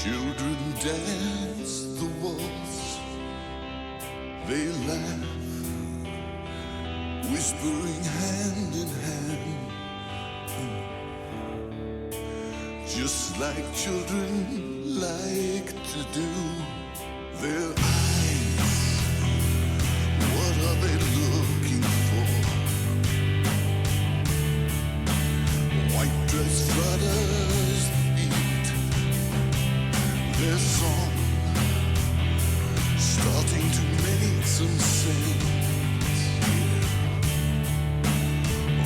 Children dance the waltz, they laugh, whispering hand in hand, just like children like to do. Their eyes, what are they looking for? White dress flutters the beat, their song starting to make some sense.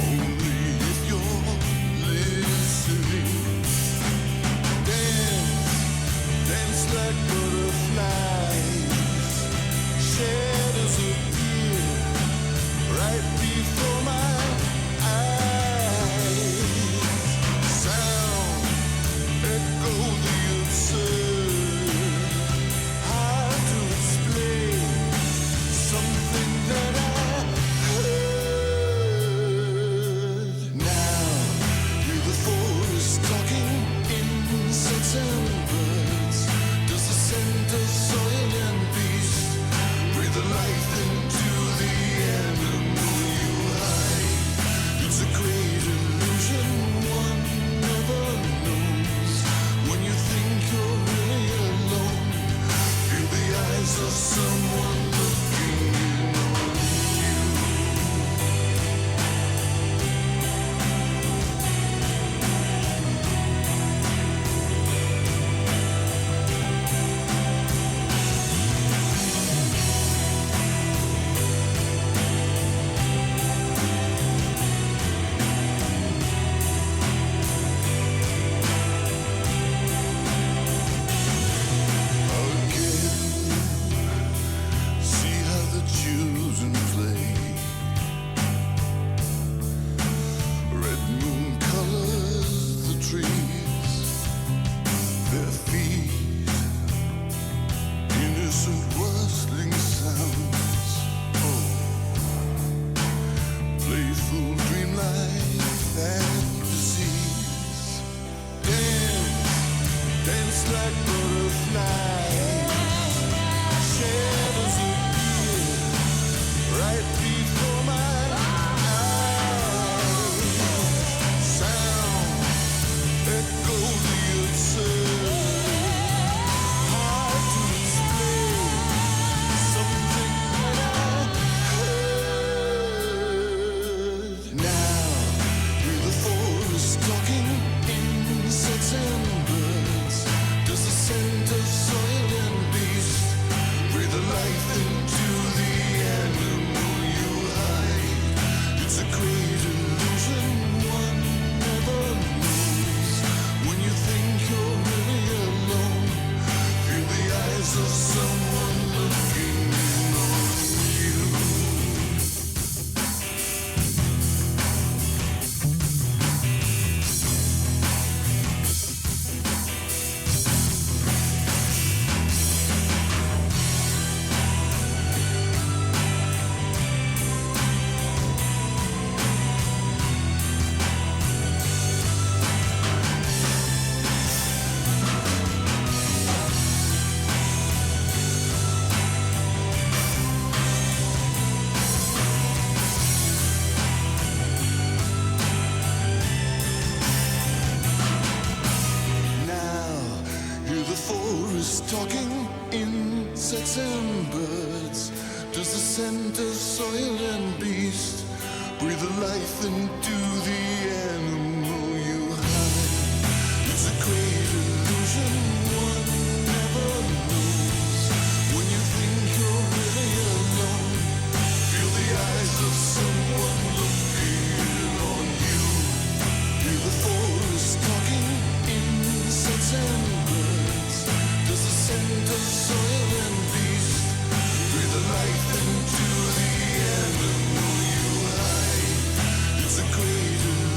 Only if you're listening. Dance, dance like butterflies. Shadows appear right before my eyes. Sound echo the absurd. Hard to explain something that I heard. Now, hear the forest talking, insects and birds. Does the scent of soil and beast breathe the life into the animal you hide? It's a great illusion one never knows. When you think you're really alone, feel the eyes of someone looking on you. See how the children play. Red moon colors the trees. Their feet, innocent rustling sounds. Oh, playful dreamlike fantasies. Dance, dance like butterflies. Shadows appear right before my eyes. Sound echo the absurd. Hard to explain something that I heard. Now, hear the forest talking, insects and birds. Does the scent of soil and beast breathe the life into the animal you hide? It's a great illusion one never knows. When you think you're really alone, feel the eyes of someone looking on you. Now, hear the forest talking, insects and birds. Does the scent of soil and beast breathe the life into the animal you hide? It's a great illusion one never knows. When you think you're really alone, feel the eyes of someone looking on you. Hear the forest talking, insects and birds. Does the scent of soil and beast breathe the life into the animal you hide? It's a great illusion.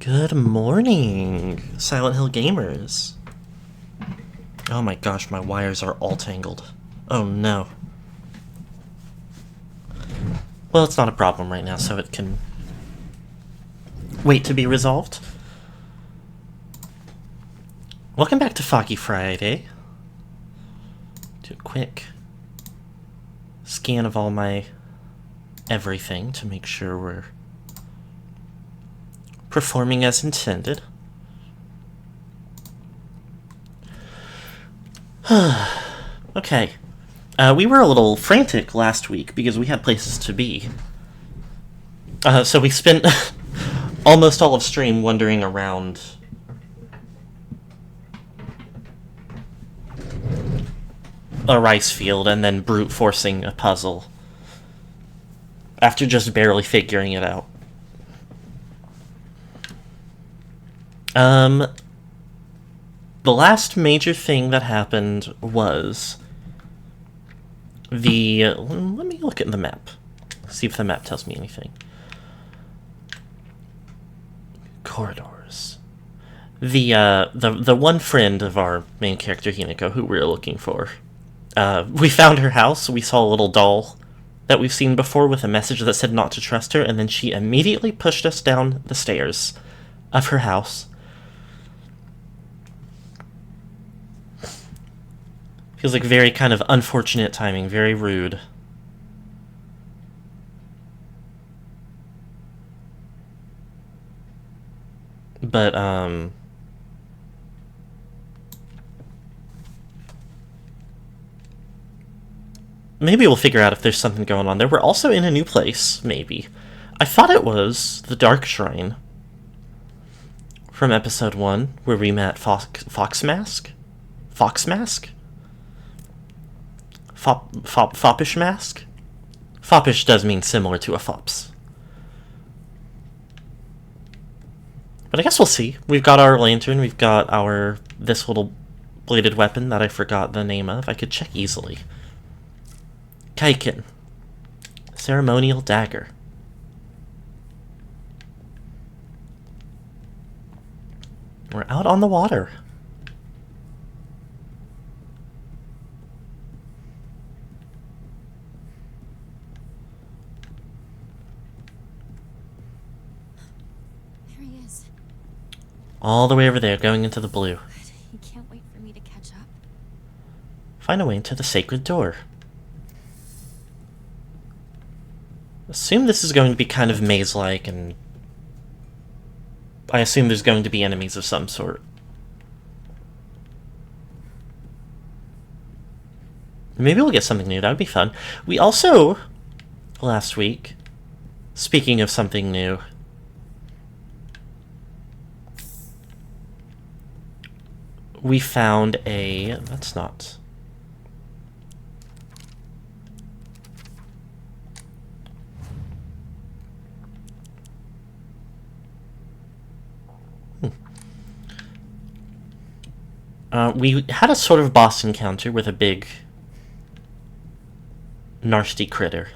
Good morning, Silent Hill gamers. Oh my gosh, my wires are all tangled. Oh no. Well, it's not a problem right now, so it can wait to be resolved. Welcome back to Foggy Friday. Do a quick scan of all my everything to make sure we're performing as intended. Okay. We were a little frantic last week because we had places to be. So we spent almost all of stream wandering around a rice field and then brute forcing a puzzle after just barely figuring it out. The last major thing that happened was let me look at the map. See if the map tells me anything. Corridors. The one friend of our main character, Hinako, who we were looking for. We found her house. We saw a little doll that we've seen before with a message that said not to trust her, and then she immediately pushed us down the stairs of her house. Feels like very kind of unfortunate timing, very rude. But, maybe we'll figure out if there's something going on there. We're also in a new place, maybe. I thought it was the Dark Shrine from episode 1, where we met Foxmask? Foxmask? Foppish Mask? Foppish does mean similar to a fops. But I guess we'll see. We've got our lantern, we've got this little bladed weapon that I forgot the name of. I could check easily. Kaiken. Ceremonial dagger. We're out on the water. There he is. All the way over there, going into the blue. He can't wait for me to catch up. Find a way into the sacred door. Assume this is going to be kind of maze-like, and I assume there's going to be enemies of some sort. Maybe we'll get something new. That would be fun. We also, last week, speaking of something new, we found that's not... we had a sort of boss encounter with a big nasty critter.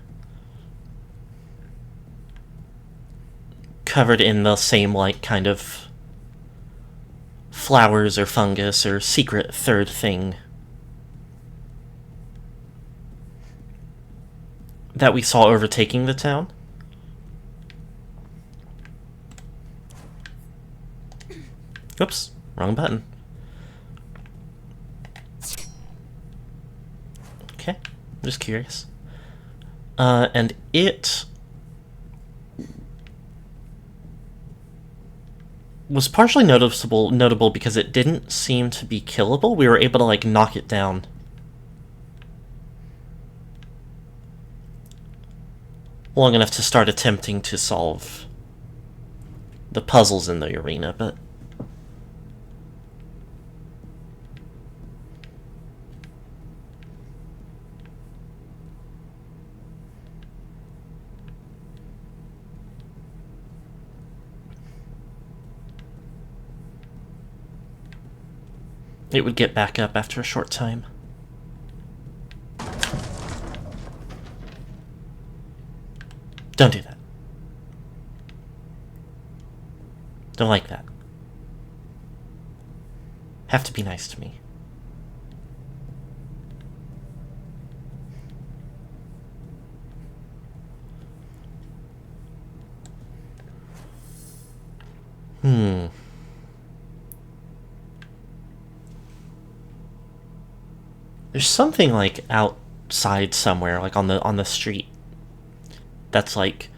Covered in the same, like, kind of flowers or fungus or secret third thing that we saw overtaking the town. Oops, wrong button. Okay, just curious. And it was partially notable because it didn't seem to be killable. We were able to, like, knock it down. Long enough to start attempting to solve the puzzles in the arena, but it would get back up after a short time. Don't do that. Don't like that. Have to be nice to me. There's something like outside somewhere, like on the street. That's like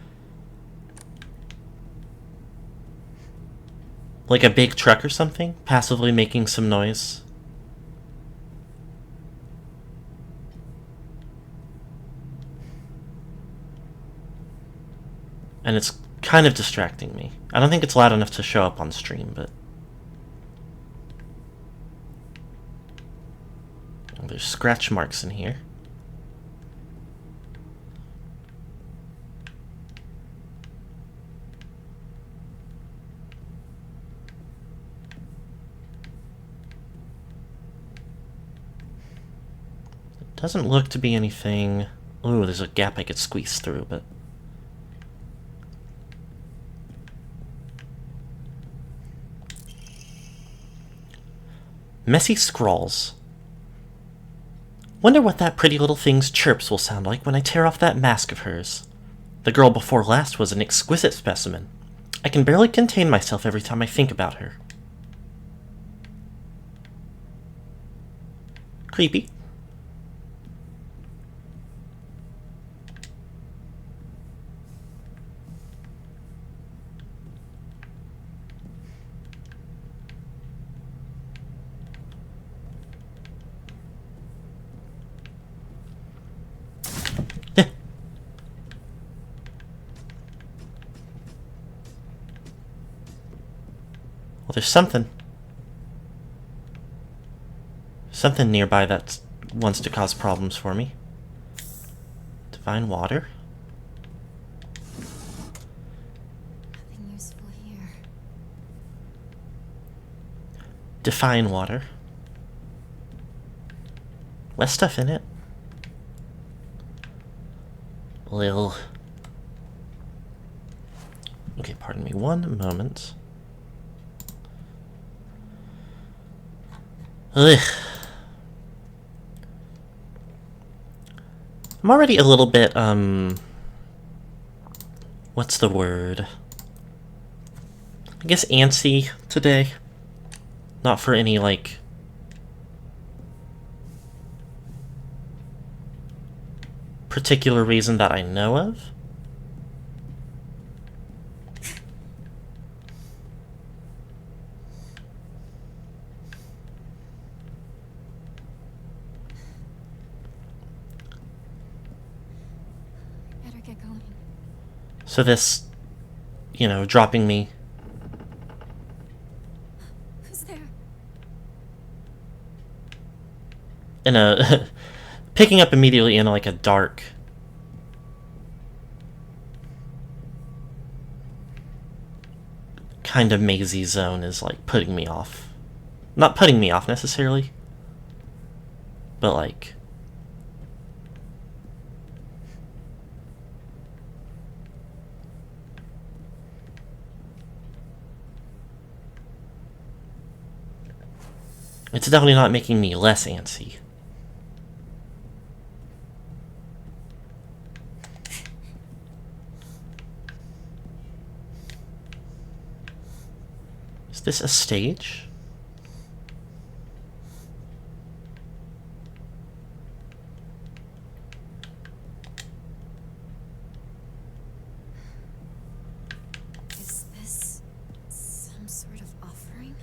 a big truck or something, passively making some noise. And it's kind of distracting me. I don't think it's loud enough to show up on stream, but... Oh, there's scratch marks in here. It doesn't look to be anything... Ooh, there's a gap I could squeeze through, but... Messy scrawls. Wonder what that pretty little thing's chirps will sound like when I tear off that mask of hers. The girl before last was an exquisite specimen. I can barely contain myself every time I think about her. Creepy. Well, there's something. Something nearby that wants to cause problems for me. Divine water. Nothing useful here. Define water. Less stuff in it. Lil. Okay, pardon me one moment. Ugh. I'm already a little bit, what's the word? I guess antsy today. Not for any, like... particular reason that I know of. Better get going. So this, you know, dropping me Who's there? in a... picking up immediately in like a dark... kind of mazy zone is like putting me off. Not putting me off necessarily, but like... it's definitely not making me less antsy. Is this a stage? Is this some sort of offering?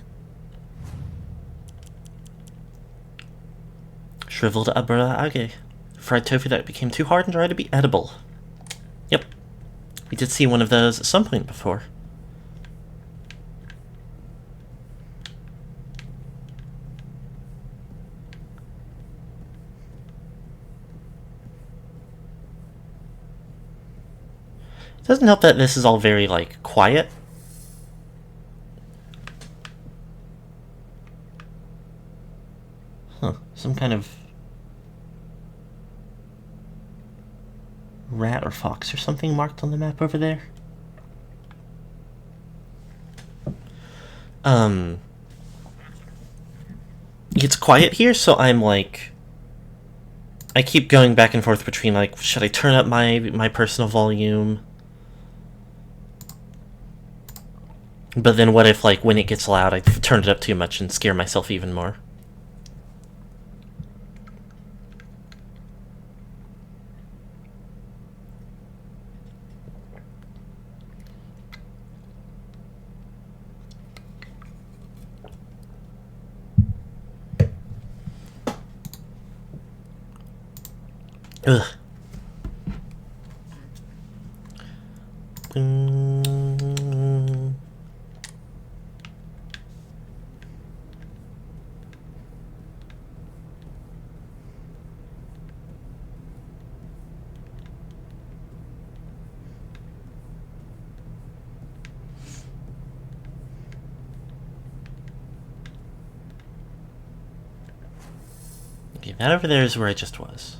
Shriveled abrage. Fried tofu that became too hard and dry to be edible. Yep. We did see one of those at some point before. It doesn't help that this is all very, like, quiet. Huh. Some kind of... rat or fox or something marked on the map over there. It's quiet here, so I'm like, I keep going back and forth between like, should I turn up my personal volume? But then what if like when it gets loud I turn it up too much and scare myself even more? Ugh. Okay, that over there is where I just was.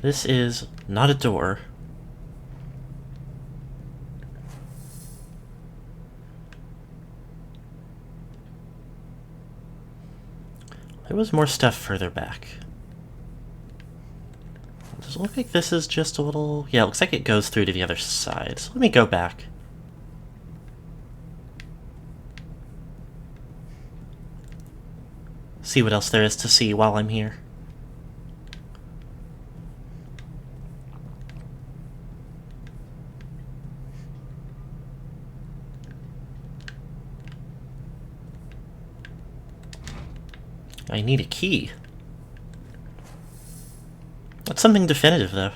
This is not a door. There was more stuff further back. Does it look like this is just a little... Yeah, it looks like it goes through to the other side. So let me go back. See what else there is to see while I'm here. I need a key. That's something definitive, though.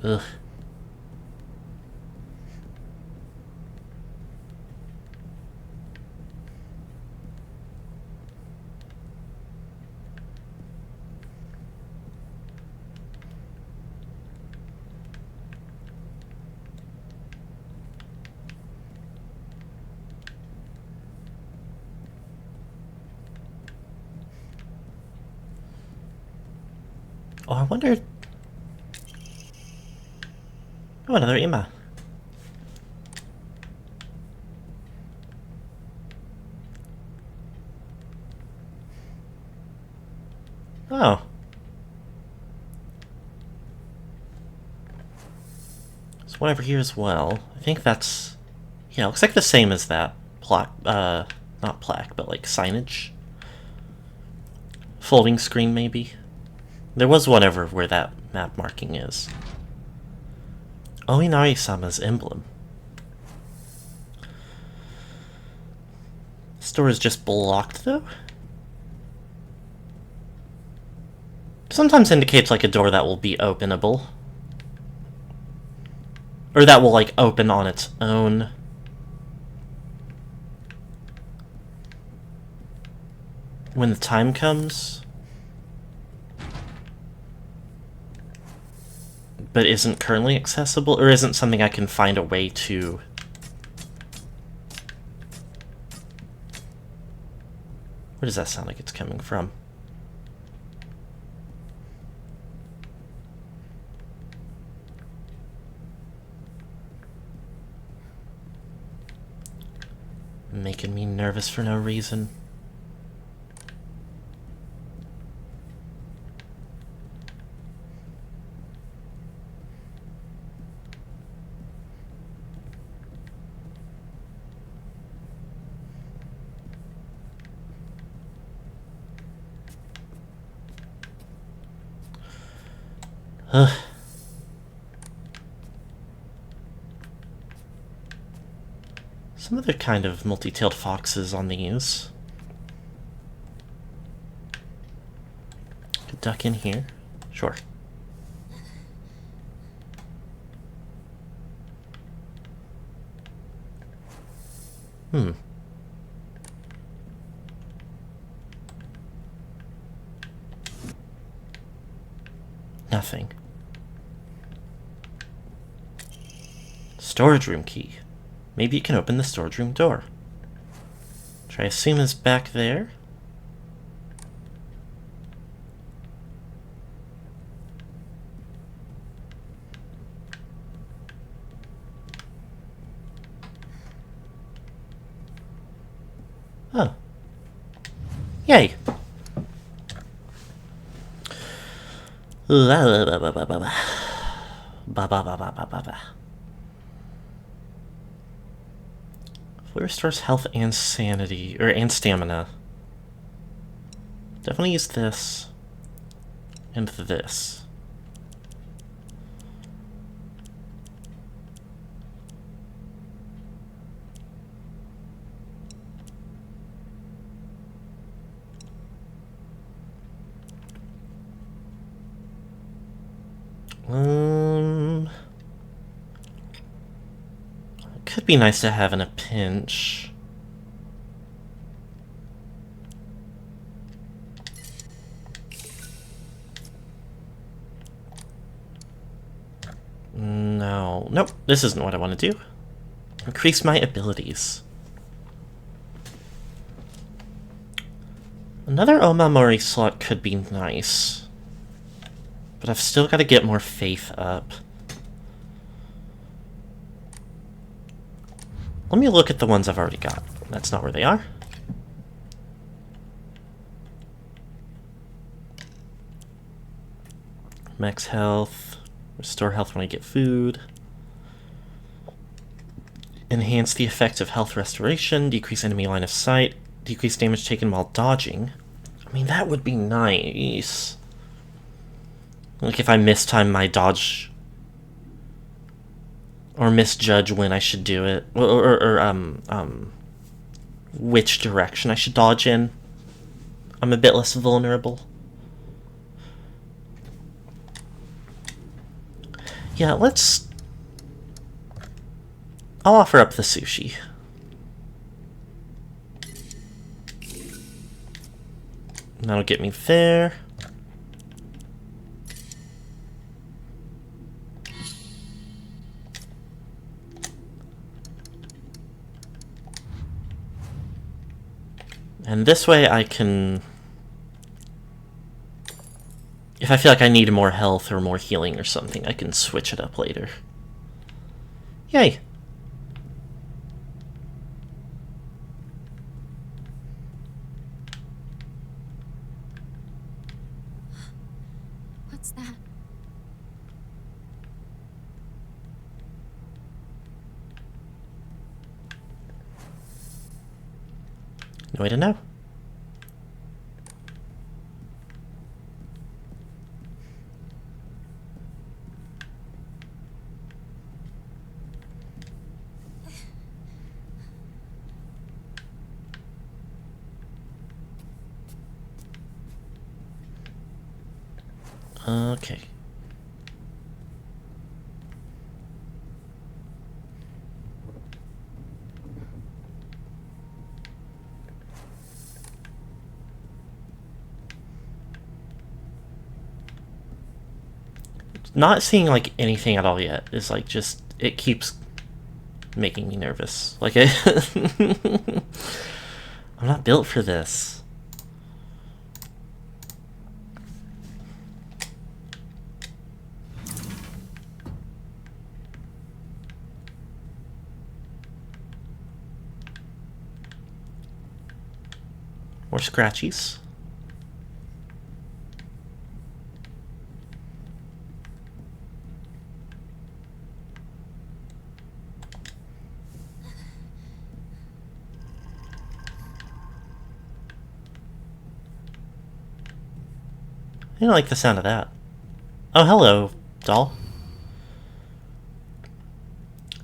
Ugh. Oh, I wonder... Oh, another Ima. Oh. There's one over here as well. I think that's... Yeah, it looks like the same as that. Plaque, not plaque, but like signage. Folding screen, maybe. There was one over where that map marking is. Oinari-sama's emblem. This door is just blocked, though? Sometimes indicates like a door that will be openable. Or that will like open on its own. When the time comes. But isn't currently accessible, or isn't something I can find a way to... Where does that sound like it's coming from? Making me nervous for no reason. Some other kind of multi-tailed foxes on these. Could duck in here. Sure. Nothing. Storage room key. Maybe it can open the storage room door. which I assume is back there. Oh. Yay. La ba ba ba ba ba ba ba ba ba ba ba ba. Fully restores health and sanity, and stamina. Definitely use this and this. It could be nice to have in a pinch. No. Nope, this isn't what I want to do. Increase my abilities. Another Omamori slot could be nice. But I've still got to get more faith up. Let me look at the ones I've already got. That's not where they are. Max health. Restore health when I get food. Enhance the effect of health restoration. Decrease enemy line of sight. Decrease damage taken while dodging. I mean, that would be nice. Like if I mistime my dodge. Or misjudge when I should do it. Or which direction I should dodge in. I'm a bit less vulnerable. Yeah, let's... I'll offer up the sushi. That'll get me there. And this way I can... If I feel like I need more health or more healing or something, I can switch it up later. Yay! What's that? No way to know. Okay. Not seeing like anything at all yet is like just it keeps making me nervous. Like I'm not built for this. More scratchies. I don't like the sound of that. Oh, hello, doll.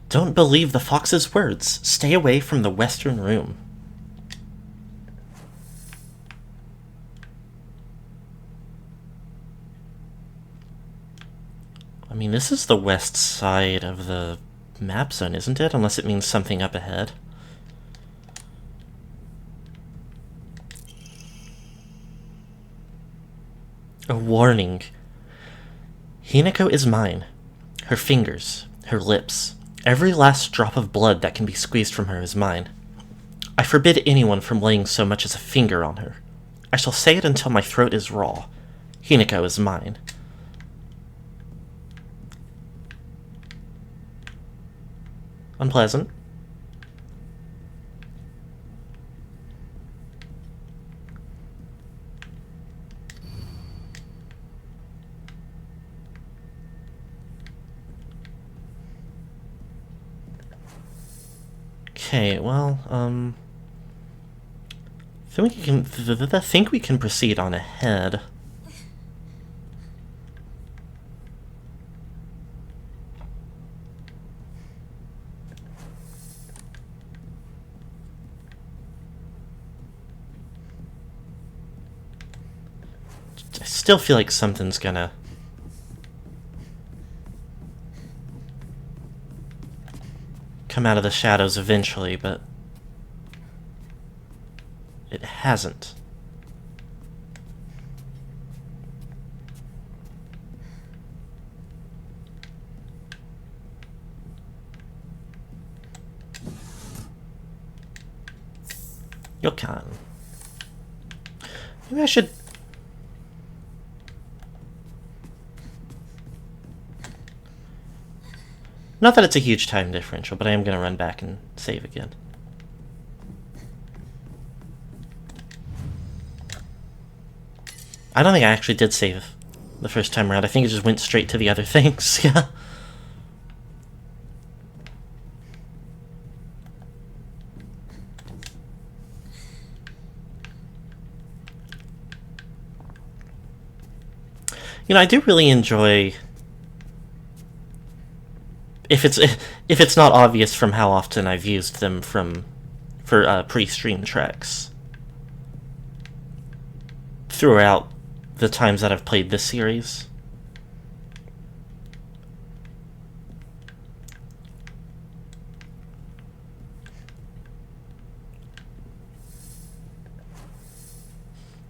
Don't believe the fox's words. Stay away from the western room. I mean, this is the west side of the map zone, isn't it? Unless it means something up ahead. A warning. Hinako is mine. Her fingers, her lips, every last drop of blood that can be squeezed from her is mine. I forbid anyone from laying so much as a finger on her. I shall say it until my throat is raw. Hinako is mine. Unpleasant. Okay, well, I think we can proceed on ahead. I still feel like something's gonna come out of the shadows eventually, but it hasn't. Yokan. Maybe I should... Not that it's a huge time differential, but I am going to run back and save again. I don't think I actually did save the first time around. I think it just went straight to the other things. Yeah. You know, I do really enjoy... If it's not obvious from how often I've used them for pre-stream tracks throughout the times that I've played this series.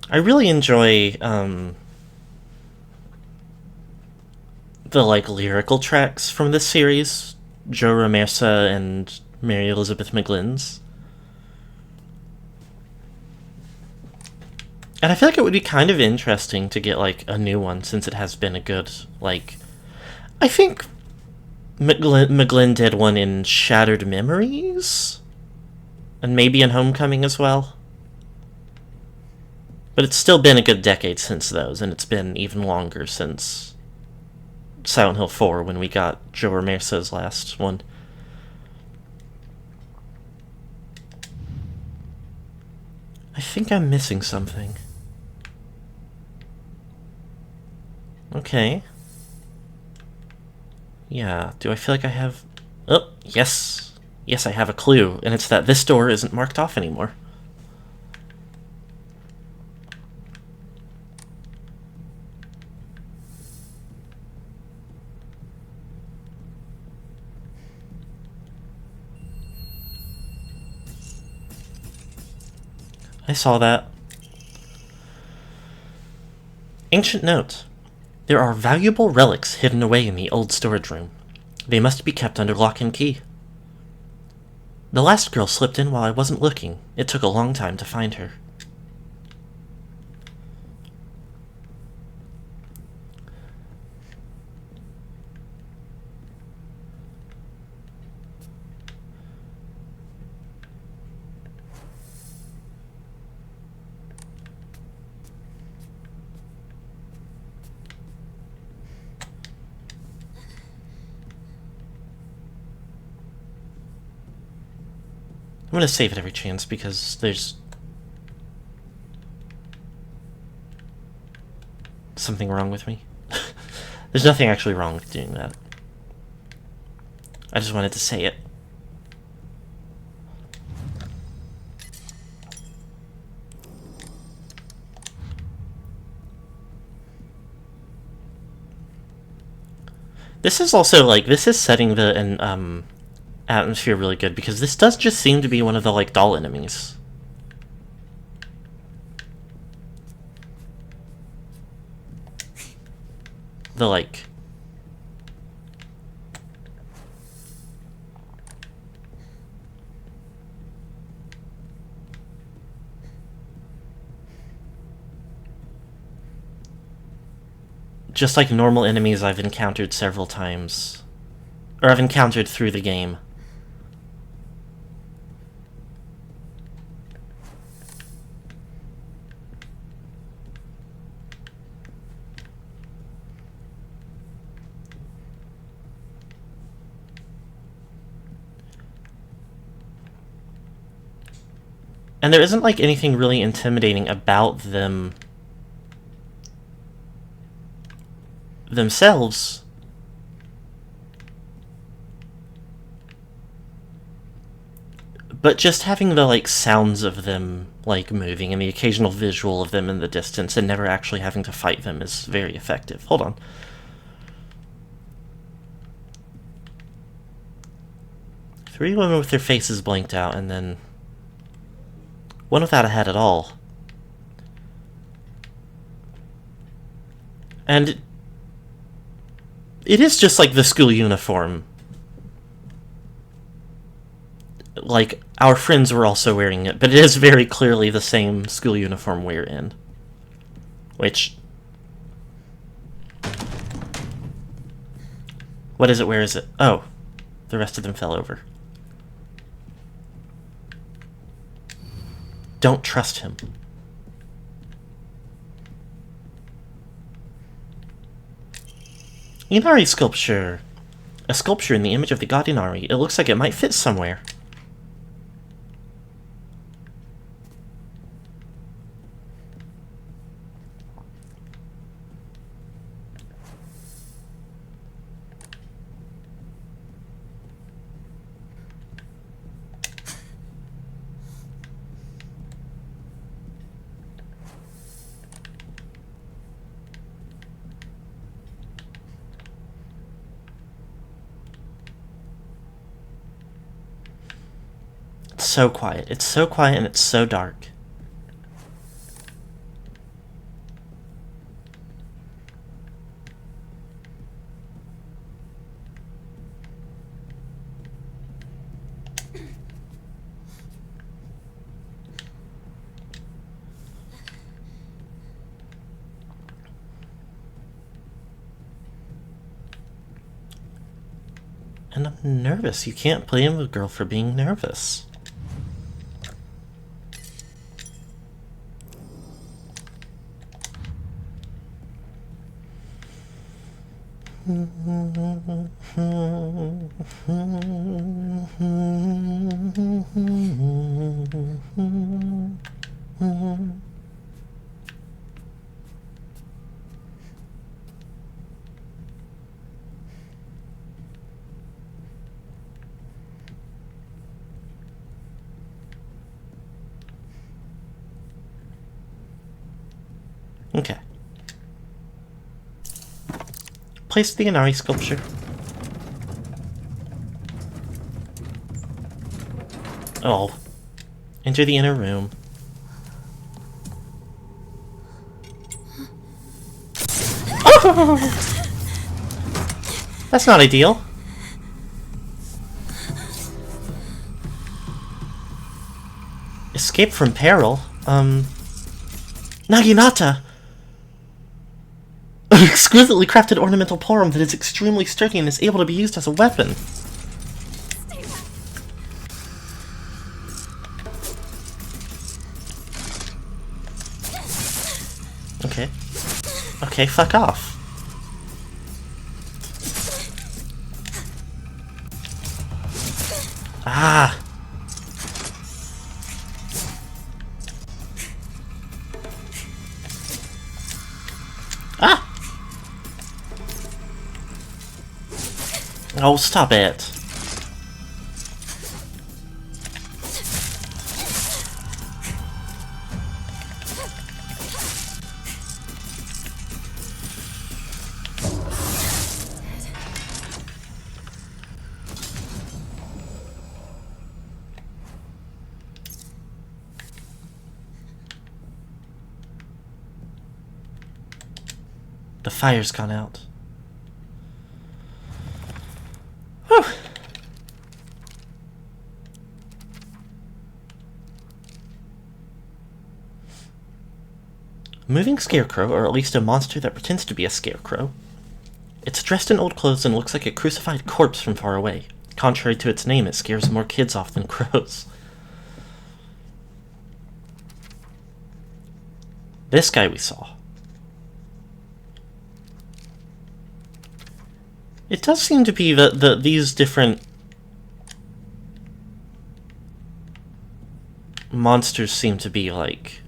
I really enjoy the lyrical tracks from this series, Joe Ramersa and Mary Elizabeth McGlynn's. And I feel like it would be kind of interesting to get a new one, since it has been a good I think McGlynn did one in Shattered Memories, and maybe in Homecoming as well. But it's still been a good decade since those, and it's been even longer since Silent Hill 4 when we got Joe Ramersa's last one. I think I'm missing something. Okay. Yeah, do I feel like I have... Oh, yes. Yes, I have a clue, and it's that this door isn't marked off anymore. I saw that. Ancient note. There are valuable relics hidden away in the old storage room. They must be kept under lock and key. The last girl slipped in while I wasn't looking. It took a long time to find her. I'm gonna save it every chance because there's something wrong with me. There's nothing actually wrong with doing that. I just wanted to say it. This is also this is setting the atmosphere really good, because this does just seem to be one of the doll enemies. The just like normal enemies I've encountered several times. Or I've encountered through the game. And there isn't like anything really intimidating about them themselves. But just having the like sounds of them like moving and the occasional visual of them in the distance and never actually having to fight them is very effective. Hold on. Three women with their faces blanked out and then one without a head at all. And it is just like the school uniform. Like, our friends were also wearing it, but it is very clearly the same school uniform we're in. Which... What is it? Where is it? Oh. The rest of them fell over. Don't trust him. Inari sculpture. A sculpture in the image of the god Inari. It looks like it might fit somewhere. So quiet. It's so quiet and it's so dark. And I'm nervous. You can't blame a girl for being nervous. Okay. Place the Inari sculpture. Oh. Enter the inner room. Oh! That's not ideal. Escape from peril? Naginata! An exquisitely crafted ornamental palm that is extremely sturdy and is able to be used as a weapon. Okay. Okay, fuck off. Ah! Ah! Oh, stop it. The fire's gone out. Whew. Moving scarecrow, or at least a monster that pretends to be a scarecrow. It's dressed in old clothes and looks like a crucified corpse from far away. Contrary to its name, it scares more kids off than crows. This guy we saw. It does seem to be that these different monsters seem to be like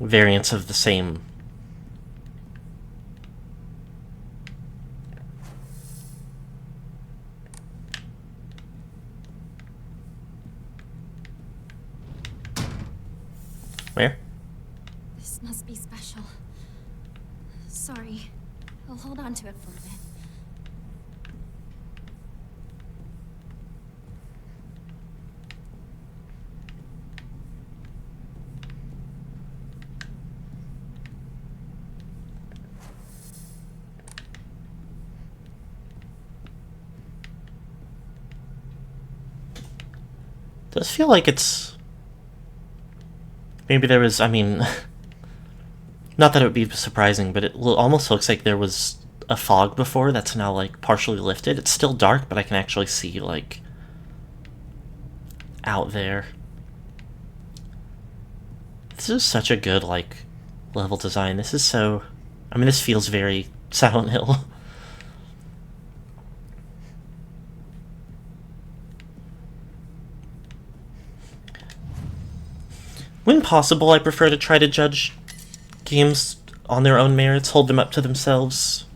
variants of the same. Where? This must be special. Sorry. I'll hold on to it for a bit. Does feel like it's... Maybe there was, I mean... Not that it would be surprising, but it almost looks like there was a fog before that's now, like, partially lifted. It's still dark, but I can actually see, like, out there. This is such a good, like, level design. This is so... I mean, this feels very Silent Hill. When possible, I prefer to try to judge games on their own merits, hold them up to themselves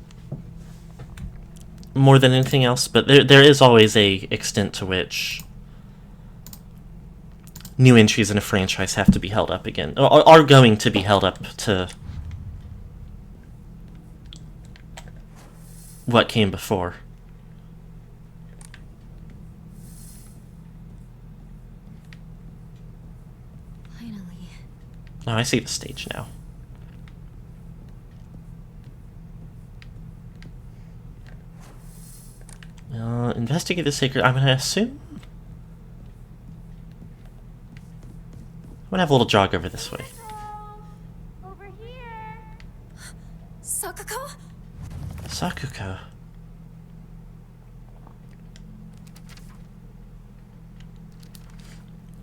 more than anything else, but there is always a extent to which new entries in a franchise have to be held up again, or are going to be held up to what came before. Finally. Oh, I see the stage now. Investigate the sacred... I'm gonna assume... I'm gonna have a little jog over this way. Over here. Sakuko? Sakuko.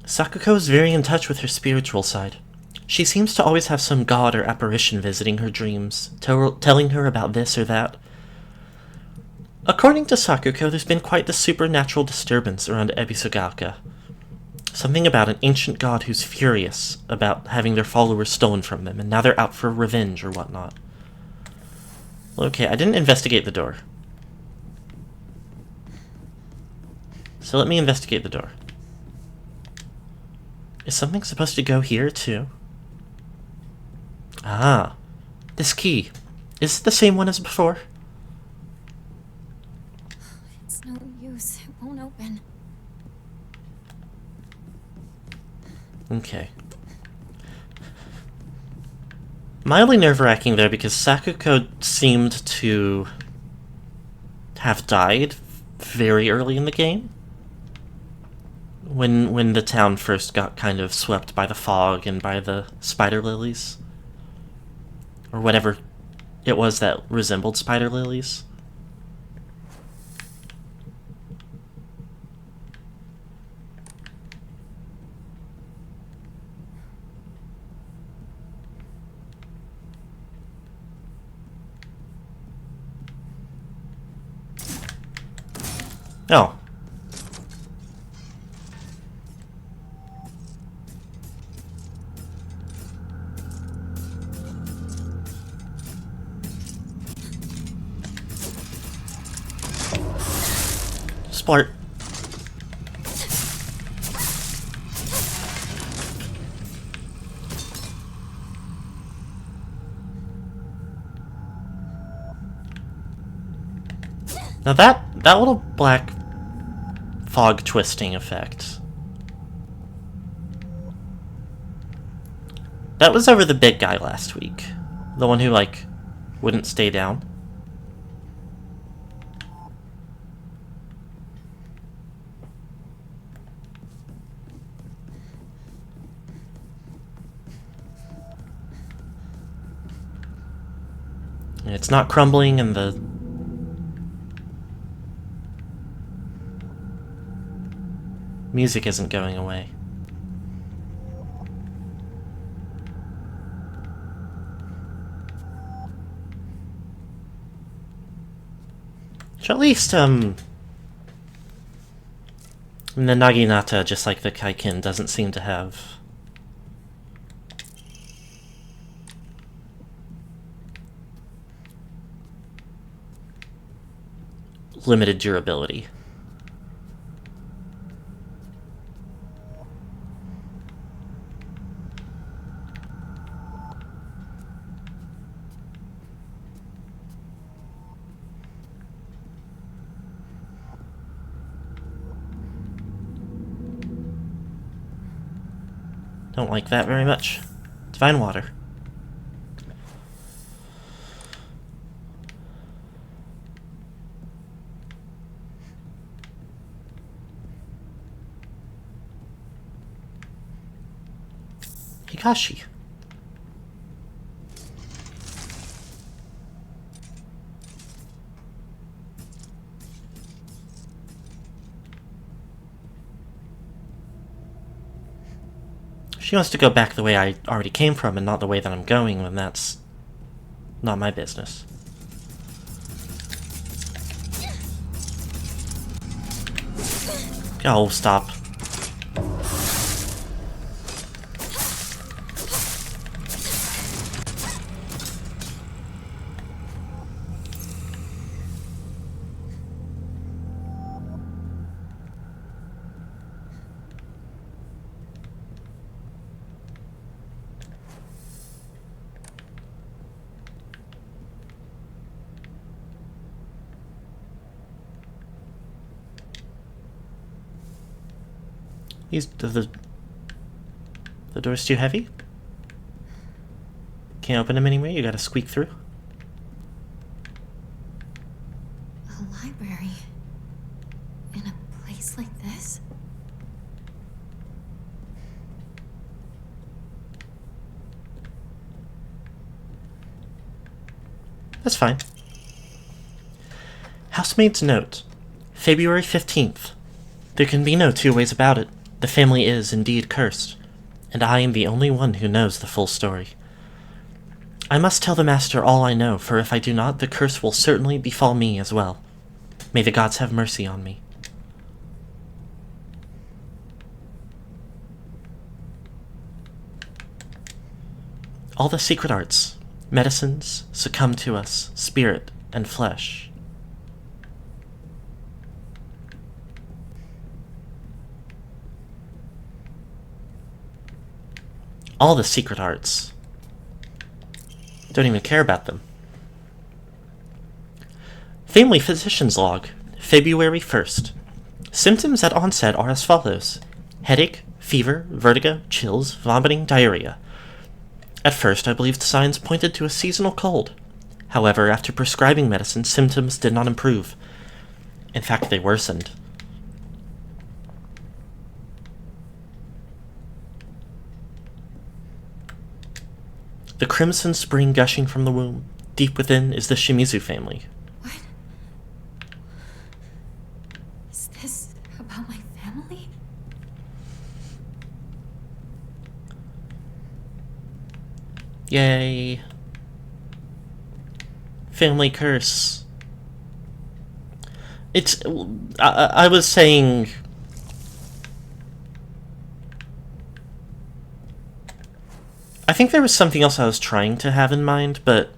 Sakuko is very in touch with her spiritual side. She seems to always have some god or apparition visiting her dreams, telling her about this or that. According to Sakuko, there's been quite the supernatural disturbance around Ebisugaoka. Something about an ancient god who's furious about having their followers stolen from them, and now they're out for revenge or whatnot. Okay, I didn't investigate the door. So let me investigate the door. Is something supposed to go here, too? Ah, this key. Is it the same one as before? It's no use. It won't open. Okay. Mildly nerve-wracking there because Sakuko seemed to have died very early in the game. When the town first got kind of swept by the fog and by the spider lilies. Or whatever it was that resembled spider lilies. Oh. Splart. Now that little black fog twisting effect. That was over the big guy last week. The one who, like, wouldn't stay down. It's not crumbling, and the music isn't going away. Which at least, the Naginata, just like the Kaikin, doesn't seem to have limited durability. Don't like that very much. Divine water. Hikashi. She wants to go back the way I already came from and not the way that I'm going, then that's not my business. Oh, stop. The door's too heavy? Can't open them anyway, you gotta squeak through. A library? In a place like this? That's fine. Housemaid's note. February 15th. There can be no two ways about it. The family is indeed cursed, and I am the only one who knows the full story. I must tell the master all I know, for if I do not, the curse will certainly befall me as well. May the gods have mercy on me. All the secret arts, medicines, succumb to us, spirit and flesh. All the secret arts. Don't even care about them. Family physician's log, February 1st. Symptoms at onset are as follows: headache, fever, vertigo, chills, vomiting, diarrhea. At first, I believed signs pointed to a seasonal cold. However, after prescribing medicine, symptoms did not improve. In fact, they worsened. The crimson spring gushing from the womb. Deep within is the Shimizu family. What? Is this about my family? Yay. Family curse. It's... I was saying... I think there was something else I was trying to have in mind, but...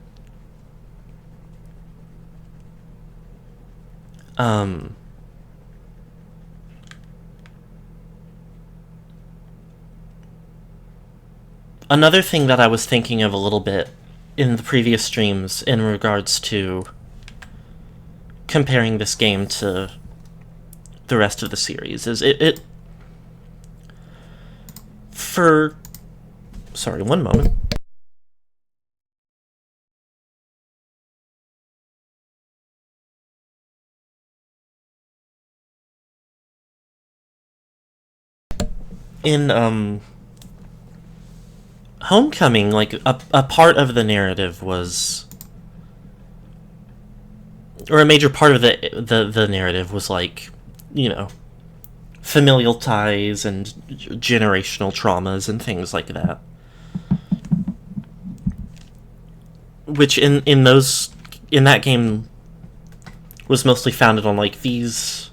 Another thing that I was thinking of a little bit in the previous streams in regards to comparing this game to the rest of the series is for... Sorry, one moment. In, Homecoming, like, a part of the narrative was or a major part of the narrative was like, you know, familial ties and generational traumas and things like that. Which in that game was mostly founded on like the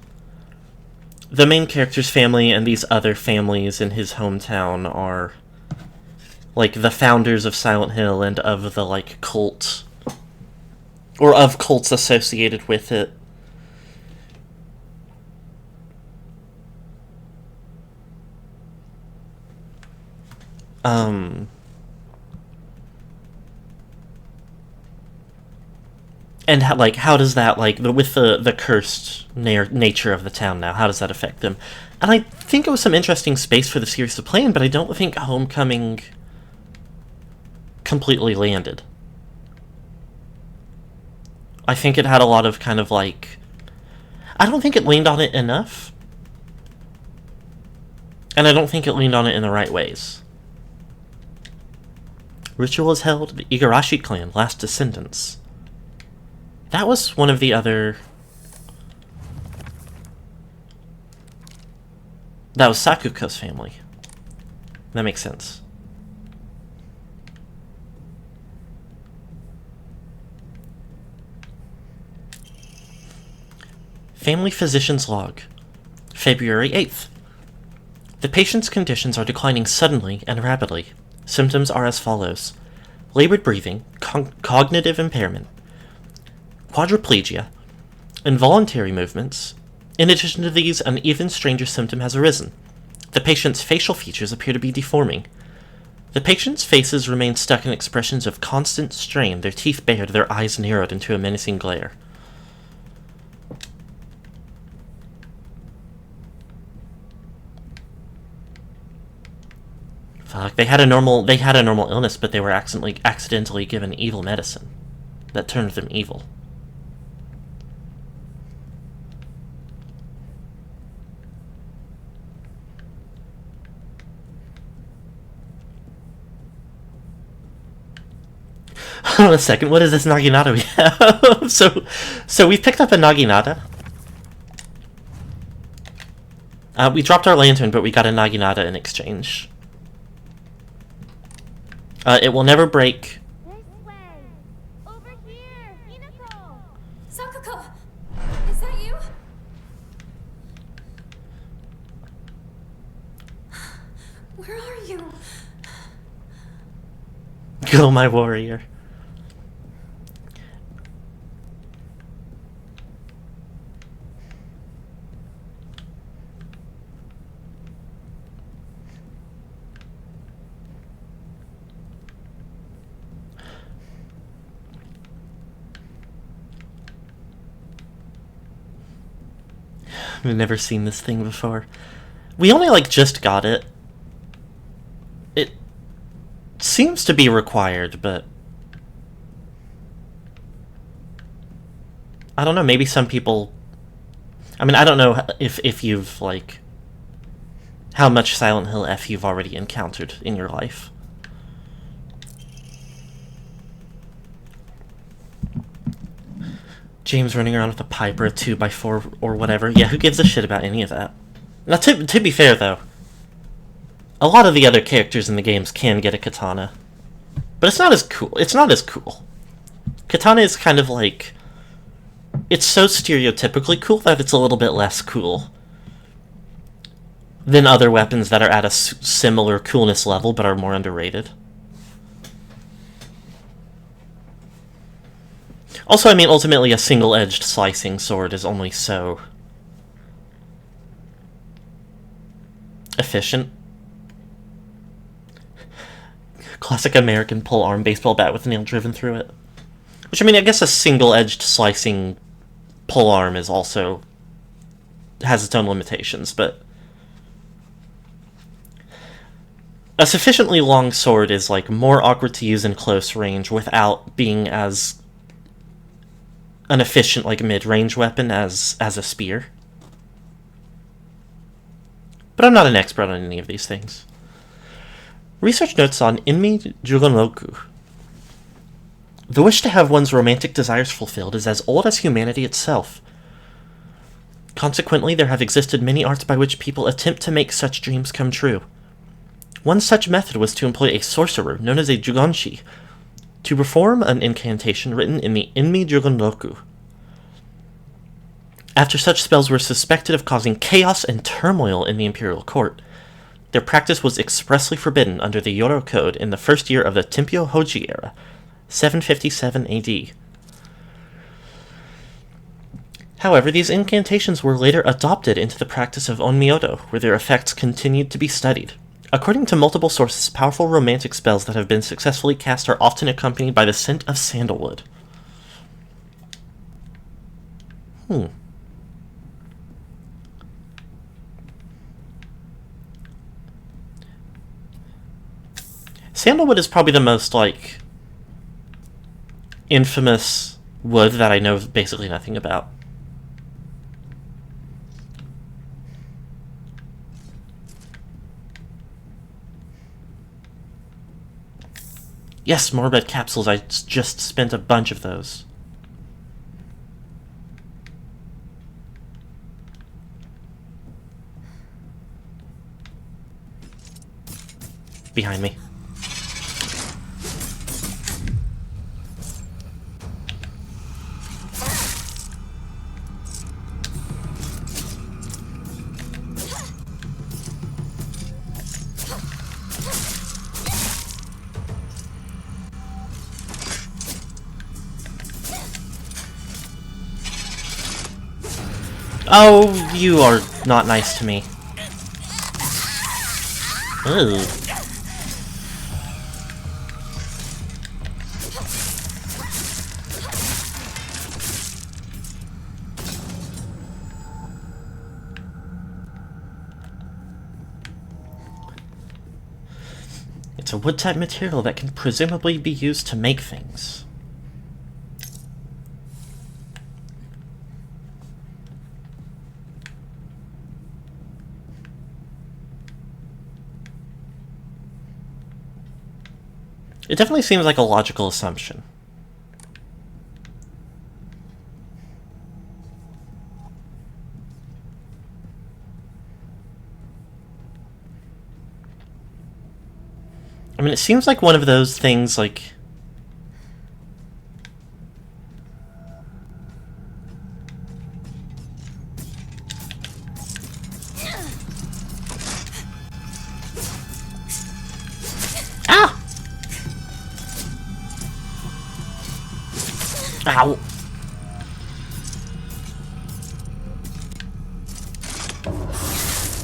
main character's family and these other families in his hometown are like the founders of Silent Hill and of the like cult, or of cults associated with it. And how does that, like, with the cursed nature of the town now, how does that affect them? And I think it was some interesting space for the series to play in, but I don't think Homecoming completely landed. I think it had a lot of kind of like... I don't think it leaned on it enough. And I don't think it leaned on it in the right ways. Ritual is held, the Igarashi clan, last descendants. That was one of the other... That was Sakuko's family. That makes sense. Family Physician's Log. February 8th. The patient's conditions are declining suddenly and rapidly. Symptoms are as follows. Labored breathing, cognitive impairment, quadriplegia, involuntary movements. In addition to these, an even stranger symptom has arisen. The patient's facial features appear to be deforming. The patient's faces remain stuck in expressions of constant strain, their teeth bared, their eyes narrowed into a menacing glare. Fuck, they had a normal illness, but they were accidentally given evil medicine that turned them evil. Hold on a second, what is this Naginata we have? So we picked up a Naginata. We dropped our lantern, but we got a Naginata in exchange. It will never break. This way. Over here. Hinako. Sakuko! Is that you? Where are you? Go, my warrior. I've never seen this thing before. We only, like, just got it. It seems to be required, but... I don't know, maybe some people... I mean, I don't know if you've, like... how much Silent Hill F you've already encountered in your life. James running around with a pipe or a 2x4 or whatever. Yeah, who gives a shit about any of that? Now, to be fair, though, a lot of the other characters in the games can get a katana. But it's not as cool. It's not as cool. Katana is kind of like... It's so stereotypically cool that it's a little bit less cool than other weapons that are at a similar coolness level but are more underrated. Also, I mean, ultimately, a single-edged slicing sword is only so efficient. Classic American pole-arm baseball bat with a nail driven through it. Which, I mean, I guess a single-edged slicing pole-arm is also... has its own limitations, but... a sufficiently long sword is, like, more awkward to use in close range without being as... an efficient, like, mid-range weapon as a spear. But I'm not an expert on any of these things. Research notes on Inmi Jugonroku. The wish to have one's romantic desires fulfilled is as old as humanity itself. Consequently, there have existed many arts by which people attempt to make such dreams come true. One such method was to employ a sorcerer, known as a Jugonshi, to perform an incantation written in the Inmi Jugonroku. After such spells were suspected of causing chaos and turmoil in the imperial court, their practice was expressly forbidden under the Yoro Code in the first year of the Tempyo Hoji era, 757 AD. However, these incantations were later adopted into the practice of Onmyodo, where their effects continued to be studied. According to multiple sources, powerful romantic spells that have been successfully cast are often accompanied by the scent of sandalwood. Sandalwood is probably the most, infamous wood that I know basically nothing about. Yes, morbid capsules. I just spent a bunch of those. Behind me. Oh, you are not nice to me. Ugh. It's a wood-type material that can presumably be used to make things. It definitely seems like a logical assumption. I mean, it seems like one of those things, Ah! Ow!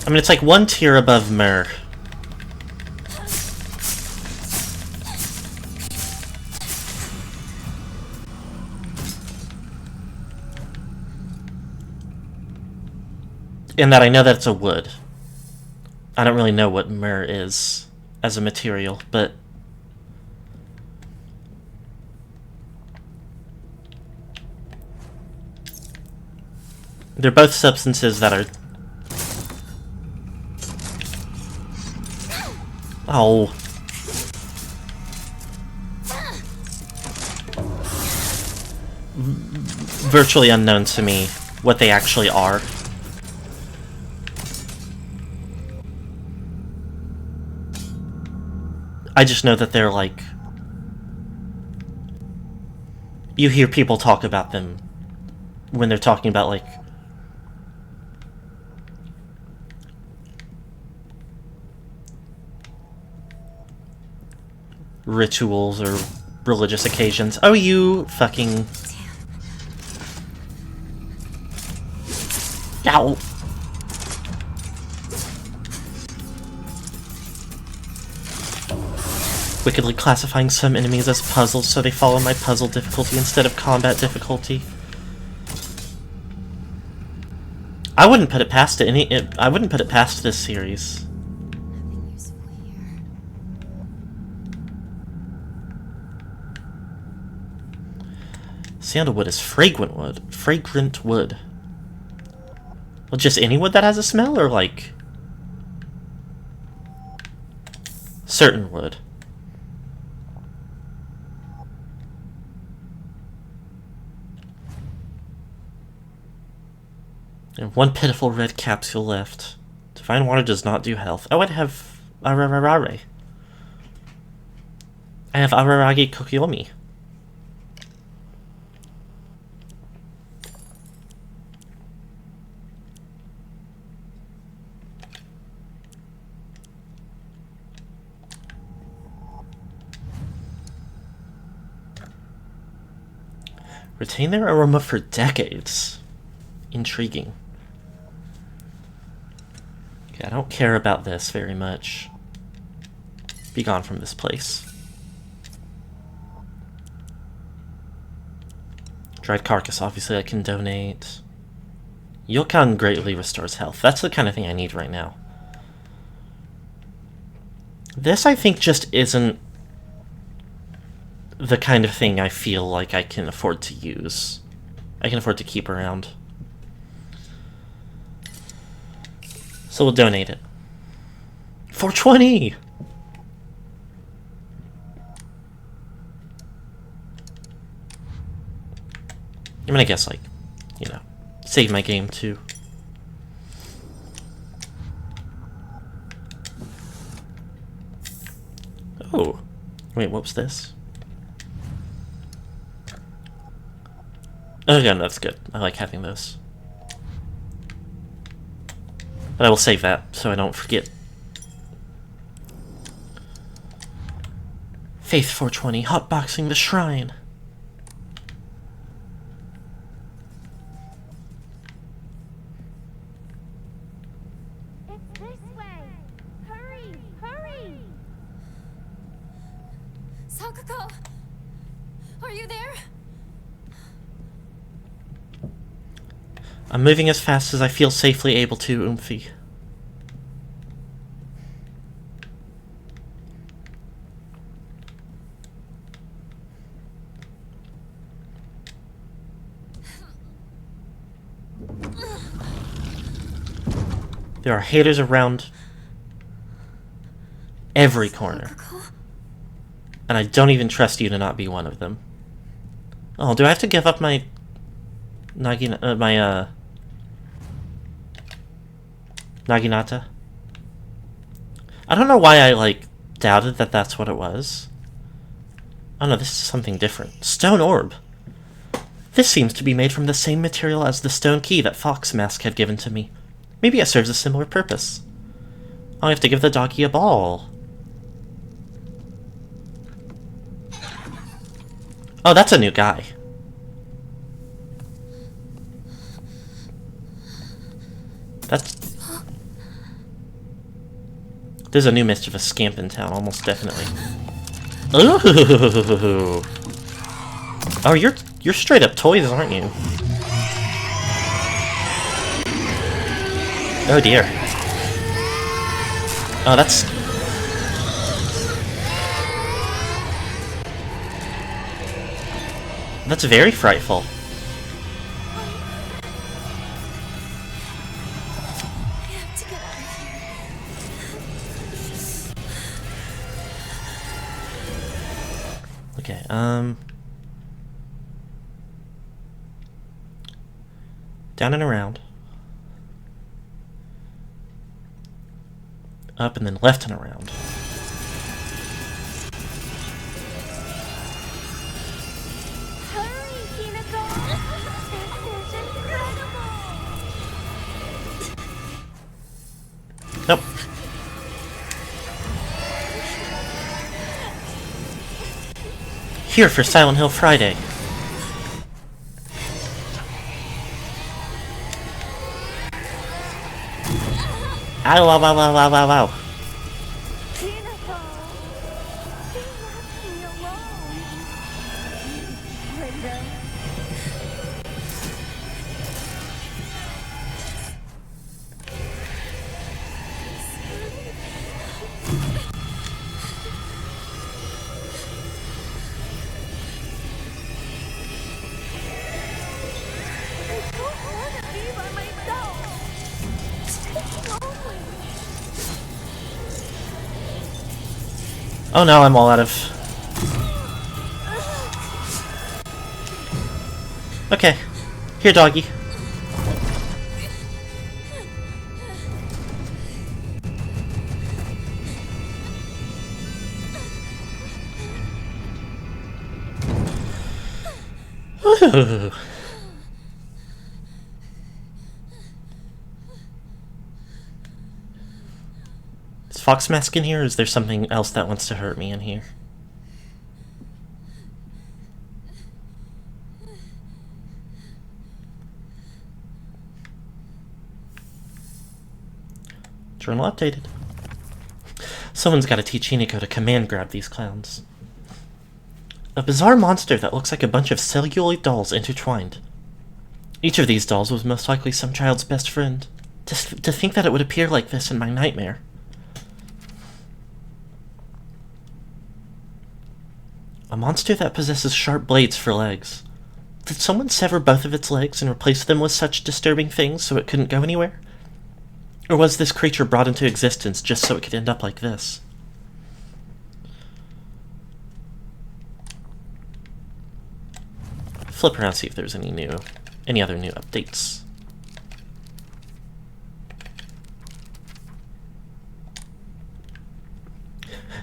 I mean, it's like one tier above Myrrh. In that I know that it's a wood. I don't really know what Myrrh is as a material, but they're both substances that are... Oh. Virtually unknown to me what they actually are. I just know that they're you hear people talk about them when they're talking about rituals or religious occasions. Oh, you fucking... Ow! Wickedly classifying some enemies as puzzles so they follow my puzzle difficulty instead of combat difficulty. I wouldn't put it past I wouldn't put it past this series. Nothing useful here. Sandalwood is fragrant wood. Fragrant wood. Well, just any wood that has a smell, or certain wood? And one pitiful red capsule left. Divine water does not do health. Oh, I have Ararare. I have Araragi Kokiyomi. Retain their aroma for decades. Intriguing. Okay, I don't care about this very much. Be gone from this place. Dried carcass, obviously I can donate. Yokan greatly restores health. That's the kind of thing I need right now. This, I think, just isn't the kind of thing I feel like I can afford to use. I can afford to keep around. So we'll donate it. 420! I'm gonna guess, like, you know, save my game too. Oh. Wait, what was this? Oh, yeah, that's good. I like having those. But I will save that, so I don't forget. Faith 420, hotboxing the shrine. It's this way. Hurry, hurry. Sakuko! Are you there? I'm moving as fast as I feel safely able to, Oomphy. There are haters around every corner. Sakuko? And I don't even trust you to not be one of them. Oh, do I have to give up my... Naginata? I don't know why I, like, doubted that that's what it was. Oh no, this is something different. Stone orb. This seems to be made from the same material as the stone key that Fox Mask had given to me. Maybe it serves a similar purpose. I have to give the doggy a ball. Oh, that's a new guy. That's... There's a new mischievous scamp in town, almost definitely. Ooh! Oh, you're straight up toys, aren't you? Oh dear. Oh, that's... That's very frightful. I have to get out of here. Okay, down and around. Up and then left and around. Hurry, Hinako. This is incredible. Nope. Here for Silent Hill Friday. Ow, ow, ow, ow, ow, ow, ow. Hinako. You left me alone. Brenda. I don't want to be by myself. It's lonely. Oh no, I'm all out of... Okay. Here, doggy. Ugh. Is Fox Mask in here, or is there something else that wants to hurt me in here? Journal updated. Someone's got to teach Hinako to command grab these clowns. A bizarre monster that looks like a bunch of celluloid dolls intertwined. Each of these dolls was most likely some child's best friend. To think that it would appear like this in my nightmare. A monster that possesses sharp blades for legs. Did someone sever both of its legs and replace them with such disturbing things so it couldn't go anywhere? Or was this creature brought into existence just so it could end up like this? Flip around, see if there's any other new updates.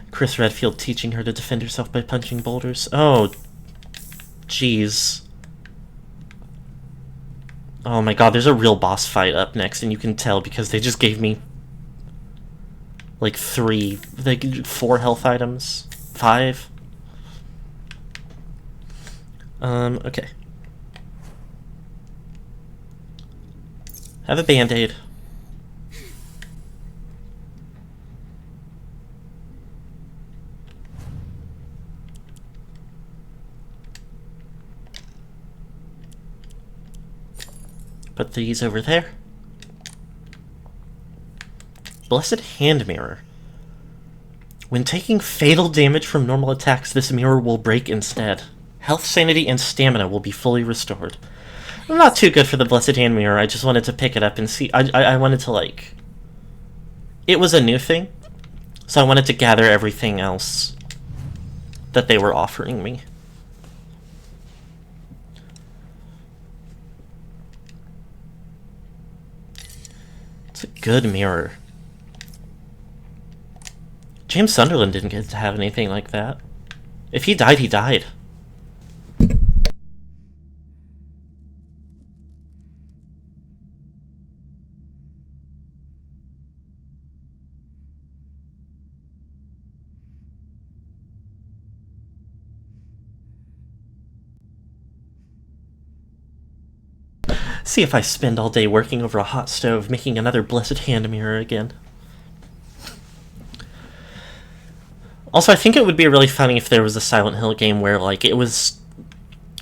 Chris Redfield teaching her to defend herself by punching boulders. Oh, jeez. Oh my god, there's a real boss fight up next, and you can tell because they just gave me like 4 health items. 5. Okay. Have a band-aid. Put these over there. Blessed Hand Mirror. When taking fatal damage from normal attacks, this mirror will break instead. Health, sanity, and stamina will be fully restored. I'm not too good for the Blessed Hand Mirror. I just wanted to pick it up and see. I wanted to, like... It was a new thing, so I wanted to gather everything else that they were offering me. It's a good mirror. James Sunderland didn't get to have anything like that. If he died, he died. See if I spend all day working over a hot stove making another Blessed Hand Mirror again. Also, I think it would be really funny if there was a Silent Hill game where, like, it was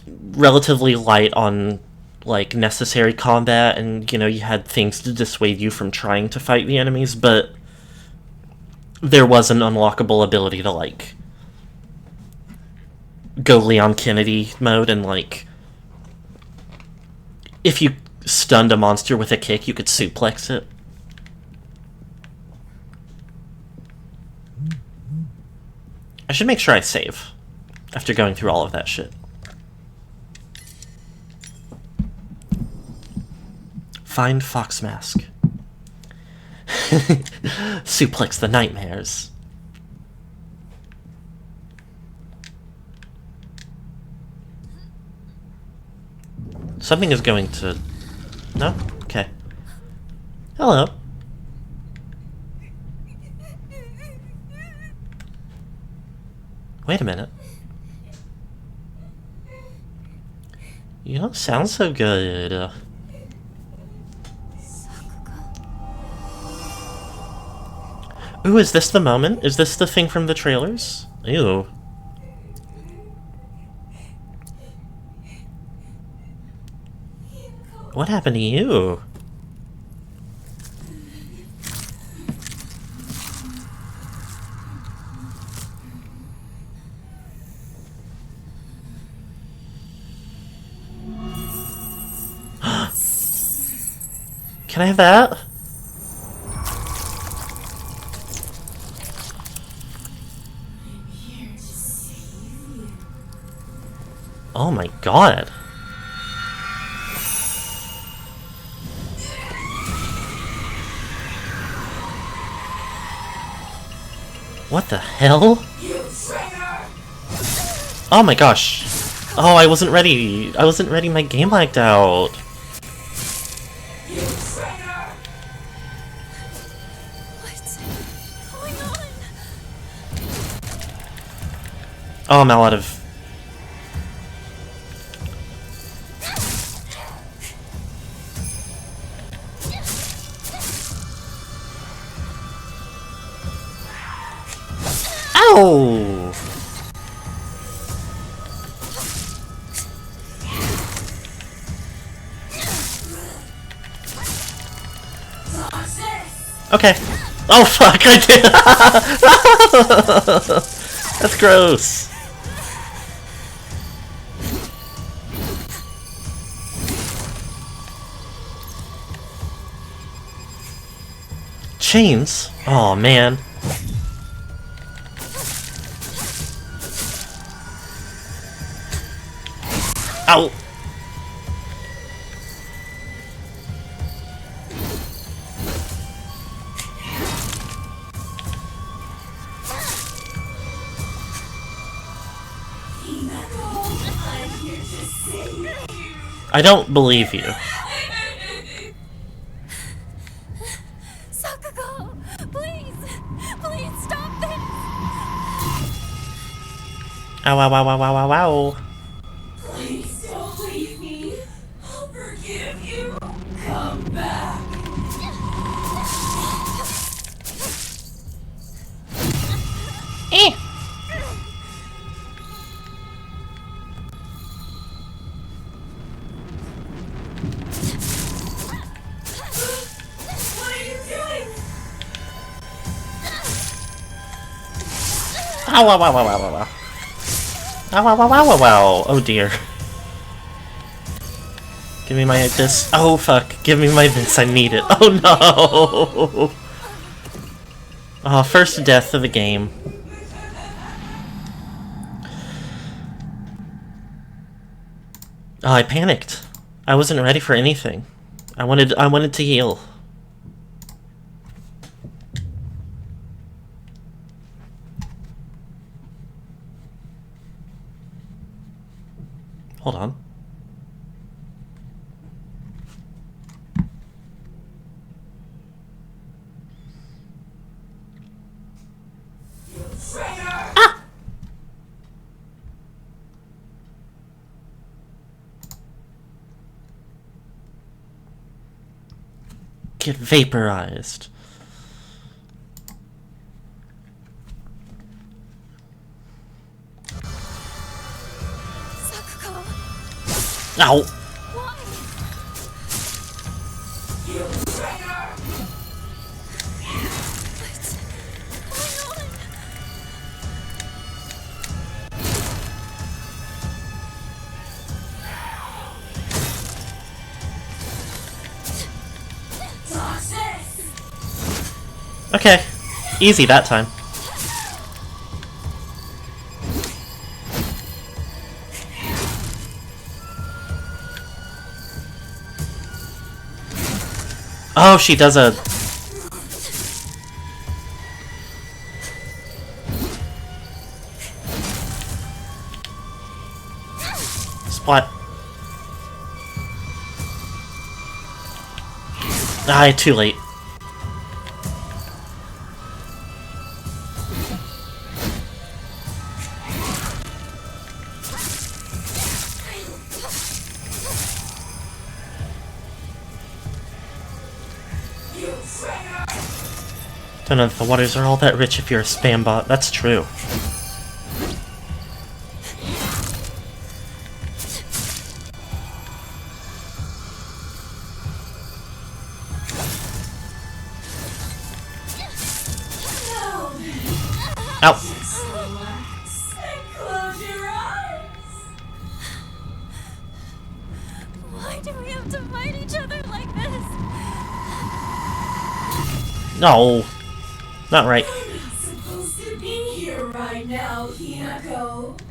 relatively light on, like, necessary combat, and, you know, you had things to dissuade you from trying to fight the enemies, but there was an unlockable ability to, like, go Leon Kennedy mode, and, like, if you stunned a monster with a kick, you could suplex it. I should make sure I save after going through all of that shit. Find Fox Mask. Suplex the nightmares. Something is going to... No? Okay. Hello. Wait a minute. You don't sound so good. Ooh, is this the moment? Is this the thing from the trailers? Ew. What happened to you? Can I have that? Oh my god. What the hell? Oh my gosh. Oh, I wasn't ready. I wasn't ready. My game lagged out. What's going on? Oh, I'm out of... Ow! Okay. Oh fuck, I did. That's gross. Chains? Oh man. Ow. I don't believe you. Sakugo! Please! Please stop this! Ow, ow, ow, ow, ow, ow, ow. Please don't leave me. I'll forgive you. Come back. Eh. What are you doing? Ow, ow, ow, ow, ow, ow, ow. Ow, ow, ow, ow, ow, ow. Oh dear. Give me my this. Oh fuck. Give me my this. I need it. Oh no. Oh, first death of the game. Oh, I panicked. I wasn't ready for anything. I wanted to heal. Hold on. Ah! Get vaporized. Sakugo! Ow! Why? What's going on? Okay. Easy that time. Oh, she does a... Splat. Ah, too late. Don't know if the waters are all that rich if you're a spam bot. That's true. Ow. Relax and close your eyes. Why do we have to fight each other like this? No. Not right. You're not supposed to be here right now, Hinako.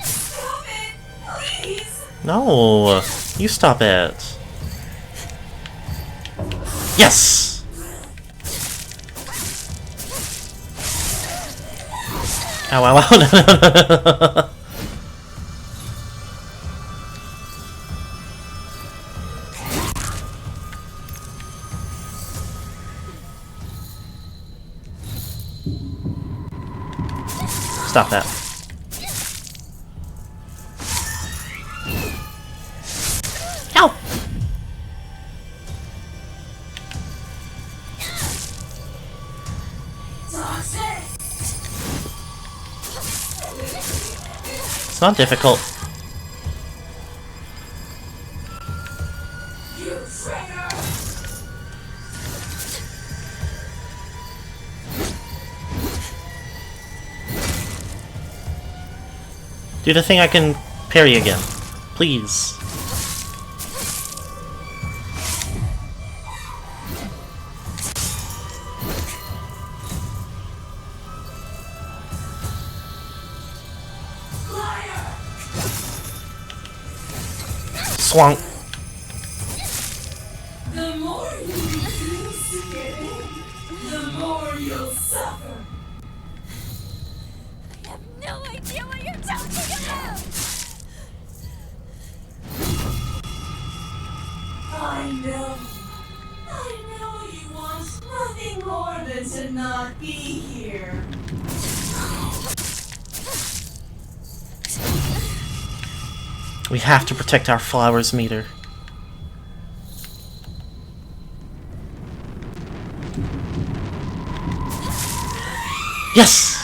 Stop it, please. No. You stop it. Yes! Ow, ow, ow, no, no, no. Stop that. Ow! Toxic! It's not difficult. You traitor! Do the thing I can parry again. Please. Liar! Swunk. The more you refuse to give in, the more you'll suffer. I have no idea what you're talking about! I know you want nothing more than to not be here. We have to protect our flowers meter. Yes!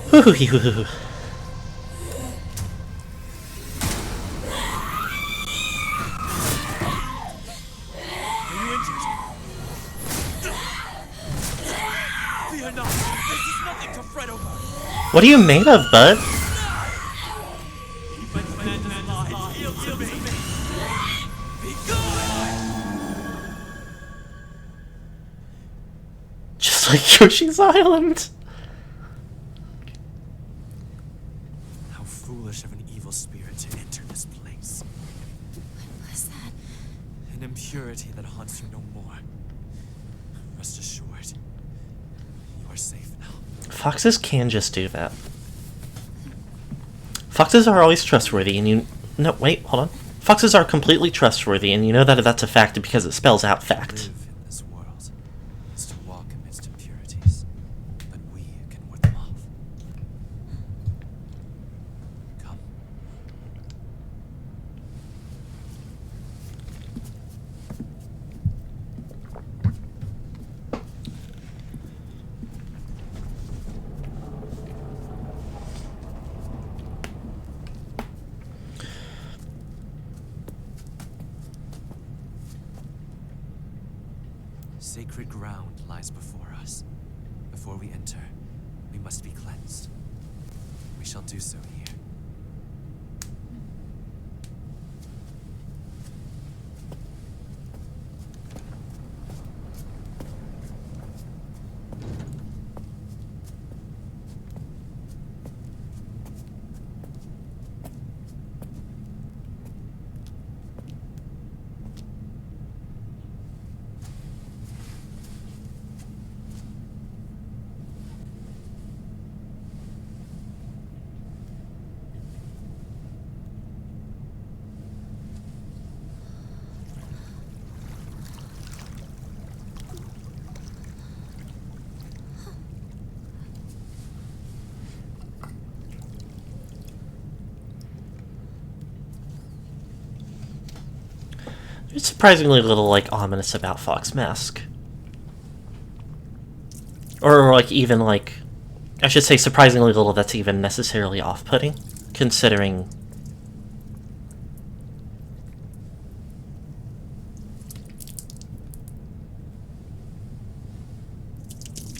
Woohoo! Fear not. This is nothing to fret over. What are you made of, bud? Keep my commander's lie. Yield to me. Be good. Just like Yoshi's Island. How foolish of an evil spirit to enter this place. What's that? An impurity that haunts you no more. Rest assured, you are safe now. Foxes can just do that. Foxes are always trustworthy, and you... No, wait, hold on. Foxes are completely trustworthy, and you know that that's a fact because it spells out fact. Live in this world is to walk amidst impurities, but we can ward them off. Come. Sacred ground lies before us. Before we enter, we must be cleansed. We shall do so here. It's surprisingly little, like, ominous about Fox Mask. Or, like, even, like... I should say surprisingly little that's even necessarily off-putting, considering...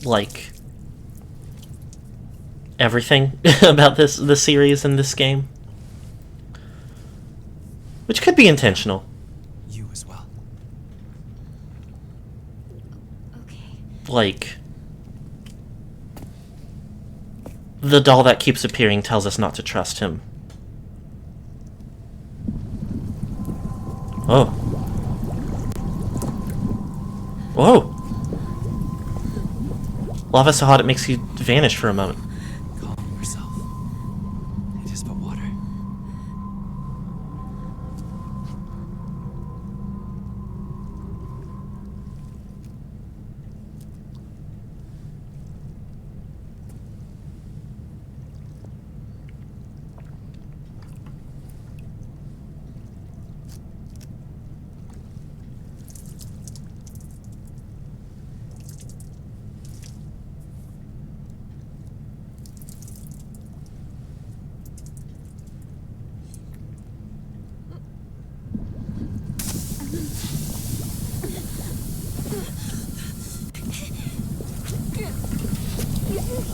like... everything about this series and this game. Which could be intentional. You as well. Okay. Like, the doll that keeps appearing tells us not to trust him. Oh. Whoa! Lava so hot it makes you vanish for a moment. Calm yourself. It is but water.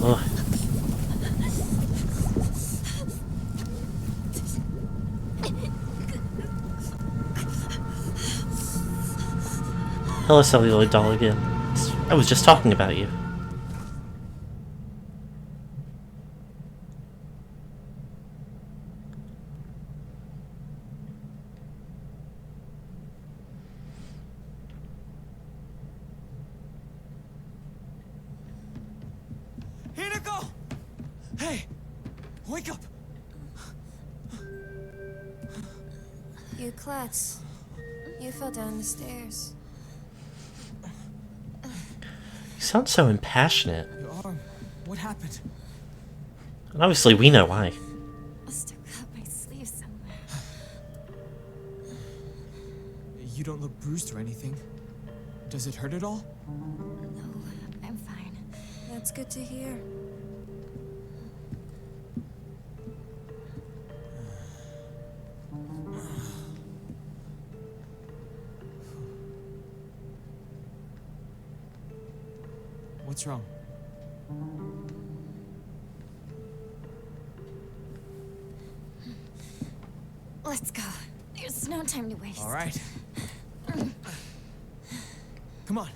Ugh. Hello, celluloid doll again. I was just talking about you. Hinako! Hey! Wake up! You klutz. You fell down the stairs. You sound so impassionate. Your arm. What happened? And obviously we know why. Must have cut my sleeve somewhere. You don't look bruised or anything. Does it hurt at all? No, I'm fine. That's good to hear. What's wrong? Let's go. There's no time to waste. All right. Come on.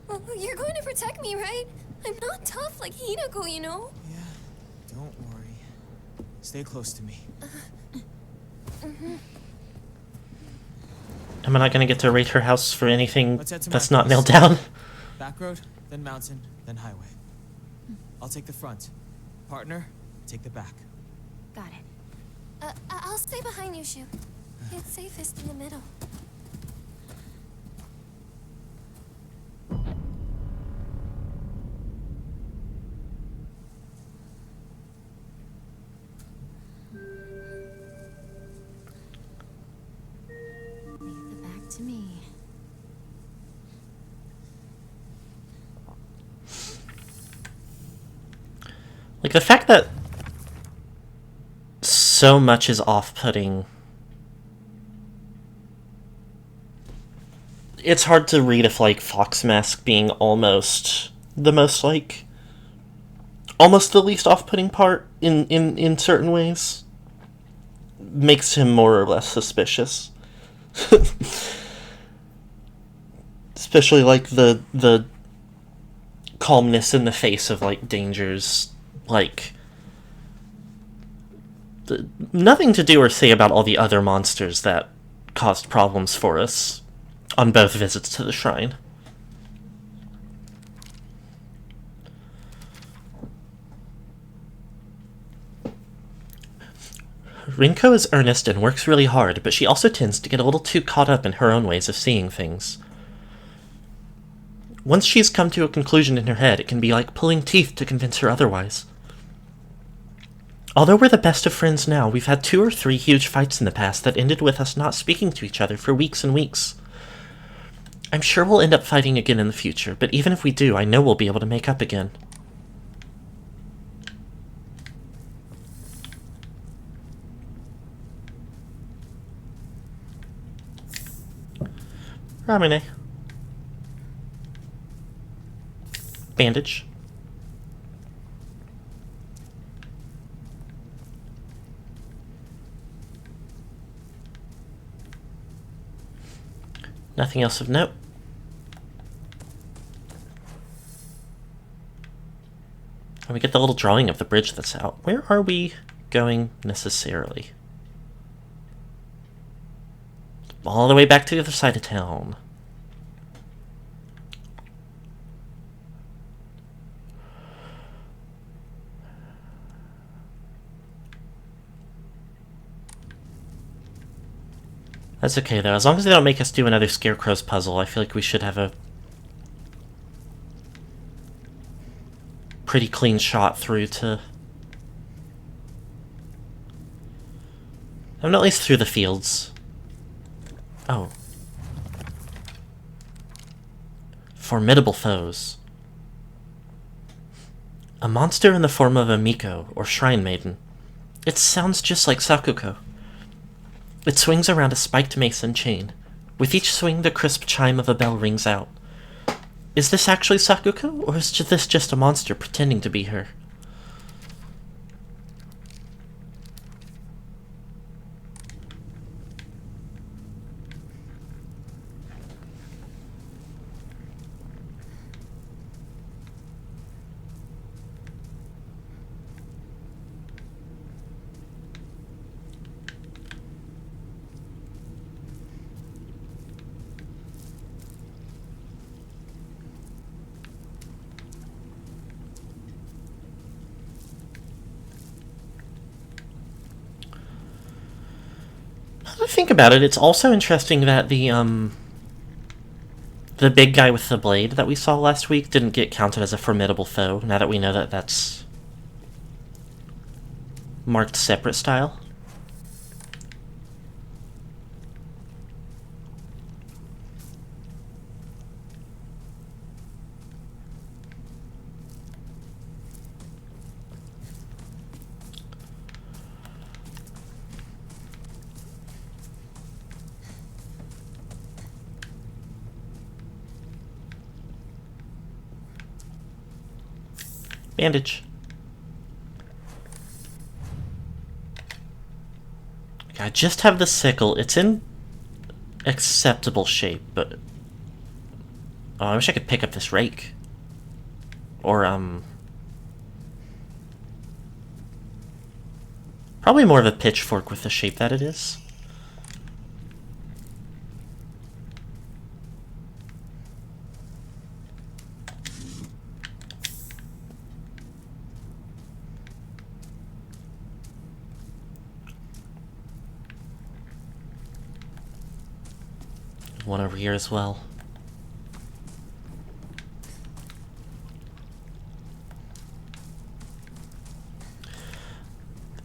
Oh, you're going to protect me, right? I'm not tough like Hinako, you know? Yeah, don't worry. Stay close to me. Am I not gonna get to rate her house for anything Let's head to that's my not nailed place. down? Back road, then mountain, then highway. I'll take the front. Partner, take the back. Got it. I'll stay behind you, Shu. It's safest in the middle. Leave the back to me. Like, the fact that so much is off-putting, it's hard to read if, like, Fox Mask being almost the most, like, almost the least off-putting part in certain ways makes him more or less suspicious. Especially, like, the calmness in the face of, like, dangers, like, nothing to do or say about all the other monsters that caused problems for us on both visits to the shrine. Rinko is earnest and works really hard, but she also tends to get a little too caught up in her own ways of seeing things. Once she's come to a conclusion in her head, it can be like pulling teeth to convince her otherwise. Although we're the best of friends now, we've had 2 or 3 huge fights in the past that ended with us not speaking to each other for weeks and weeks. I'm sure we'll end up fighting again in the future, but even if we do, I know we'll be able to make up again. Ramune. Bandage. Nothing else of note. And we get the little drawing of the bridge that's out. Where are we going necessarily? all the way back to the other side of town. That's okay, though. As long as they don't make us do another Scarecrow's puzzle, I feel like we should have a pretty clean shot through to... I'm at least through the fields. Oh. Formidable foes. A monster in the form of a Miko, or Shrine Maiden. It sounds just like Sakuko. It swings around a spiked mason chain. With each swing, the crisp chime of a bell rings out. Is this actually Sakuko, or is this just a monster pretending to be her? Now that I think about it, it's also interesting that the big guy with the blade that we saw last week didn't get counted as a formidable foe, now that we know that that's marked separate style. Bandage. Okay, I just have the sickle. It's in acceptable shape, but... Oh, I wish I could pick up this rake. Or, probably more of a pitchfork with the shape that it is. One over here as well.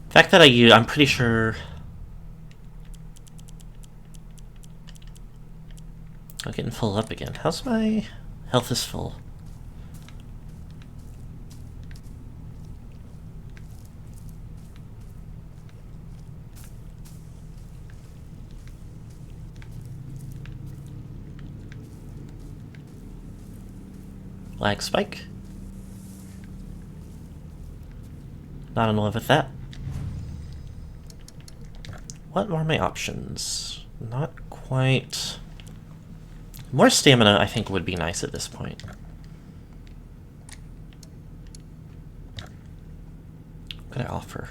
The fact that I'm pretty sure... I'm getting full up again. How's my health is full? Lag spike. Not in love with that. What are my options? Not quite... More stamina, I think, would be nice at this point. What could I offer?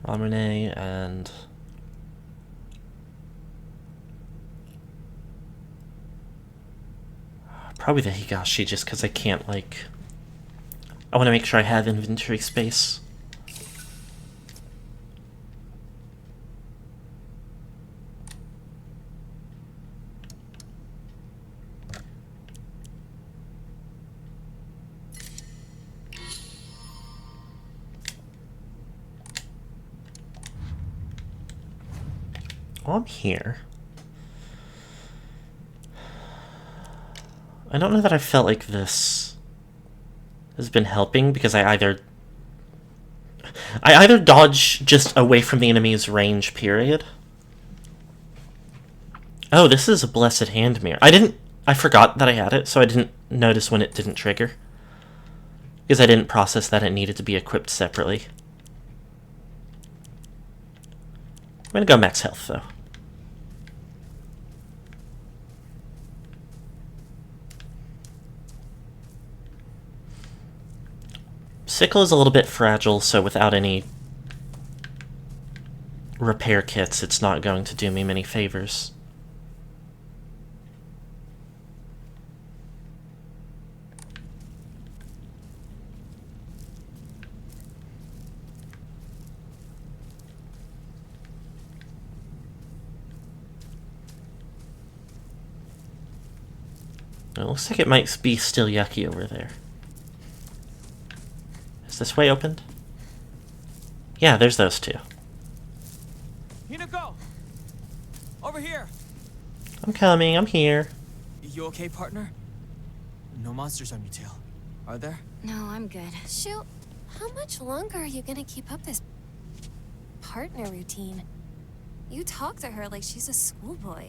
Ramune and... Probably the Higashi, just because I can't, like... I want to make sure I have inventory space. While I'm here... I don't know that I felt like this has been helping, because I either dodge just away from the enemy's range, period. Oh, this is a Blessed Hand Mirror. I forgot that I had it, so I didn't notice when it didn't trigger. Because I didn't process that it needed to be equipped separately. I'm gonna go max health, though. Sickle is a little bit fragile, so without any repair kits, it's not going to do me many favors. It looks like it might be still yucky over there. Is this way opened? Yeah, there's those two. Hinako! Over here! I'm coming, I'm here. You okay, partner? No monsters on your tail, are there? No, I'm good. Shoot, how much longer are you gonna keep up this partner routine? You talk to her like she's a schoolboy.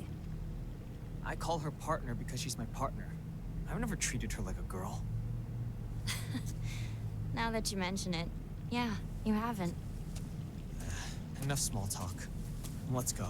I call her partner because she's my partner. I've never treated her like a girl. Now that you mention it, yeah, you haven't. Enough small talk. Let's go.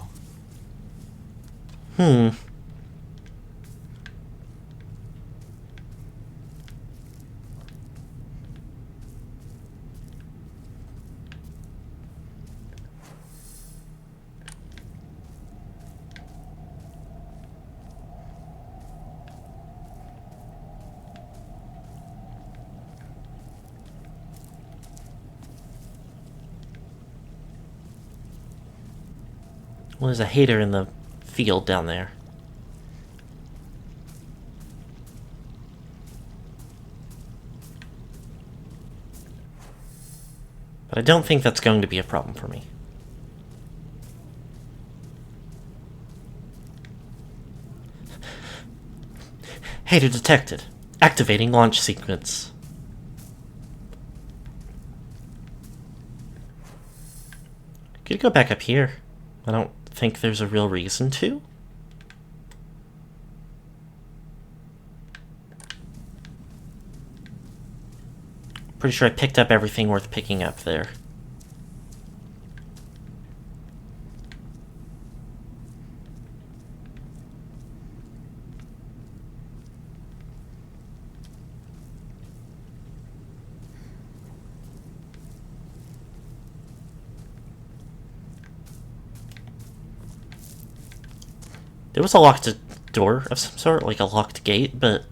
Well, there's a hater in the field down there. But I don't think that's going to be a problem for me. Hater detected. Activating launch sequence. Could go back up here. I don't think there's a real reason to. Pretty sure I picked up everything worth picking up there. There was a locked door of some sort, like a locked gate, but...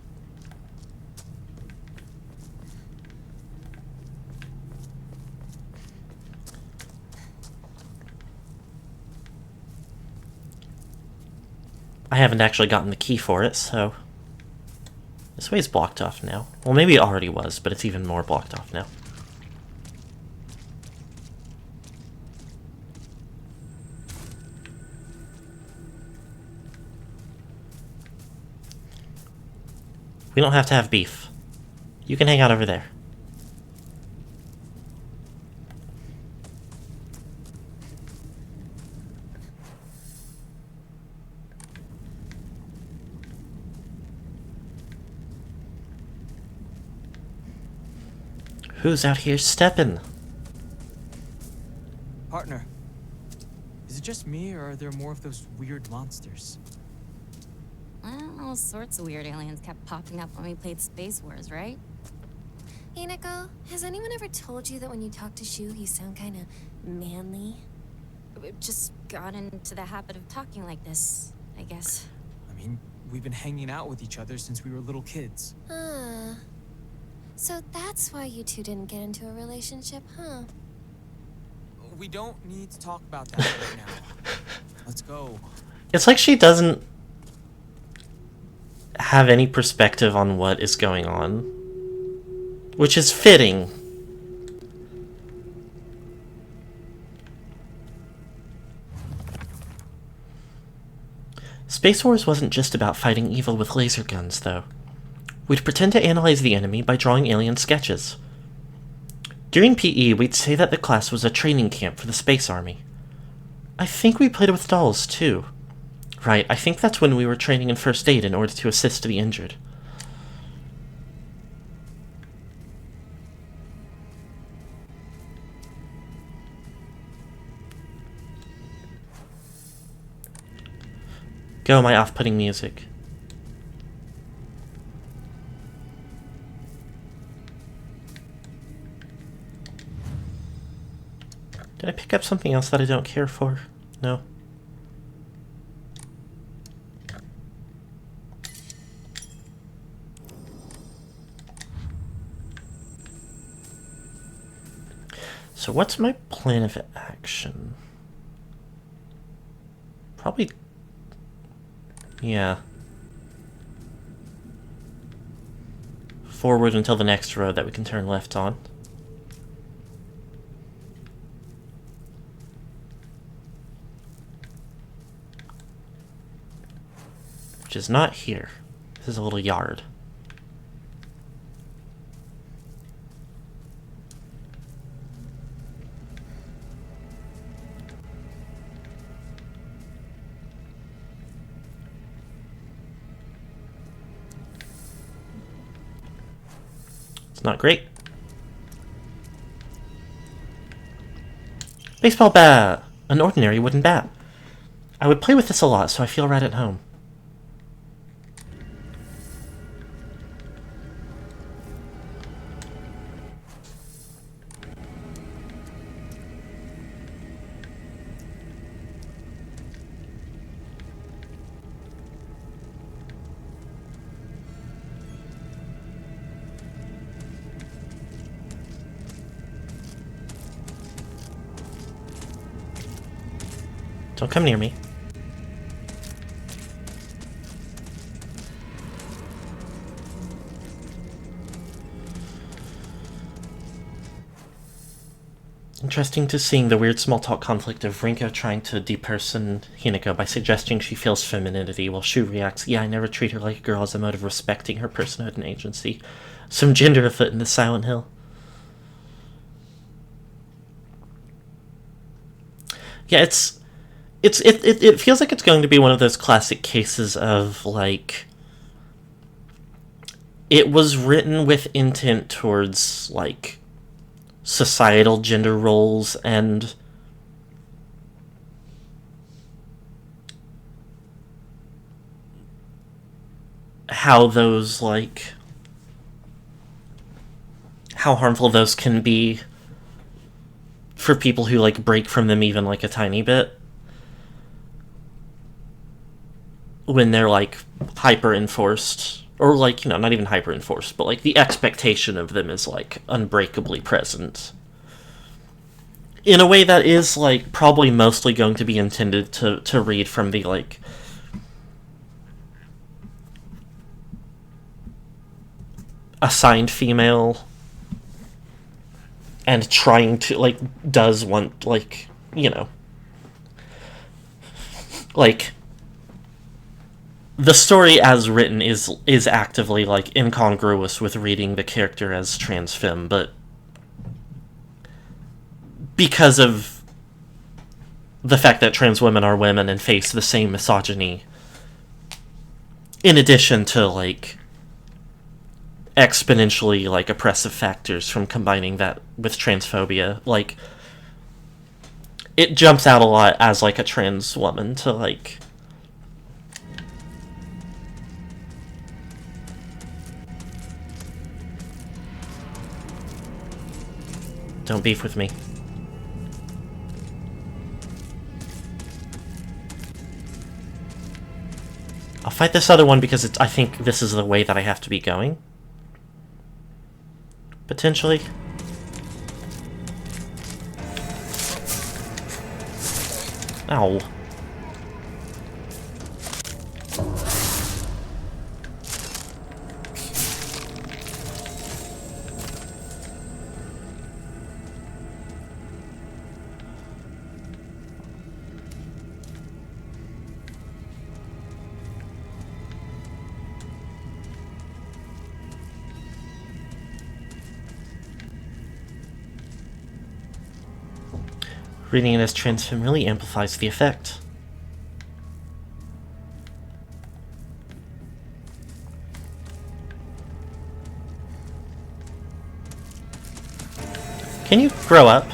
I haven't actually gotten the key for it, so... This way is blocked off now. Well, maybe it already was, but it's even more blocked off now. We don't have to have beef. You can hang out over there. Who's out here stepping? Partner, is it just me or are there more of those weird monsters? Well, all sorts of weird aliens kept popping up when we played Space Wars, right? Hinako, has anyone ever told you that when you talk to Shu, you sound kind of manly? We've just got into the habit of talking like this, I guess. I mean, we've been hanging out with each other since we were little kids. So that's why you two didn't get into a relationship, huh? We don't need to talk about that right now. Let's go. It's like she doesn't have any perspective on what is going on, which is fitting. Space Wars wasn't just about fighting evil with laser guns, though. We'd pretend to analyze the enemy by drawing alien sketches. During PE, we'd say that the class was a training camp for the Space Army. I think we played with dolls, too. Right, I think that's when we were training in first aid in order to assist the injured. Go, my off-putting music. Did I pick up something else that I don't care for? No. So what's my plan of action? Probably... yeah. Forward until the next road that we can turn left on. Which is not here. This is a little yard. It's not great. Baseball bat! An ordinary wooden bat. I would play with this a lot, so I feel right at home. Don't come near me. Interesting to seeing the weird small talk conflict of Rinko trying to deperson Hinako by suggesting she feels femininity, while Shu reacts, yeah, I never treat her like a girl as a mode of respecting her personhood and agency. Some gender afoot in the Silent Hill. Yeah, it feels like it's going to be one of those classic cases of, like, it was written with intent towards, like, societal gender roles and how those, like, how harmful those can be for people who, like, break from them even, like, a tiny bit. When they're, like, hyper-enforced, or, like, you know, not even hyper-enforced, but, like, the expectation of them is, like, unbreakably present. In a way that is, like, probably mostly going to be intended to read from the, like, assigned female, and trying to, like, does want, like, you know, like, the story as written is actively, like, incongruous with reading the character as trans femme, but because of the fact that trans women are women and face the same misogyny, in addition to, like, exponentially, like, oppressive factors from combining that with transphobia, like, it jumps out a lot as, like, a trans woman to, like, don't beef with me. I'll fight this other one because I think this is the way that I have to be going. Potentially. Ow. Reading it as trans femme really amplifies the effect. Can you grow up?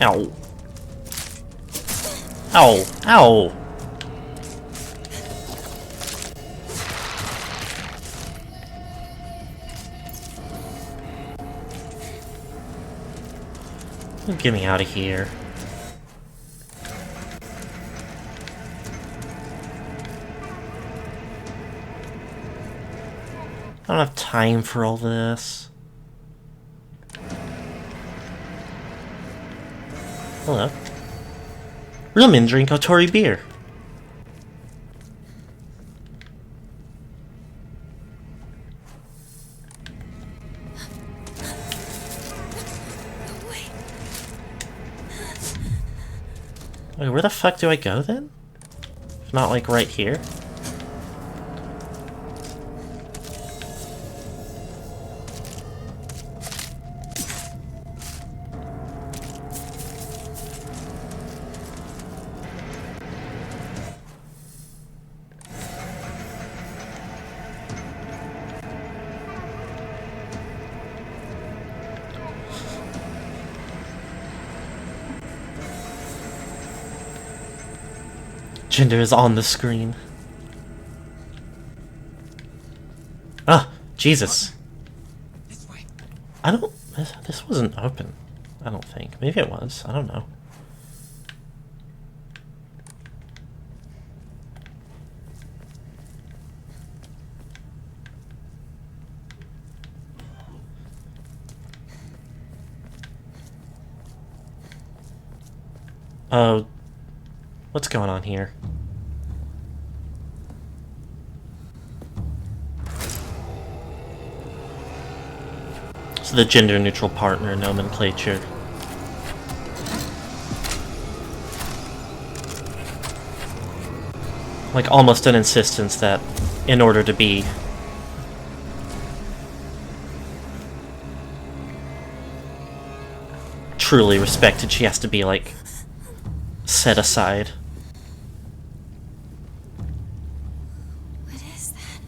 Ow. Ow. Ow. Get me out of here. I don't have time for all this. Hello. Real men drink Otori beer. Wait, where the fuck do I go then? If not like right here? Gender is on the screen. Ah, Jesus. This way. I don't... This wasn't open. I don't think. Maybe it was. I don't know. Oh... What's going on here? So the gender-neutral partner nomenclature. Like almost an insistence that in order to be truly respected, she has to be like set aside. What is that?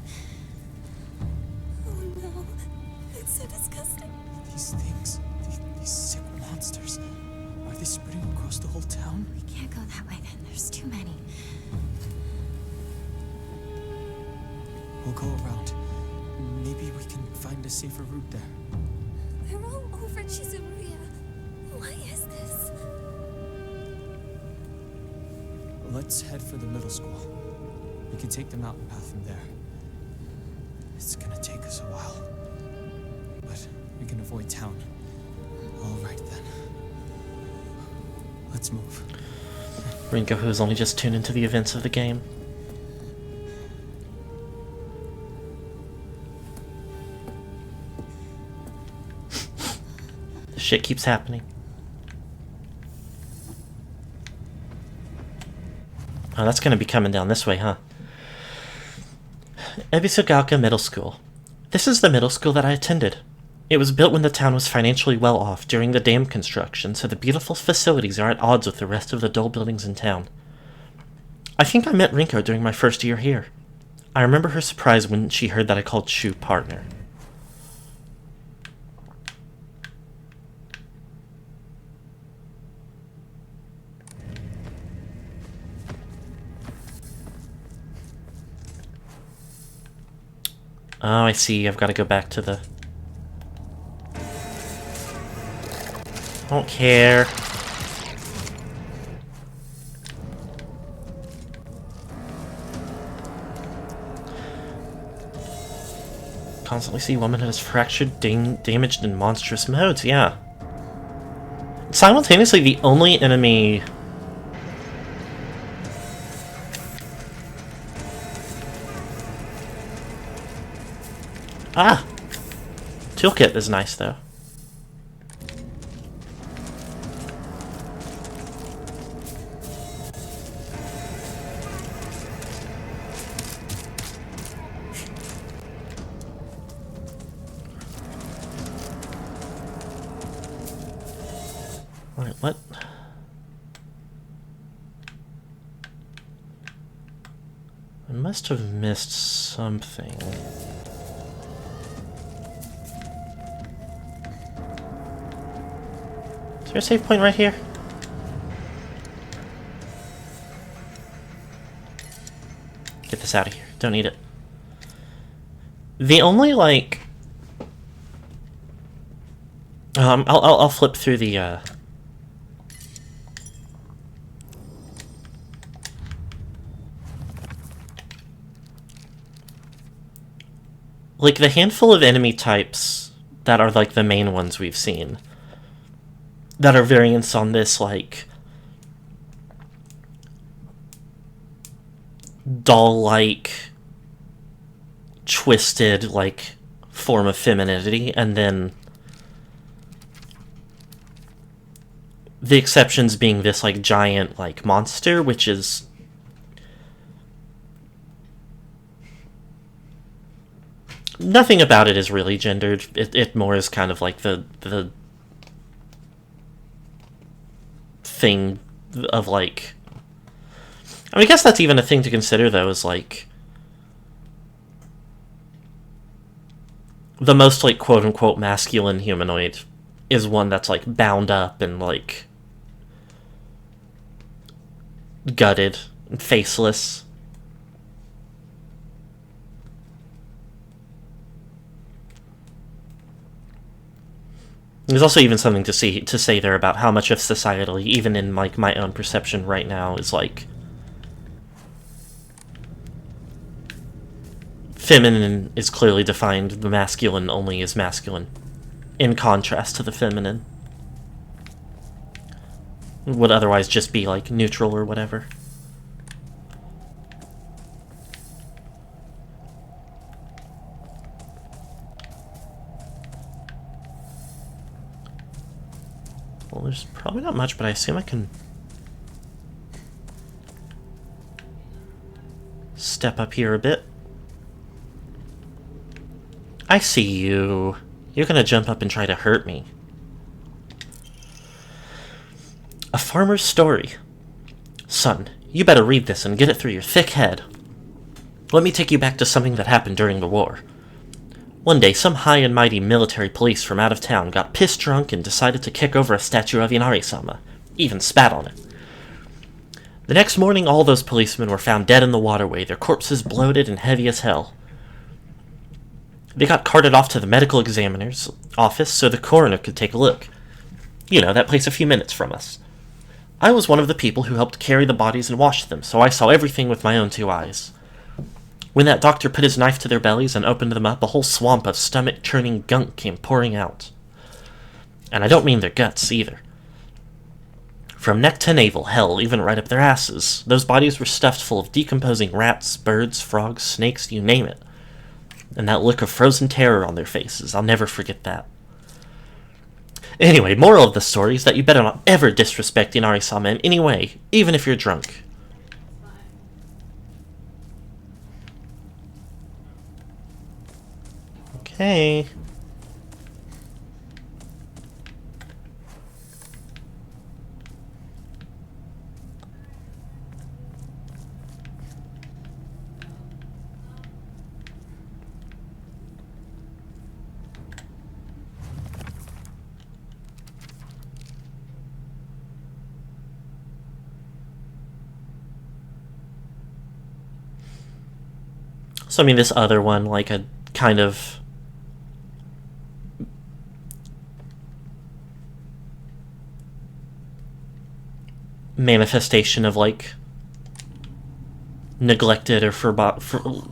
Oh no. It's so disgusting. These things, these sick monsters, are they spreading across the whole town? We can't go that way then. There's too many. We'll go around. Maybe we can find a safer route there. They're all over Chizuruya. Why is this? Let's head for the middle school. We can take the mountain path from there. It's gonna take us a while, but we can avoid town. All right then. Let's move. Rinko, who's only just tuned into the events of the game. The shit keeps happening. Oh, that's gonna be coming down this way, huh? Ebisugaoka Middle School. This is the middle school that I attended. It was built when the town was financially well off during the dam construction, so the beautiful facilities are at odds with the rest of the dull buildings in town. I think I met Rinko during my first year here. I remember her surprise when she heard that I called Shu partner. Oh, I see. I've got to go back to the... Don't care. Constantly see womanhood is fractured, damaged, in monstrous modes. Yeah. Simultaneously, the only enemy... Ah! Toolkit is nice, though. Alright, what? I must have missed something. Is there a save point right here? Get this out of here. Don't need it. The only, like... I'll flip through the like, the handful of enemy types that are, like, the main ones we've seen, that are variants on this, like, doll-like, twisted, like, form of femininity, and then the exceptions being this, like, giant, like, monster, which is nothing about it is really gendered. It more is kind of like the thing of, like, I mean, I guess that's even a thing to consider, though, is, like, the most, like, quote-unquote masculine humanoid is one that's, like, bound up and, like, gutted and faceless. There's also even something to say there about how much of societally, even in, like, my own perception right now, is, like, feminine is clearly defined, the masculine only is masculine, in contrast to the feminine. Would otherwise just be, like, neutral or whatever. Well, there's probably not much, but I assume I can step up here a bit. I see you. You're gonna jump up and try to hurt me. A farmer's story. Son, you better read this and get it through your thick head. Let me take you back to something that happened during the war. One day, some high and mighty military police from out of town got pissed drunk and decided to kick over a statue of Inari-sama, even spat on it. The next morning, all those policemen were found dead in the waterway, their corpses bloated and heavy as hell. They got carted off to the medical examiner's office so the coroner could take a look. You know, that place a few minutes from us. I was one of the people who helped carry the bodies and wash them, so I saw everything with my own 2 eyes. When that doctor put his knife to their bellies and opened them up, a whole swamp of stomach-churning gunk came pouring out. And I don't mean their guts, either. From neck to navel, hell, even right up their asses, those bodies were stuffed full of decomposing rats, birds, frogs, snakes, you name it. And that look of frozen terror on their faces, I'll never forget that. Anyway, moral of the story is that you better not ever disrespect Inari-sama in any way, even if you're drunk. Okay. So, I mean, this other one, like a kind of manifestation of, like, neglected or forgotten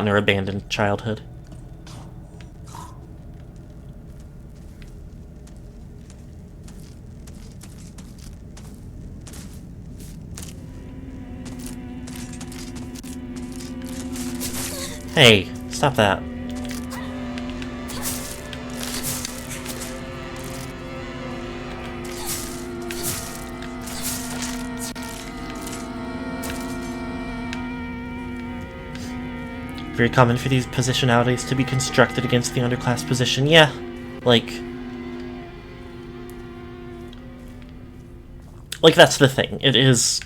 or abandoned childhood. Hey, stop that. Very common for these positionalities to be constructed against the underclass position. Yeah, like that's the thing. It is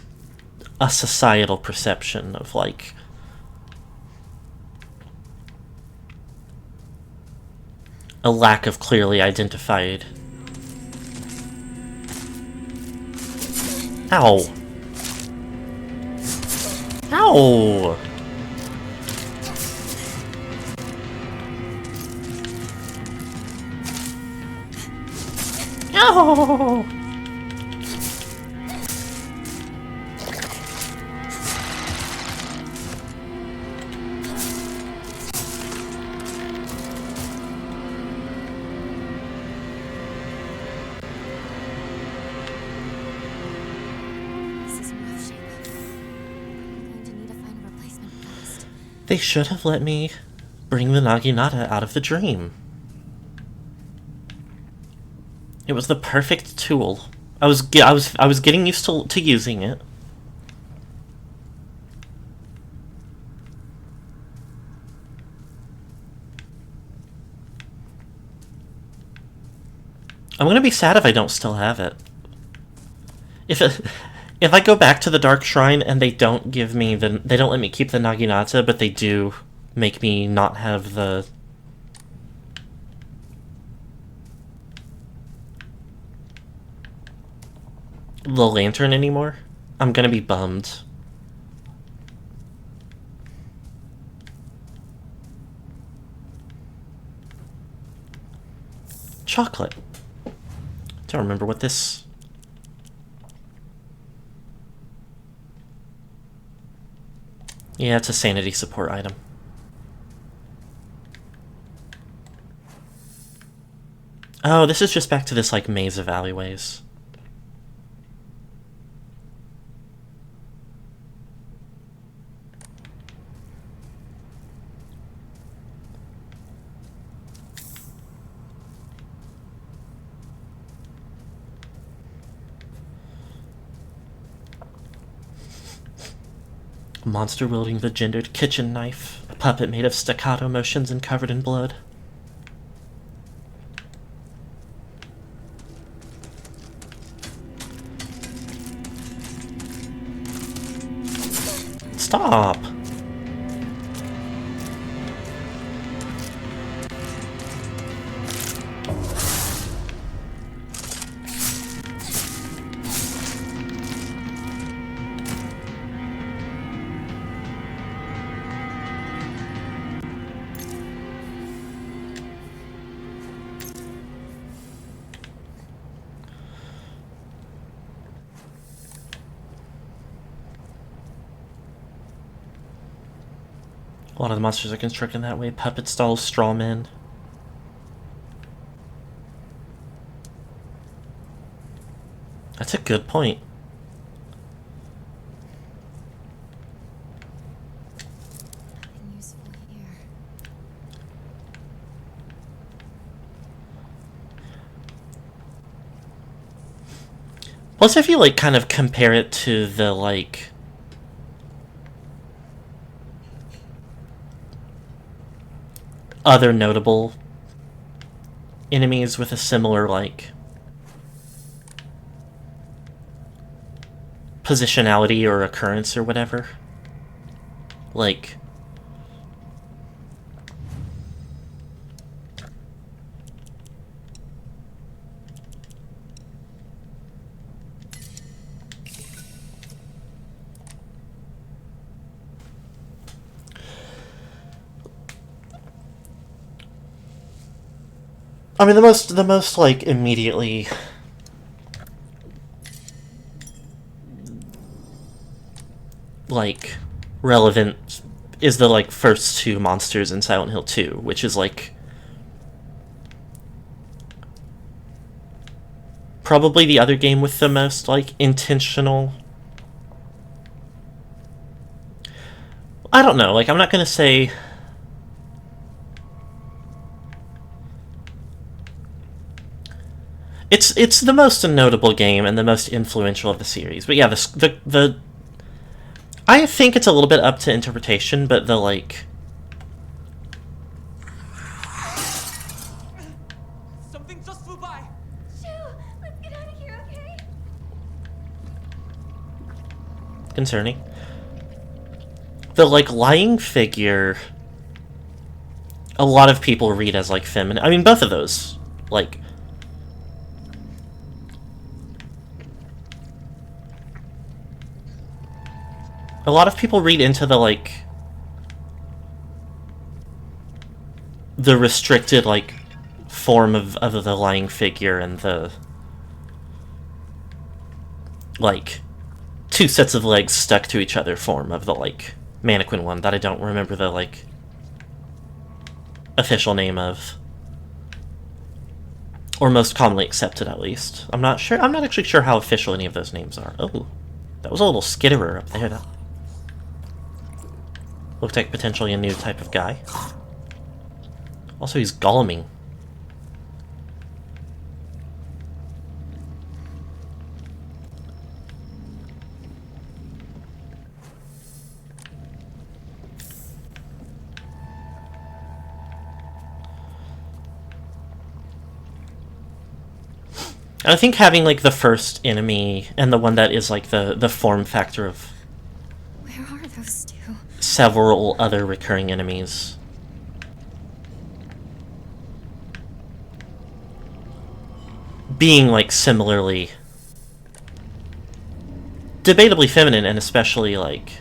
a societal perception of, like, a lack of clearly identified. Ow. Ow! Ow! They should have let me bring the Naginata out of the dream. It was the perfect tool. I was getting used to using it. I'm gonna be sad if I don't still have it. If I go back to the Dark Shrine and they don't give me they don't let me keep the Naginata, but they do make me not have the lantern anymore, I'm gonna be bummed. Chocolate. Don't remember what this... Yeah, it's a sanity support item. Oh, this is just back to this, like, maze of alleyways. A monster wielding the gendered kitchen knife. A puppet made of staccato motions and covered in blood. Stop! A lot of the monsters are constructed that way. Puppet stalls, straw men. That's a good point. Nothing useful here. Plus, if you, like, kind of compare it to the, like... other notable enemies with a similar, like, positionality or occurrence or whatever. Like, I mean, the most like immediately like relevant is the like first two monsters in Silent Hill 2, which is like probably the other game with the most like intentional. I don't know, like I'm not gonna say it's the most notable game and the most influential of the series. But yeah, the I think it's a little bit up to interpretation, but the like Something just flew by. Shoo! Let's get out of here, okay? concerning. The like lying figure a lot of people read as like feminine. I mean both of those. Like a lot of people read into the like the restricted like form of the lying figure and the like two sets of legs stuck to each other form of the like mannequin one that I don't remember the like official name of, or most commonly accepted at least. I'm not actually sure how official any of those names are. Oh, that was a little skitterer up there though. Looked like potentially a new type of guy. Also, he's goleming. And I think having like the first enemy and the one that is like the form factor of Where are those two? several other recurring enemies. Being like similarly debatably feminine, and especially like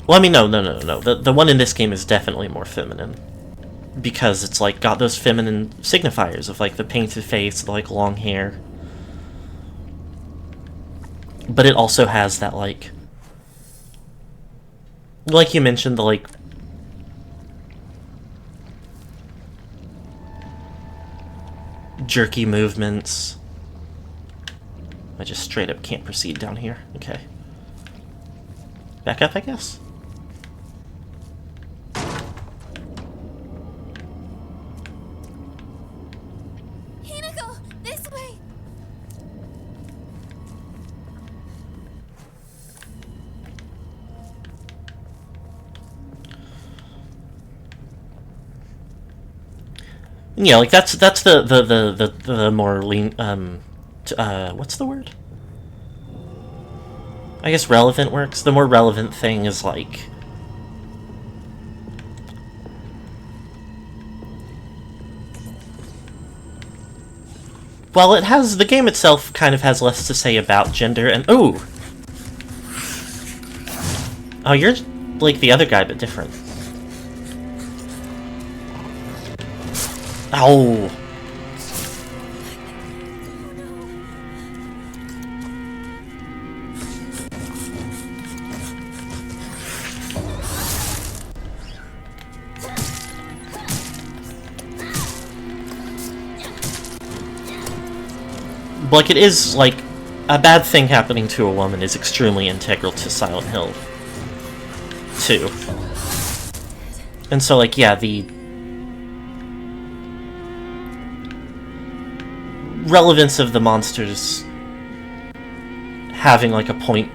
well, I mean, no. The one in this game is definitely more feminine. Because it's like got those feminine signifiers of like the painted face, the like long hair. But it also has that like you mentioned, the like jerky movements. I just straight up can't proceed down here. Okay. Back up, I guess. Hinako, this way! Yeah, like that's the more lean what's the word? I guess relevant works. The more relevant thing is like while it has the game itself kind of has less to say about gender and oh, you're like the other guy but different. Ow. Like, it is, like, a bad thing happening to a woman is extremely integral to Silent Hill 2. And so, like, yeah, the relevance of the monsters having, like, a point...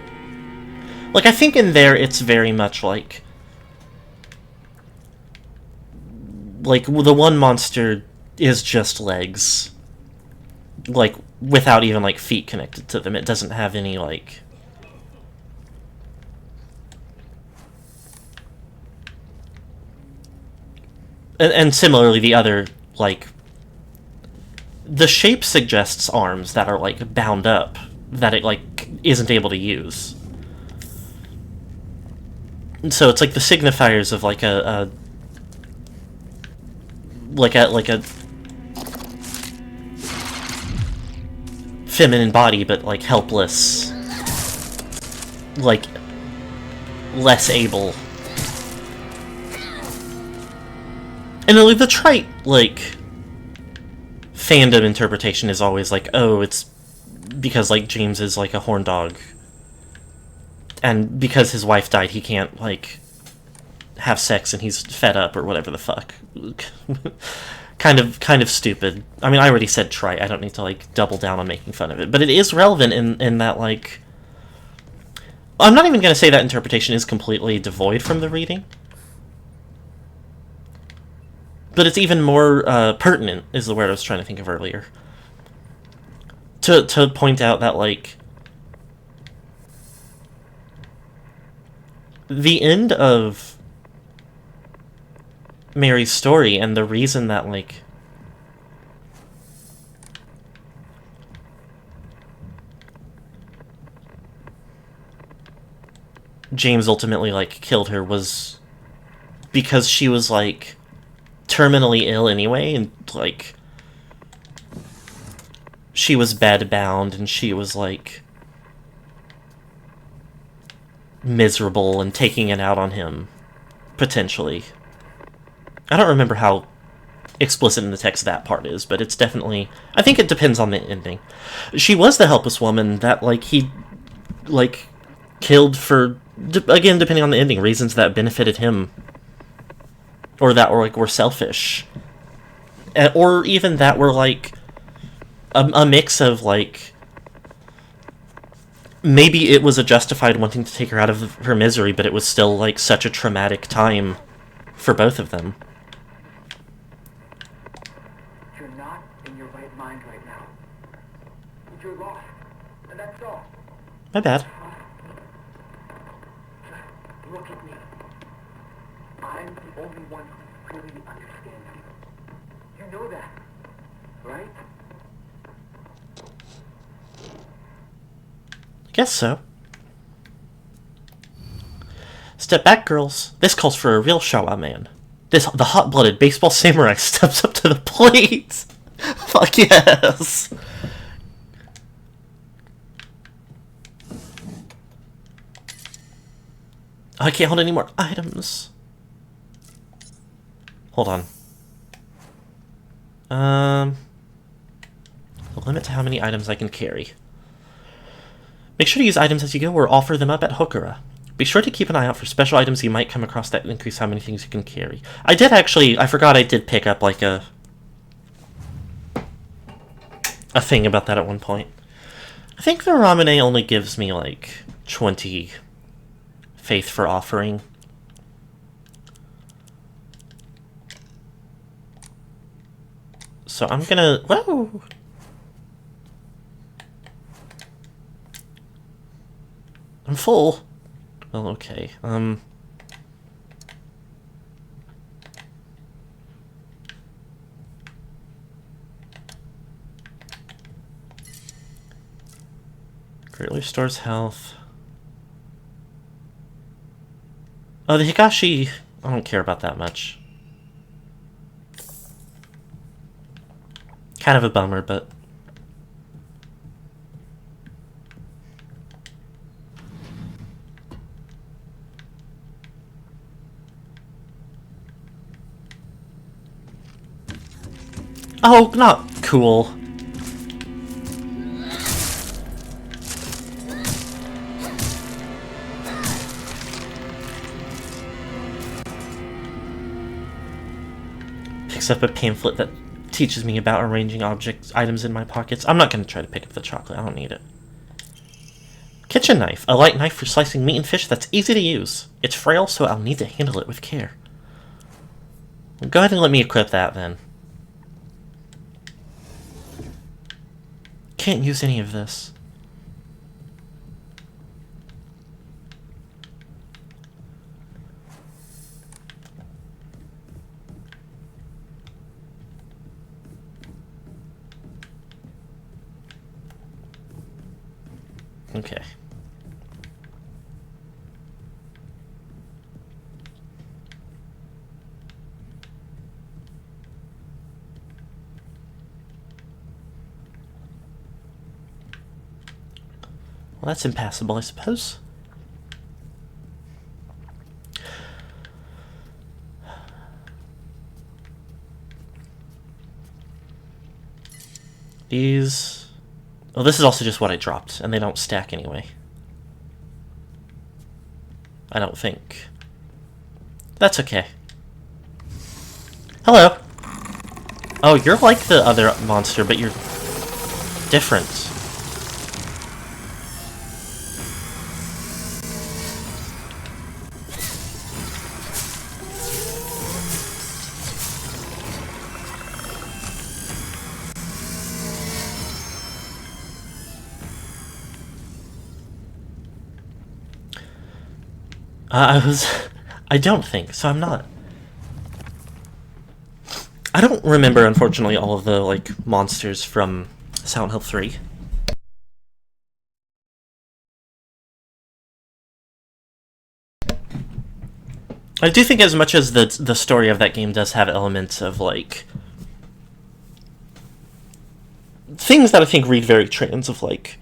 Like, I think in there it's very much like... Like, the one monster is just legs. Like, without even, like, feet connected to them. It doesn't have any, like... And similarly, the other, like... The shape suggests arms that are, like, bound up, that it, like, isn't able to use. And so it's, like, the signifiers of, like, a feminine body, but like helpless, like less able. And like the trite like fandom interpretation is always like, oh, it's because like James is like a horn dog, and because his wife died, he can't like have sex, and he's fed up or whatever the fuck. kind of stupid. I mean, I already said trite. I don't need to like double down on making fun of it, but it is relevant in that like. I'm not even going to say that interpretation is completely devoid from the reading, but it's even more pertinent, is the word I was trying to think of earlier. To point out that like the end of Mary's story, and the reason that like James ultimately like killed her was because she was like terminally ill anyway, and like she was bedbound, and she was like miserable and taking it out on him potentially. I don't remember how explicit in the text that part is, but it's definitely... I think it depends on the ending. She was the helpless woman that, like, he like, killed for, again, depending on the ending, reasons that benefited him. Or that were selfish. Or even that were, like, a mix of, like, maybe it was a justified wanting to take her out of her misery, but it was still, like, such a traumatic time for both of them. You're not in your right mind right now. You're lost, and that's all. My bad. Just look at me. I'm the only one who really understands you. You know that, right? I guess so. Step back, girls. This calls for a real Shawa man. The hot-blooded baseball samurai steps up to the plate. Fuck yes. I can't hold any more items. Hold on. The limit to how many items I can carry. Make sure to use items as you go or offer them up at Hokura. Be sure to keep an eye out for special items you might come across that increase how many things you can carry. I forgot I did pick up, like, a thing about that at one point. I think the Ramune only gives me, like, 20 faith for offering. So I'm gonna... Whoa! I'm full. Well, okay. Greatly restores health. Oh, the Higashi, I don't care about that much. Kind of a bummer, but... Oh, not cool. Picks up a pamphlet that teaches me about arranging items in my pockets. I'm not going to try to pick up the chocolate. I don't need it. Kitchen knife. A light knife for slicing meat and fish that's easy to use. It's frail, so I'll need to handle it with care. Well, go ahead and let me equip that, then. Can't use any of this. Okay. Well, that's impassable, I suppose. These... Well, this is also just what I dropped, and they don't stack anyway. I don't think. That's okay. Hello! Oh, you're like the other monster, but you're different. I don't think, so I'm not. I don't remember, unfortunately, all of the, like, monsters from Silent Hill 3. I do think as much as the story of that game does have elements of, like, things that I think read very trans of, like,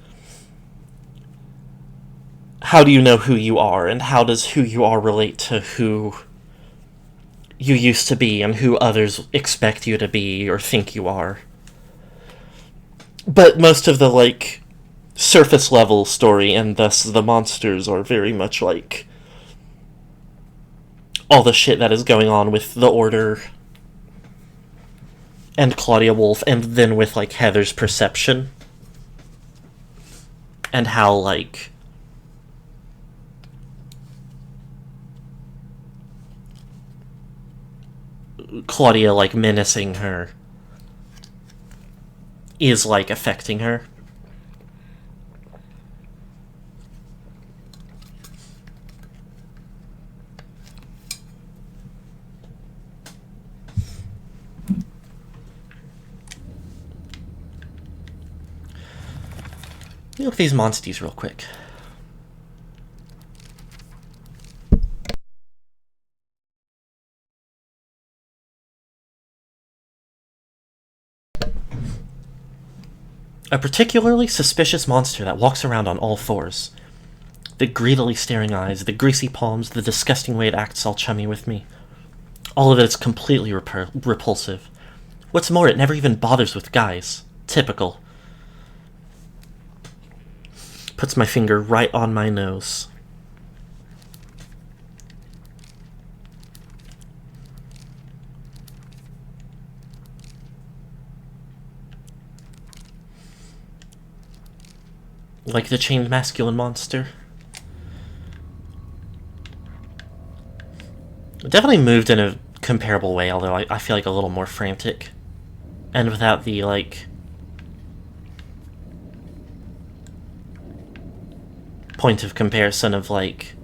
how do you know who you are, and how does who you are relate to who you used to be, and who others expect you to be, or think you are. But most of the, like, surface level story, and thus the monsters are very much like all the shit that is going on with the Order and Claudia Wolf, and then with like Heather's perception and how like Claudia like menacing her is like affecting her. Let me look at these monsties real quick. A particularly suspicious monster that walks around on all fours. The greedily staring eyes, the greasy palms, the disgusting way it acts all chummy with me. All of it is completely repulsive. What's more, it never even bothers with guys. Typical. Puts my finger right on my nose. Like the chained masculine monster. Definitely moved in a comparable way, although I feel like a little more frantic. And without the, like, point of comparison of, like,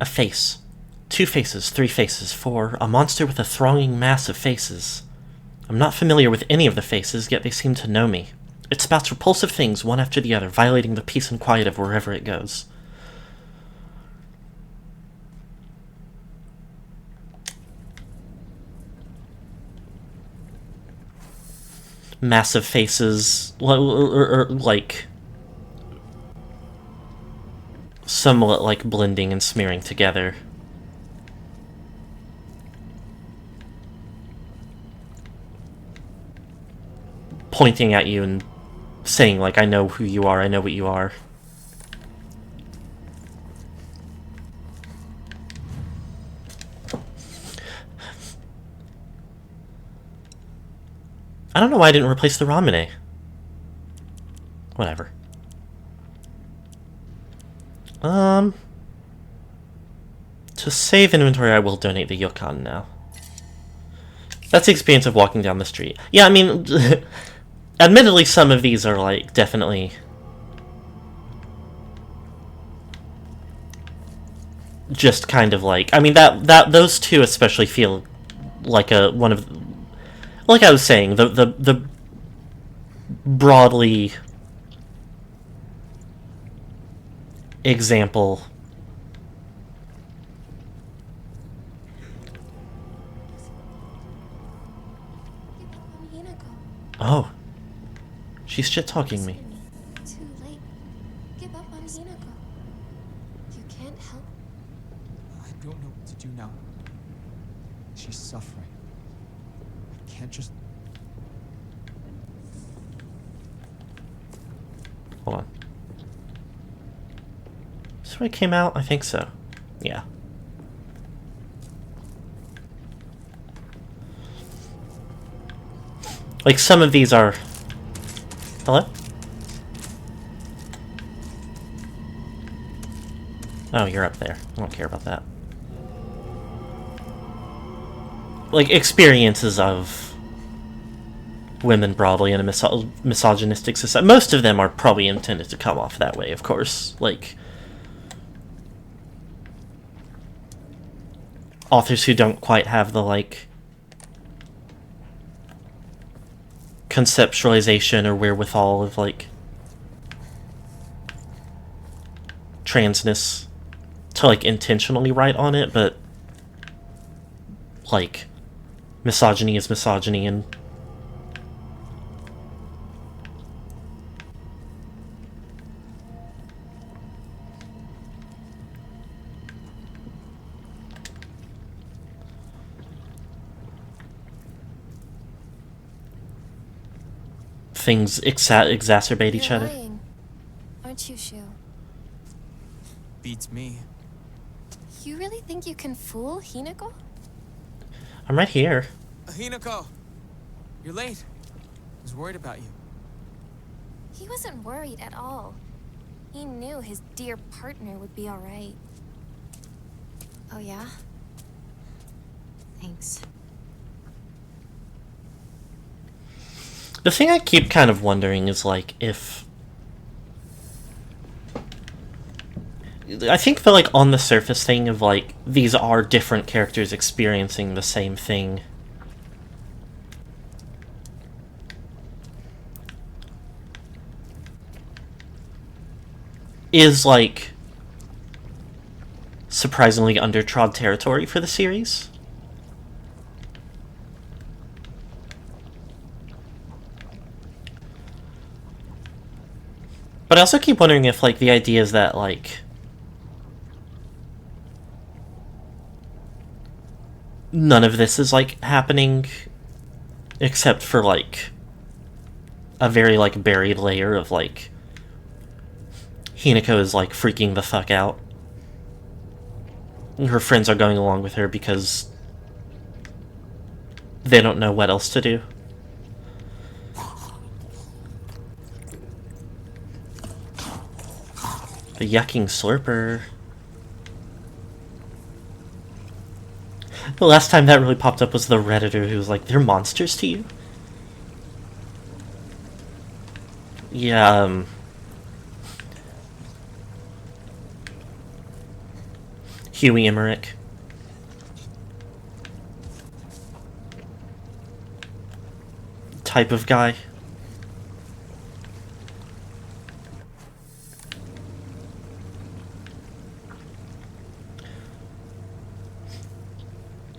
a face. 2 faces, 3 faces, 4. A monster with a thronging mass of faces. I'm not familiar with any of the faces, yet they seem to know me. It spouts repulsive things one after the other, violating the peace and quiet of wherever it goes. Massive faces, like somewhat like blending and smearing together. Pointing at you and saying, like, I know who you are, I know what you are. I don't know why I didn't replace the Ramune. Whatever. To save inventory, I will donate the Yukon now. That's the experience of walking down the street. Yeah, I mean, admittedly, some of these are, like, definitely just kind of like, I mean, those two especially feel like one of, like I was saying, the broadly example. Oh, she's shit-talking me. Too late. Give up on Hinako. You can't help. I don't know what to do now. She's suffering. I can't just... Hold on. Is this where it came out? I think so. Yeah. Like, some of these are... Hello? Oh, you're up there. I don't care about that. Like, experiences of women broadly in a misogynistic society. Most of them are probably intended to come off that way, of course. Like, authors who don't quite have the, like, conceptualization or wherewithal of, like, transness to, like, intentionally write on it, but, like, misogyny is misogyny, and things exacerbate each You're other. lying, aren't you, Shu? Beats me. You really think you can fool Hinako? I'm right here. Hinako! You're late. I was worried about you. He wasn't worried at all. He knew his dear partner would be alright. Oh, yeah? Thanks. The thing I keep kind of wondering is, like, if... I think the, like, on the surface thing of, like, these are different characters experiencing the same thing. Is, like, surprisingly undertrod territory for the series. But I also keep wondering if, like, the idea is that, like, none of this is, like, happening except for, like, a very, like, buried layer of, like, Hinako is, like, freaking the fuck out. Her friends are going along with her because they don't know what else to do. The yucking slurper. The last time that really popped up was the Redditor who was like, they're monsters to you? Yeah, Huey Emmerich. Type of guy.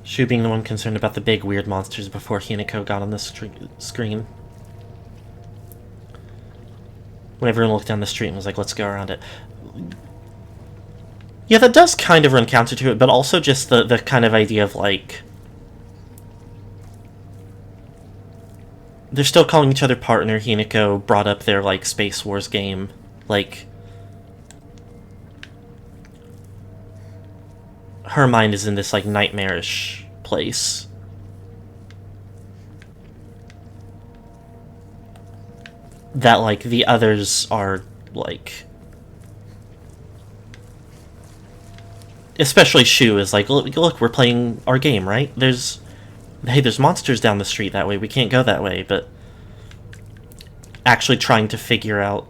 Shu being the one concerned about the big weird monsters before Hinako got on the screen. When everyone looked down the street and was like, let's go around it. Yeah, that does kind of run counter to it, but also just the kind of idea of, like... They're still calling each other partner. Hinako brought up their, like, Space Wars game. Like... Her mind is in this, like, nightmarish place. That, like, the others are, like... Especially Shu is like, look, we're playing our game, right? There's monsters down the street that way. We can't go that way, but actually trying to figure out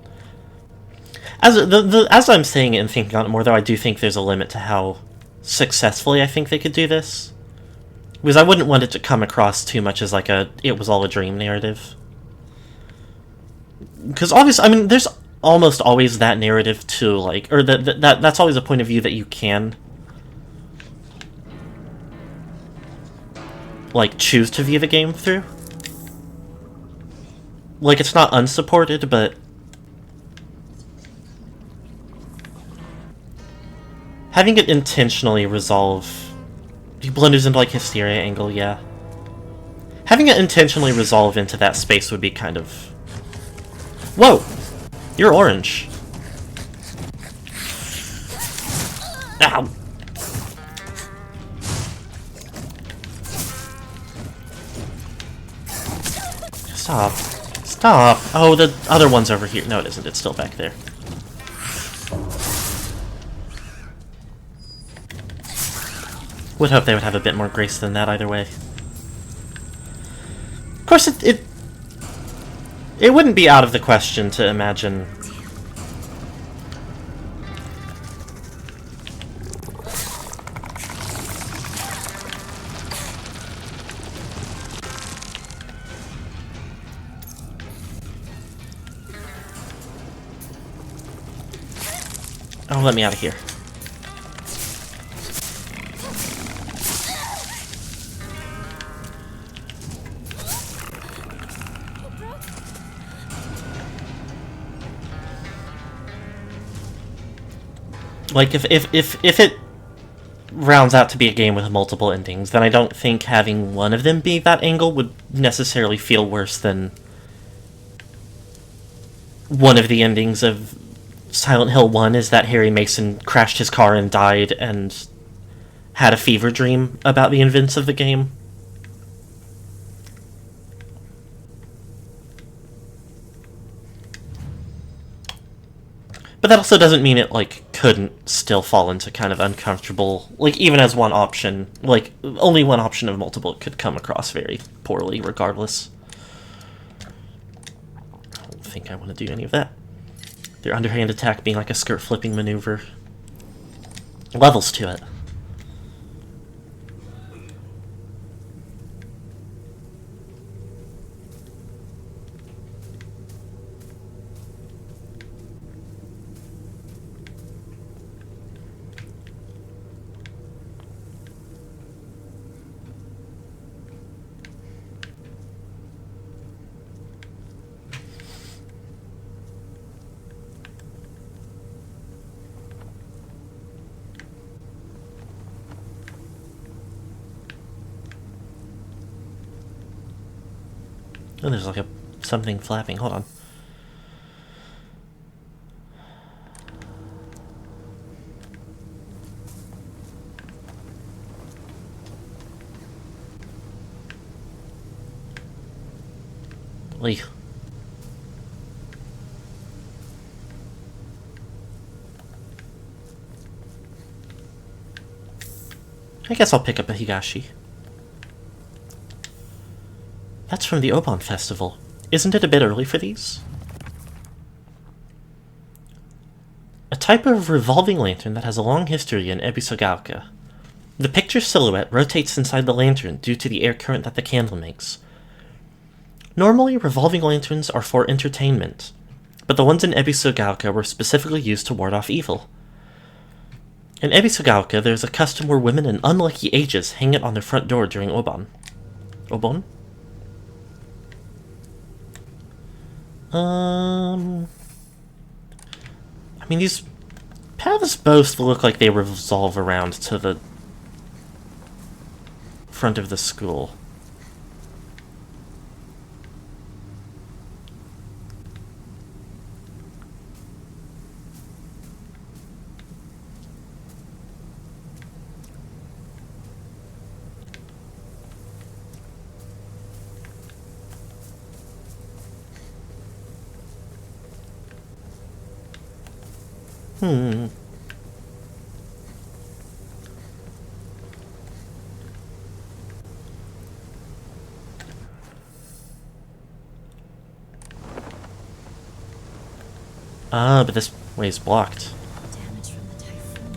as I'm saying it and thinking on it more, though, I do think there's a limit to how successfully I think they could do this, because I wouldn't want it to come across too much as like it was all a dream narrative. Because obviously, I mean, there's almost always that narrative too, like, or that's always a point of view that you can, like, choose to view the game through. Like, it's not unsupported, but having it intentionally resolve... He blunders into, like, hysteria angle, yeah. Having it intentionally resolve into that space would be kind of... Whoa! You're orange. Ow! Stop. Stop! Oh, the other one's over here. No, it isn't. It's still back there. Would hope they would have a bit more grace than that either way. Of course, it wouldn't be out of the question to imagine... Oh, let me out of here. Like, if it rounds out to be a game with multiple endings, then I don't think having one of them be that angle would necessarily feel worse than one of the endings of Silent Hill 1 is that Harry Mason crashed his car and died and had a fever dream about the events of the game. But that also doesn't mean it, like, couldn't still fall into kind of uncomfortable, like, even as one option, like, only one option of multiple, it could come across very poorly regardless. I don't think I want to do any of that. Their underhand attack being like a skirt flipping maneuver. Levels to it. Oh, there's like a something flapping. Hold on. Lee. I guess I'll pick up a Higashi. That's from the Obon Festival. Isn't it a bit early for these? A type of revolving lantern that has a long history in Ebisugaoka. The picture silhouette rotates inside the lantern due to the air current that the candle makes. Normally, revolving lanterns are for entertainment, but the ones in Ebisugaoka were specifically used to ward off evil. In Ebisugaoka, there's a custom where women in unlucky ages hang it on their front door during Obon. Obon? I mean, these paths both look like they revolve around to the front of the school. Ah, but this way is blocked. Damage from the typhoon.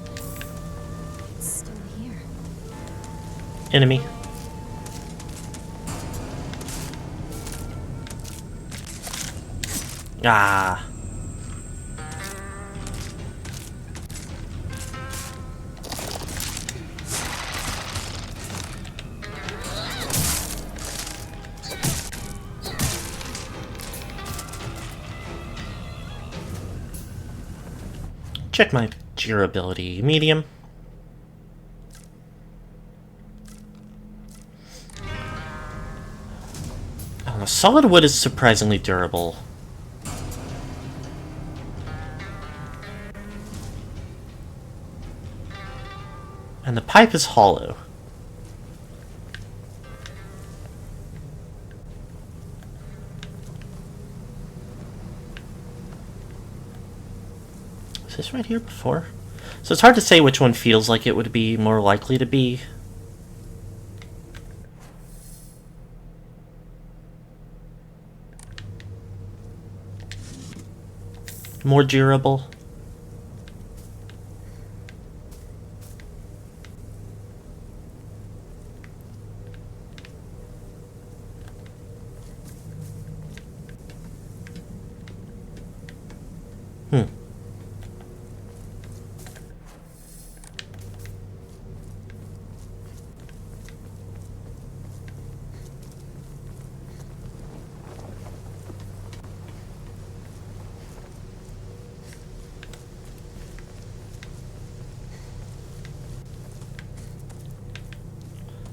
It's still here. Enemy. Ah. Check my durability. Medium. Oh, solid wood is surprisingly durable. And the pipe is hollow. Is this right here before? So it's hard to say which one feels like it would be more likely to be. More durable.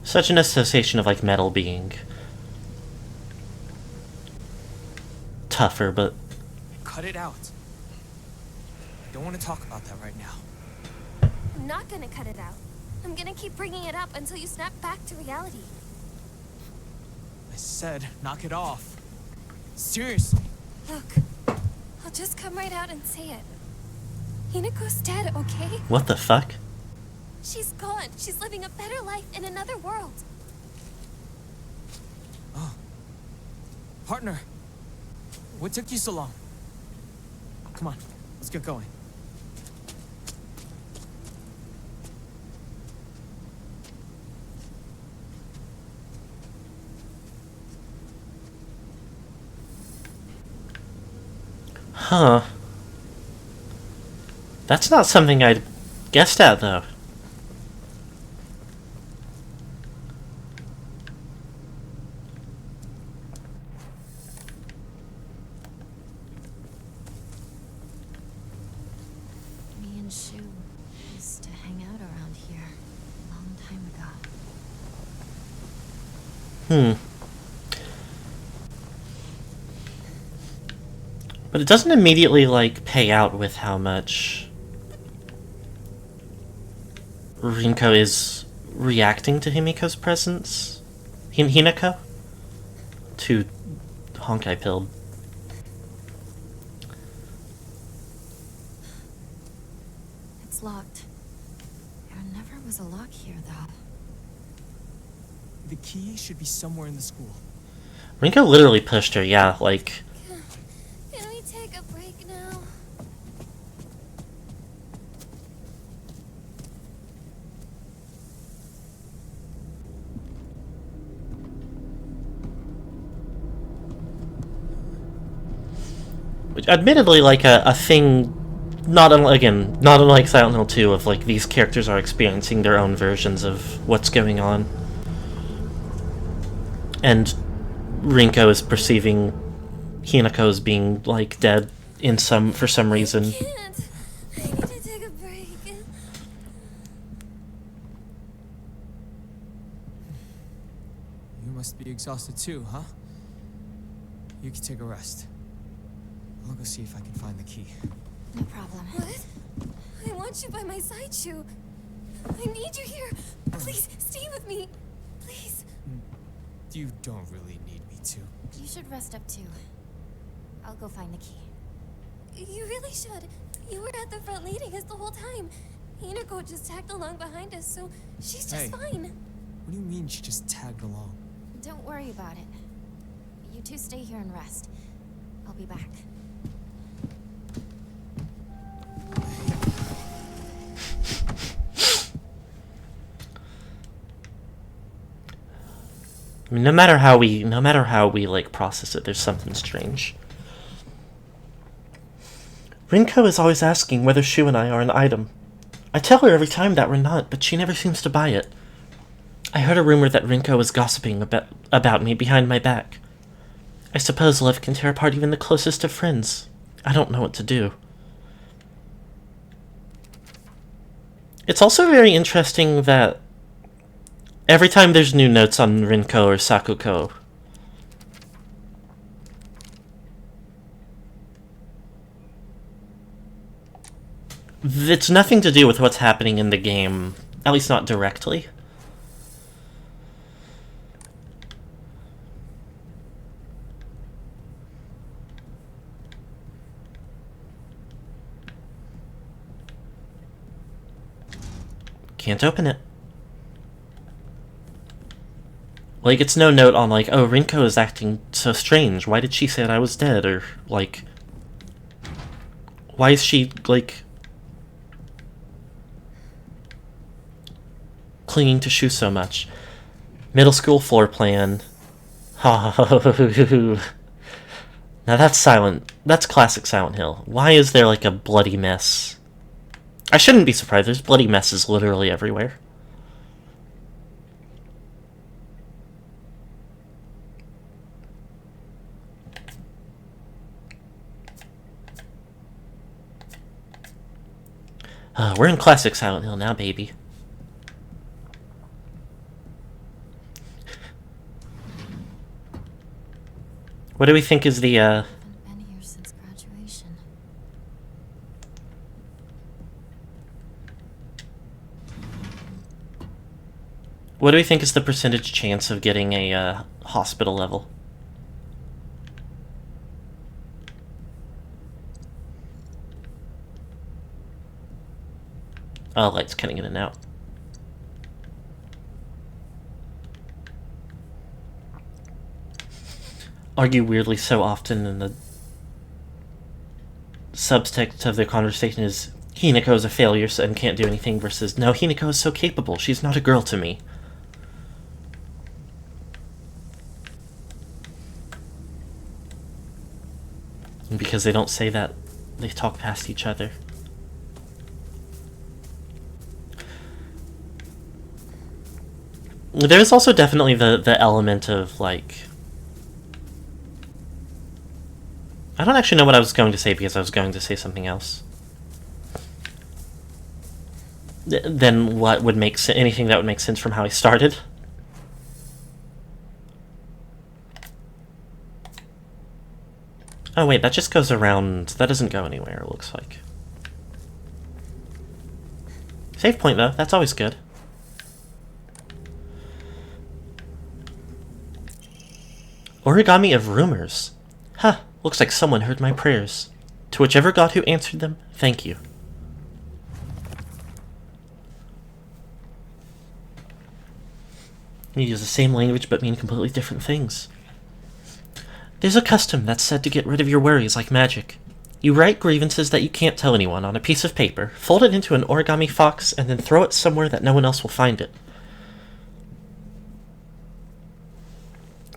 Such an association of like metal being tougher, but cut it out. I don't want to talk about that right now. I'm not gonna cut it out. I'm gonna keep bringing it up until you snap back to reality. I said, knock it off. Seriously. Look, I'll just come right out and say it. Hinako's dead, okay? What the fuck? She's gone. She's living a better life in another world. Oh. Partner. What took you so long? Come on, let's get going. Huh. That's not something I'd guessed at, though. Me and Shu used to hang out around here a long time ago. Hmm. But it doesn't immediately, like, pay out with how much Rinko is reacting to Himiko's presence. Hinako? To Honkai Pilled. It's locked. There never was a lock here, though. The key should be somewhere in the school. Rinko literally pushed her, yeah, like... Can we take a break now? Which, admittedly, like, a thing... Not unlike Silent Hill 2, of, like, these characters are experiencing their own versions of what's going on. And Rinko is perceiving Hinako as being, like, dead for some reason. I can't. I need to take a break. You must be exhausted too, huh? You can take a rest. I'll go see if I can find the key. No problem. What? I want you by my side, Shu. I need you here. Please, stay with me. Please. You don't really need me to. You should rest up too. I'll go find the key. You really should. You were at the front leading us the whole time. Hinako just tagged along behind us, so she's just Hey. fine. What do you mean she just tagged along? Don't worry about it. You two stay here and rest. I'll be back. I mean, no matter how we like process it, there's something strange. Rinko is always asking whether Shu and I are an item. I tell her every time that we're not, but she never seems to buy it. I heard a rumor that Rinko was gossiping about me behind my back. I suppose love can tear apart even the closest of friends. I don't know what to do. It's also very interesting that every time there's new notes on Rinko or Sakuko, it's nothing to do with what's happening in the game, at least not directly. Can't open it. Like, it's no note on, like, oh, Rinko is acting so strange. Why did she say that I was dead? Or, like, why is she, like, clinging to Shu so much? Middle school floor plan. Now that's classic Silent Hill. Why is there, like, a bloody mess? I shouldn't be surprised. There's bloody messes literally everywhere. We're in classic Silent Hill now, baby. What do we think is the, Haven't been here since graduation. What do we think is the percentage chance of getting a hospital level? Oh, light's cutting in and out. Argue weirdly so often, and the subtext of the conversation is Hinako is a failure and can't do anything versus no, Hinako is so capable, she's not a girl to me. And because they don't say that, they talk past each other. There's also definitely the element of, like... I don't actually know what I was going to say because I was going to say something else. Then what would make anything that would make sense from how I started? Oh wait, that just goes around... That doesn't go anywhere, it looks like. Save point though, that's always good. Origami of rumors. Huh, looks like someone heard my prayers. To whichever god who answered them, thank you. You use the same language but mean completely different things. There's a custom that's said to get rid of your worries like magic. You write grievances that you can't tell anyone on a piece of paper, fold it into an origami fox, and then throw it somewhere that no one else will find it.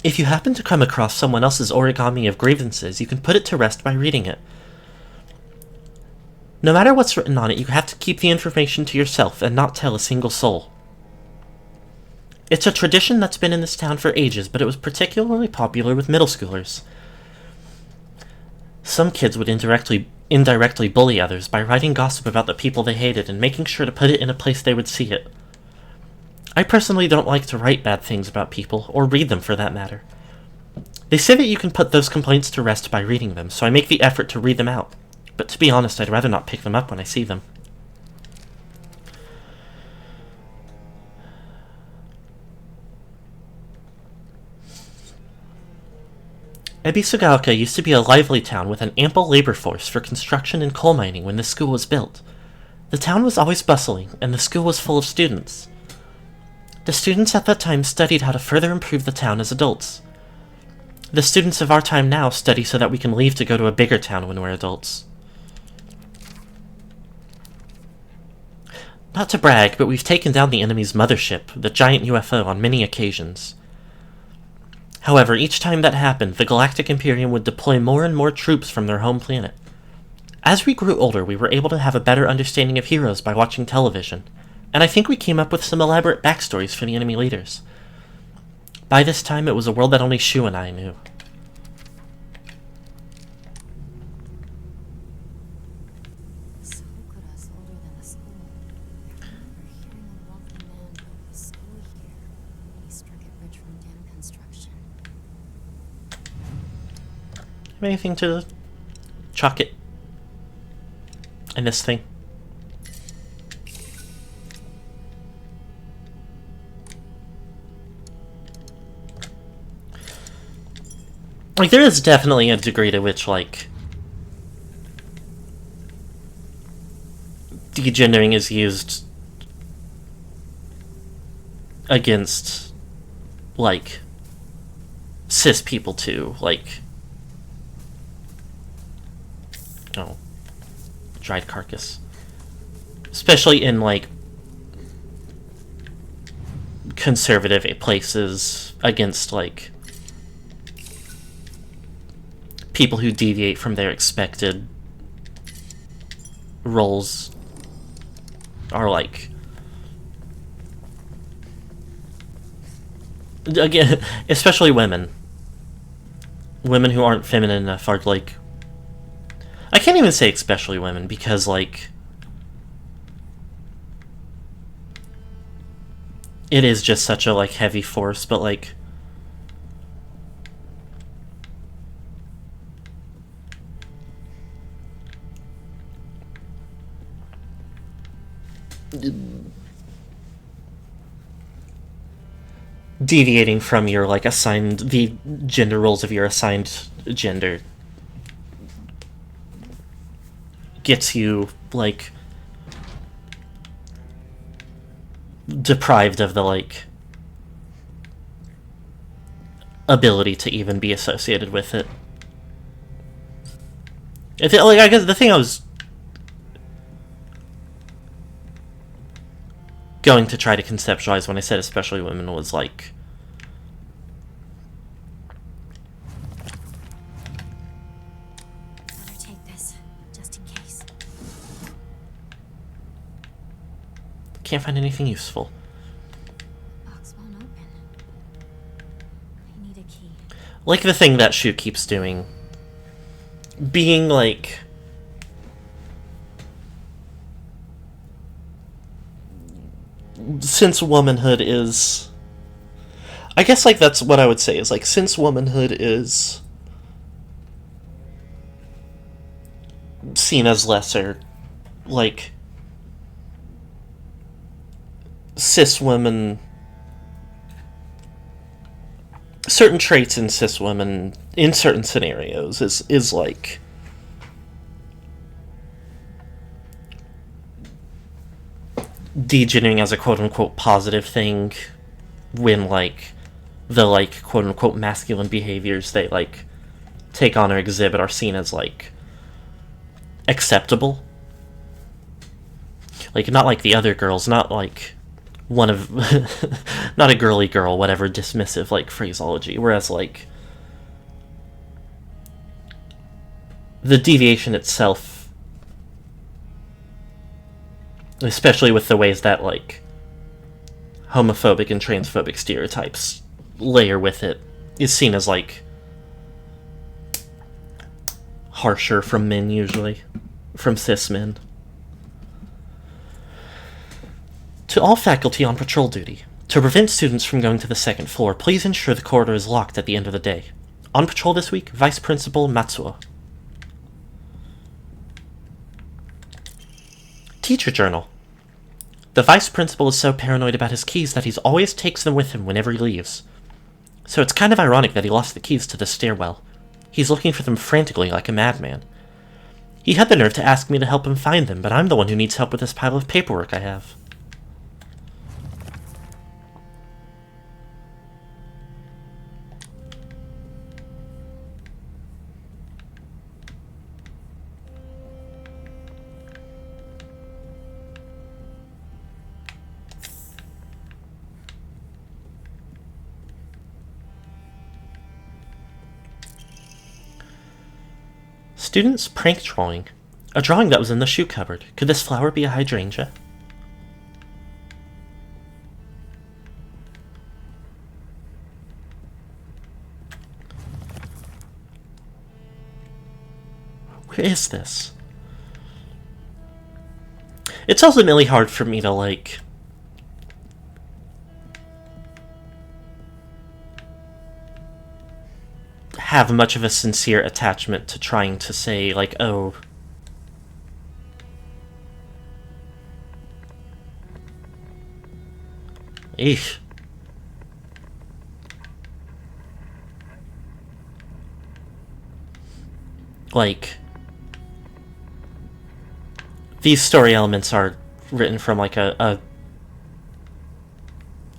If you happen to come across someone else's origami of grievances, you can put it to rest by reading it. No matter what's written on it, you have to keep the information to yourself and not tell a single soul. It's a tradition that's been in this town for ages, but it was particularly popular with middle schoolers. Some kids would indirectly bully others by writing gossip about the people they hated and making sure to put it in a place they would see it. I personally don't like to write bad things about people, or read them for that matter. They say that you can put those complaints to rest by reading them, so I make the effort to read them out. But to be honest, I'd rather not pick them up when I see them. Ebisugaoka used to be a lively town with an ample labor force for construction and coal mining when the school was built. The town was always bustling, and the school was full of students. The students at that time studied how to further improve the town as adults. The students of our time now study so that we can leave to go to a bigger town when we're adults. Not to brag, but we've taken down the enemy's mothership, the giant UFO, on many occasions. However, each time that happened, the Galactic Imperium would deploy more and more troops from their home planet. As we grew older, we were able to have a better understanding of heroes by watching television, and I think we came up with some elaborate backstories for the enemy leaders. By this time, it was a world that only Shu and I knew. Sakura's older than the school. I remember hearing a wealthy man built the school here when he struck it rich from dam construction. Have anything to chalk it in this thing? Like, there is definitely a degree to which, like, degendering is used against, like, cis people too. Like, oh, dried carcass. Especially in, like, conservative places against, like, people who deviate from their expected roles are, like, again, especially women who aren't feminine enough are, like, I can't even say especially women, because, like, it is just such a, like, heavy force, but, like, deviating from your, like, assigned, the gender roles of your assigned gender gets you, like, deprived of the, like, ability to even be associated with it. Like, I guess the thing I was going to try to conceptualize when I said especially women was, like, Better take this, just in case. can't find anything useful. Box won't open. I need a key. Like the thing that Shu keeps doing. Being, like, since womanhood is, I guess, like, that's what I would say is, like, since womanhood is seen as lesser, like, cis women, certain traits in cis women in certain scenarios is like degenerating as a quote-unquote positive thing when, like, the, like, quote-unquote masculine behaviors they, like, take on or exhibit are seen as, like, acceptable. Like, not like the other girls, not like one of not a girly girl, whatever dismissive, like, phraseology, whereas, like, the deviation itself, especially with the ways that, like, homophobic and transphobic stereotypes layer with it, is seen as, like, harsher from men, usually. From cis men. To all faculty on patrol duty, to prevent students from going to the second floor, please ensure the corridor is locked at the end of the day. On patrol this week, Vice Principal Matsuo. Teacher Journal. The Vice Principal is so paranoid about his keys that he always takes them with him whenever he leaves. So it's kind of ironic that he lost the keys to the stairwell. He's looking for them frantically like a madman. He had the nerve to ask me to help him find them, but I'm the one who needs help with this pile of paperwork I have. Students prank drawing. A drawing that was in the shoe cupboard. Could this flower be a hydrangea? Where is this? It's ultimately hard for me to, like, have much of a sincere attachment to trying to say, like, oh, eesh. Like, these story elements are written from, like, a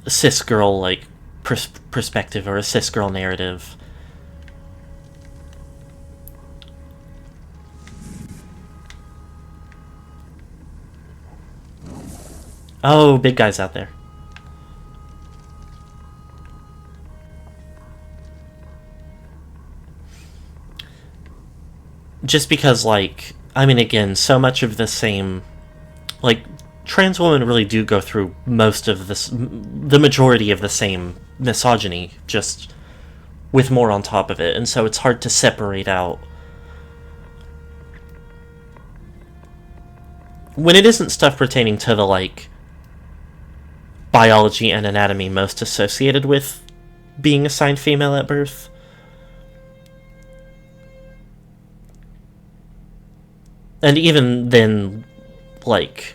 cis girl, like, perspective, or a cis girl narrative. Oh, big guy's out there. Just because, like, I mean, again, so much of the same, like, trans women really do go through most of this, the majority of the same misogyny, just with more on top of it, and so it's hard to separate out. When it isn't stuff pertaining to the, like, biology and anatomy most associated with being assigned female at birth. And even then, like,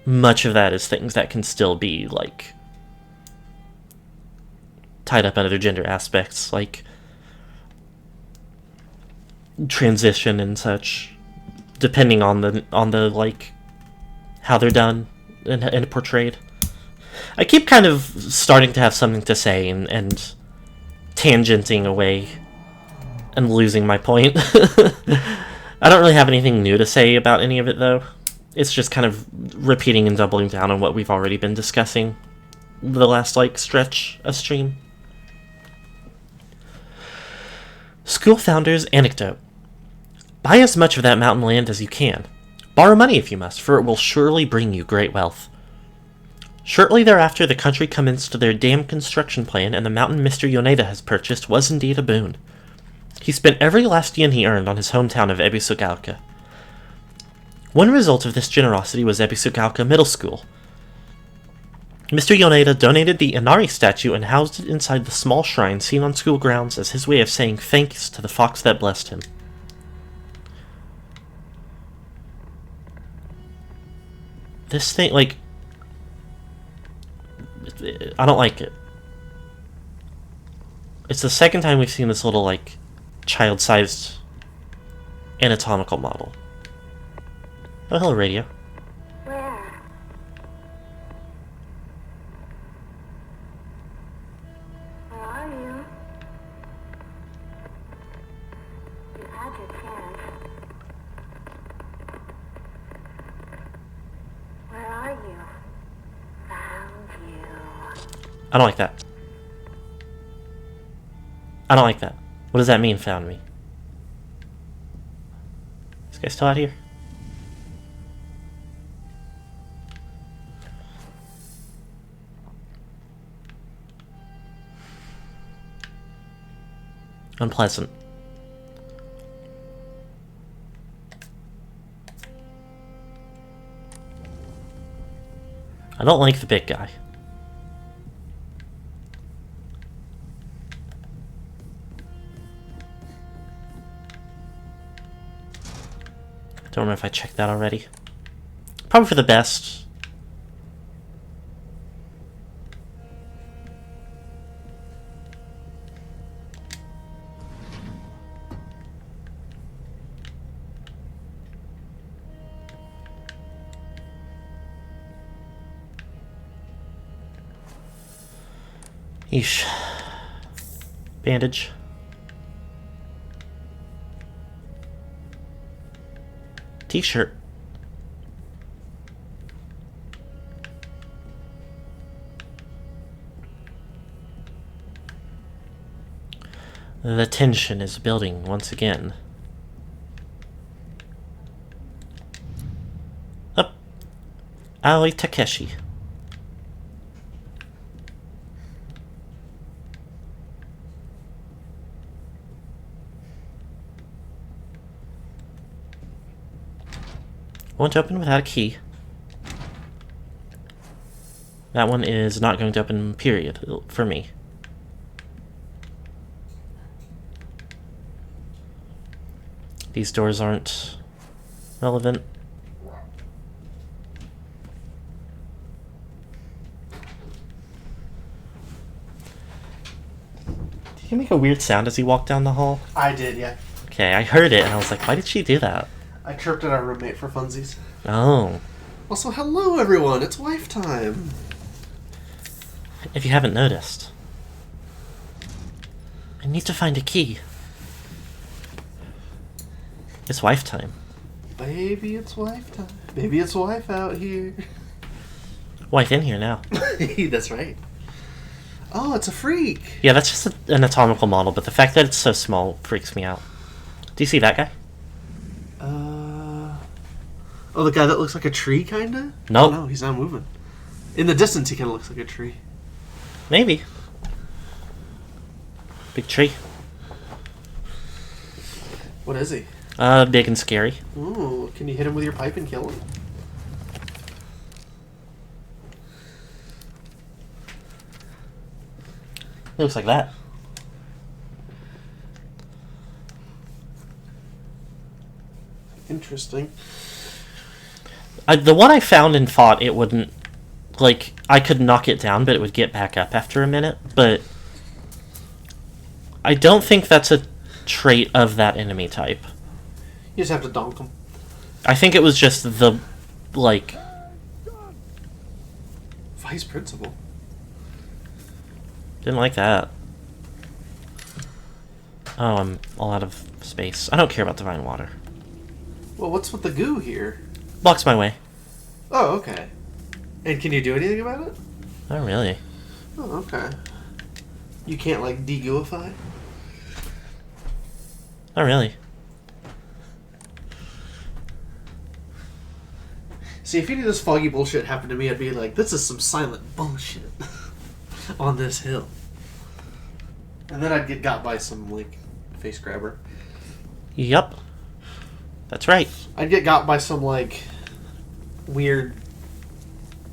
much of that is things that can still be, like, tied up in other gender aspects, like transition and such, depending on the like how they're done and portrayed. I keep kind of starting to have something to say and tangenting away and losing my point. I don't really have anything new to say about any of it, though. It's just kind of repeating and doubling down on what we've already been discussing the last, like, stretch of stream. School Founder's Anecdote. Buy as much of that mountain land as you can. Borrow money if you must, for it will surely bring you great wealth. Shortly thereafter, the country commenced their dam construction plan, and the mountain Mr. Yoneda has purchased was indeed a boon. He spent every last yen he earned on his hometown of Ebisugaoka. One result of this generosity was Ebisugaoka Middle School. Mr. Yoneda donated the Inari statue and housed it inside the small shrine seen on school grounds as his way of saying thanks to the fox that blessed him. This thing, like, I don't like it. It's the second time we've seen this little, like, child-sized anatomical model. Oh, hello, radio. Where? Where are you? You had your chance. Where are you? Found you. I don't like that. I don't like that. What does that mean, found me? This guy still out here? Unpleasant. I don't like the big guy. Don't remember if I checked that already. Probably for the best. Yeesh. Bandage. T-shirt. The tension is building once again. Up. Aoi Takeshi. Won't open without a key. That one is not going to open, period, for me. These doors aren't relevant. Did you make a weird sound as you walked down the hall? I did, yeah. Okay, I heard it and I was like, why did she do that? I chirped at our roommate for funsies. Oh. Also, hello everyone, it's wife time. If you haven't noticed. I need to find a key. It's wife time. Baby, it's wife time. Baby, it's wife out here. Wife in here now. That's right. Oh, it's a freak. Yeah, that's just an anatomical model, but the fact that it's so small freaks me out. Do you see that guy? Oh, the guy that looks like a tree, kinda? Nope. Oh, no, he's not moving. In the distance, he kinda looks like a tree. Maybe. Big tree. What is he? Big and scary. Ooh, can you hit him with your pipe and kill him? He looks like that. Interesting. The one I found and fought, it wouldn't... Like, I could knock it down, but it would get back up after a minute. But I don't think that's a trait of that enemy type. You just have to donk them. I think it was just the, like... Vice principal. Didn't like that. Oh, I'm all out of space. I don't care about divine water. Well, what's with the goo here? Blocks my way. Oh, okay. And can you do anything about it? Not really. Oh, okay. You can't, like, degooify? Not really. See, if any of this foggy bullshit happened to me, I'd be like, this is some silent bullshit on this hill. And then I'd get got by some, like, face grabber. Yup. That's right. I'd get got by some, like, weird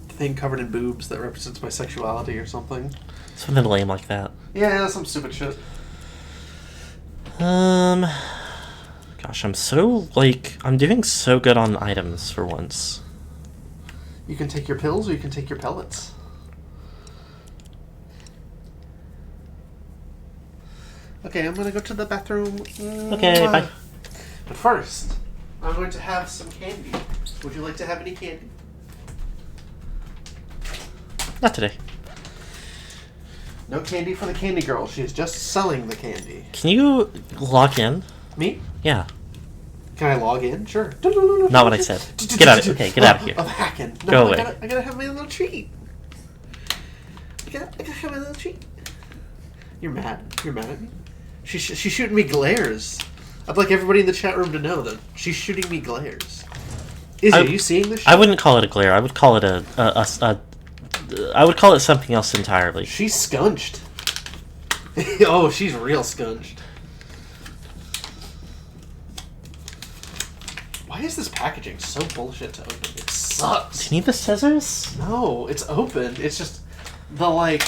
thing covered in boobs that represents my sexuality or something. Something lame like that. Yeah, some stupid shit. Gosh, I'm so, like, I'm doing so good on items for once. You can take your pills or you can take your pellets. Okay, I'm gonna go to the bathroom. Okay, bye. But first, I'm going to have some candy. Would you like to have any candy? Not today. No candy for the candy girl. She is just selling the candy. Can you log in? Me? Yeah. Can I log in? Sure. Not what I said. Get out of okay, get out of here. I'm hacking. No, Go away. I gotta have my little treat. I gotta have my little treat. You're mad. You're mad at me? She's shooting me glares. I'd like everybody in the chat room to know that she's shooting me glares. Are you seeing this shit? I wouldn't call it a glare. I would call it I would call it something else entirely. She's scunched. Oh, she's real scunched. Why is this packaging so bullshit to open? It sucks. Do you need the scissors? No, it's open. It's just the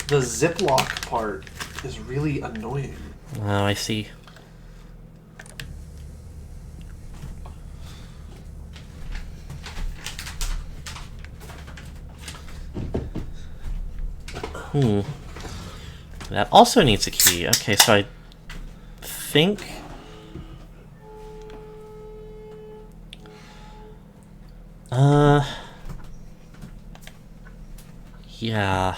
Ziploc part is really annoying. Oh, I see. That also needs a key. Okay, so I think... Yeah.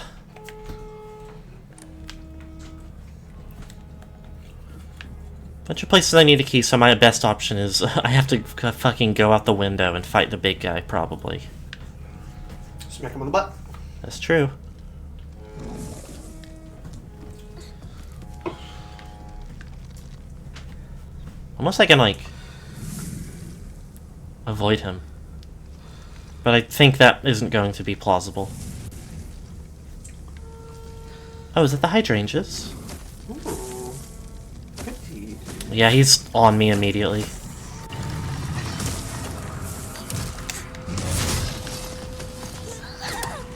Bunch of places I need a key, so my best option is I have to fucking go out the window and fight the big guy, probably. Smack him on the butt. That's true. Almost I can, like, avoid him. But I think that isn't going to be plausible. Oh, is it the hydrangeas? Ooh. Pretty. Yeah, he's on me immediately.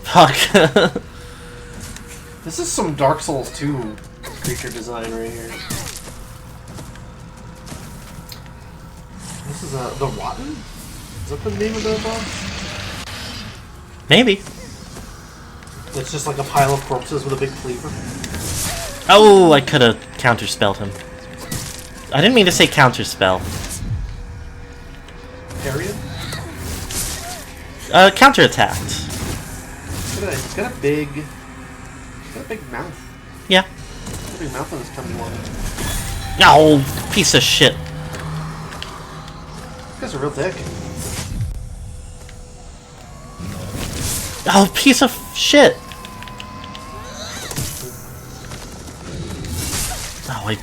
Fuck. This is some Dark Souls 2 creature design right here. This is the Rotten? Is that the name of the boss? Maybe. It's just like a pile of corpses with a big cleaver. Oh, I could have counterspelled him. I didn't mean to say counterspell. Period? Counterattacked. He's got a big mouth. Yeah. He's got a big mouth on his tummy one. Oh, piece of shit. This guy's a real dick. Oh, piece of shit. Oh,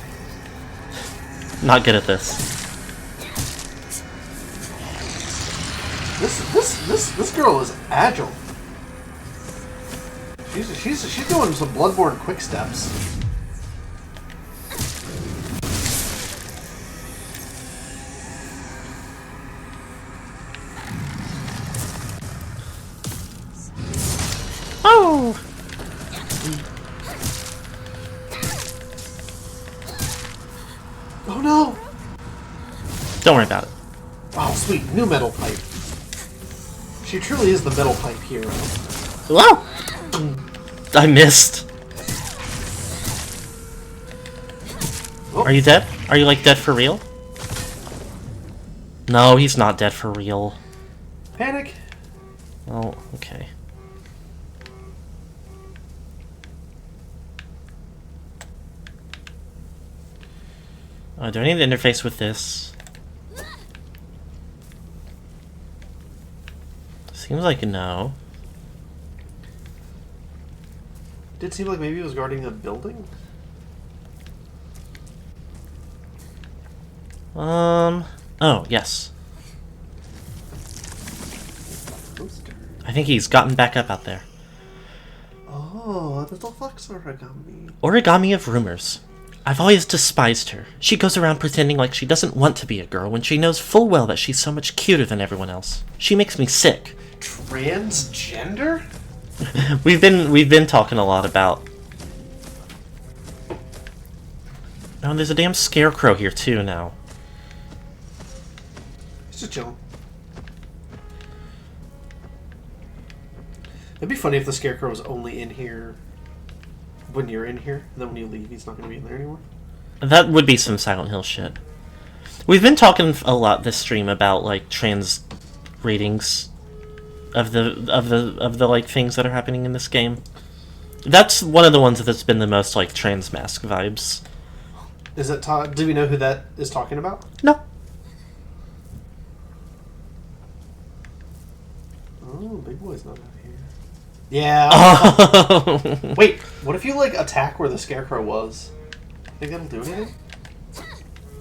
not good at this. This girl is agile. She's doing some Bloodborne quick steps. Oh! Oh no! Don't worry about it. Oh sweet, new metal pipe. She truly is the metal pipe hero. Wow! I missed. Oh. Are you dead? Are you, like, dead for real? No, he's not dead for real. Panic. Oh, okay. Do I need to interface with this? Seems like no. Did seem like maybe he was guarding a building. Oh, yes. Poster. I think he's gotten back up out there. Oh, the deluxe origami. Origami of rumors. I've always despised her. She goes around pretending like she doesn't want to be a girl when she knows full well that she's so much cuter than everyone else. She makes me sick. Transgender? We've been talking a lot about. Oh, there's a damn scarecrow here too now. He's just chilling. It'd be funny if the scarecrow was only in here when you're in here, and then when you leave, he's not going to be in there anymore. That would be some Silent Hill shit. We've been talking a lot this stream about like trans ratings of the like things that are happening in this game. That's one of the ones that's been the most like trans mask vibes. Is that do we know who that is talking about? No. Oh, Big Boy's not out here. Yeah. Oh. Wait, what if you like attack where the scarecrow was? Think that'll do anything?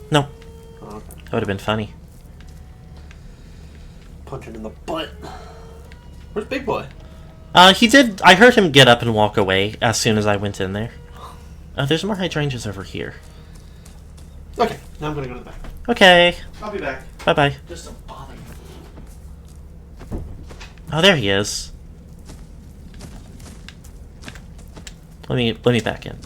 No. Oh, okay. That would have been funny. Punch him in the butt. Where's Big Boy? He did. I heard him get up and walk away as soon as I went in there. There's more hydrangeas over here. Okay, now I'm gonna go to the back. Okay. I'll be back. Bye bye. Just don't bother me. Oh, there he is. Let me back in.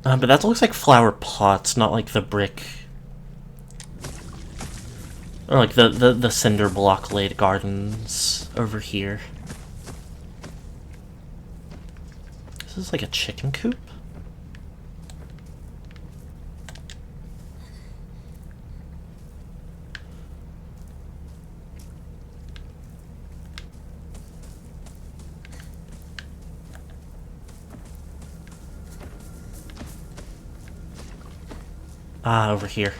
But that looks like flower pots, not like the brick. Or like the cinder block laid gardens over here. This is like a chicken coop? Ah, over here.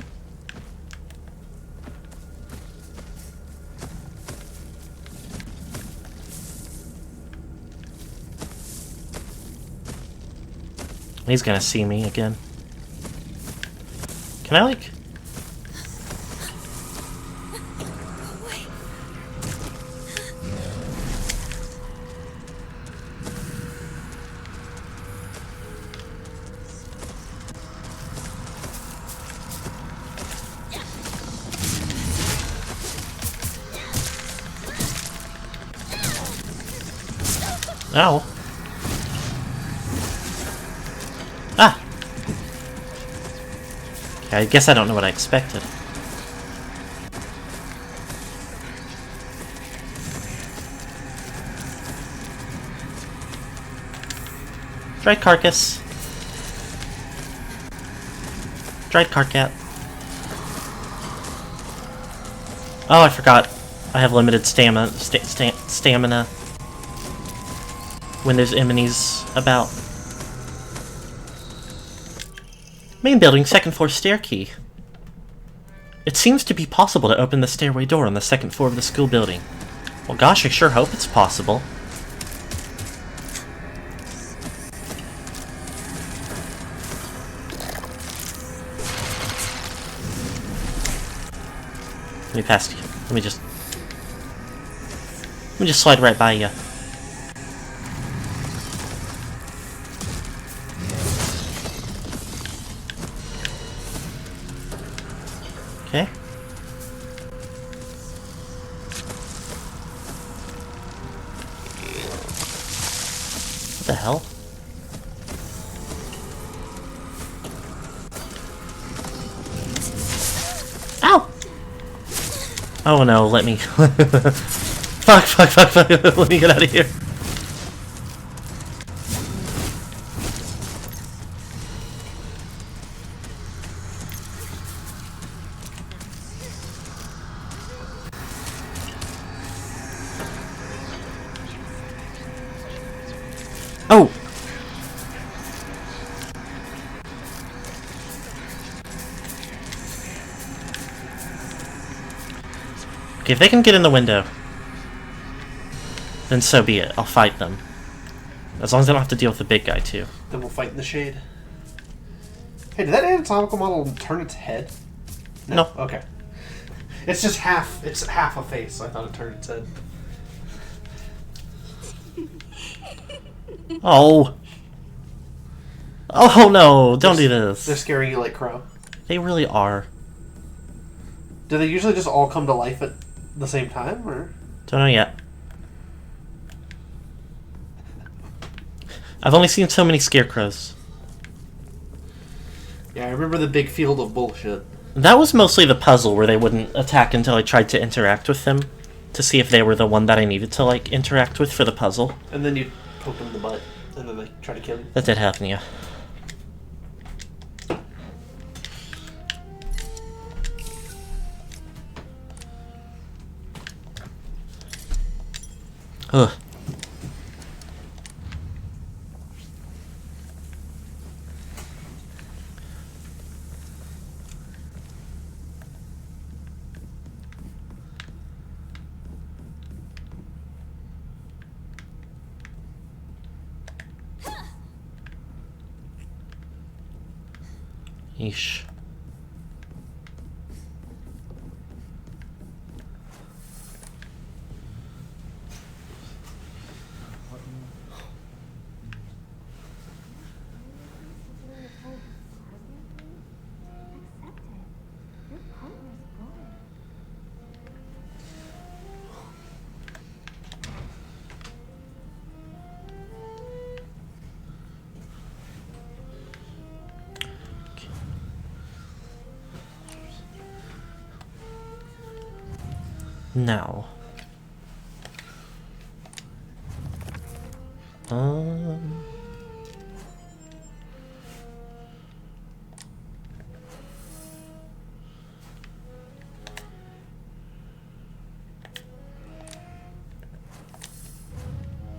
He's gonna see me again. Can I, like... Ow. Ah! Okay, I guess I don't know what I expected. Dried carcass. Dried carcat. Oh, I forgot. I have limited stamina when there's enemies about. Main building, second floor stair key. It seems to be possible to open the stairway door on the second floor of the school building. Well, gosh, I sure hope it's possible. Let me pass you. Let me just slide right by you. the hell? Ow! Oh no, let me... fuck, fuck, fuck, fuck, let me get out of here. Oh! Okay, if they can get in the window, then so be it. I'll fight them. As long as I don't have to deal with the big guy, too. Then we'll fight in the shade. Hey, did that anatomical model turn its head? No. Okay. It's just half, it's half a face. I thought it turned its head. Oh! Oh no, don't do this. They're scaring you like Crow. They really are. Do they usually just all come to life at the same time, or? Don't know yet. I've only seen so many scarecrows. Yeah, I remember the big field of bullshit. That was mostly the puzzle where they wouldn't attack until I tried to interact with them to see if they were the one that I needed to, like, interact with for the puzzle. And then you poke them in the butt, and then they try to kill you. That did happen, yeah. Ugh. Yeesh. Now.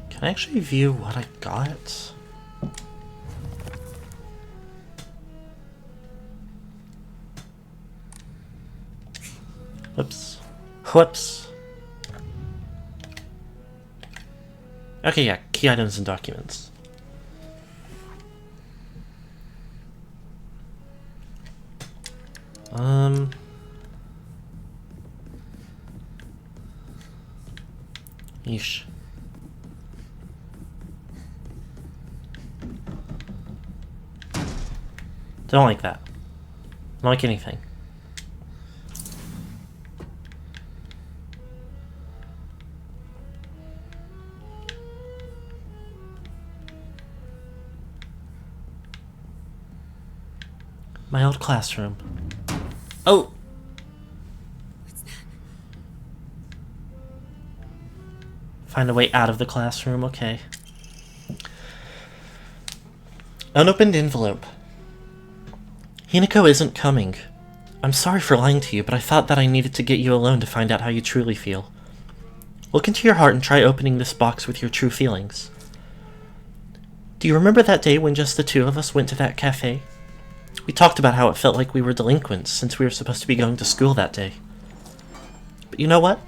Can I actually view what I got? Whoops. Whoops. Okay, yeah, key items and documents. Yeesh. Don't like that. Don't like anything. My old classroom. Oh! Find a way out of the classroom, okay. Unopened envelope. Hinako isn't coming. I'm sorry for lying to you, but I thought that I needed to get you alone to find out how you truly feel. Look into your heart and try opening this box with your true feelings. Do you remember that day when just the two of us went to that cafe? We talked about how it felt like we were delinquents since we were supposed to be going to school that day. But you know what?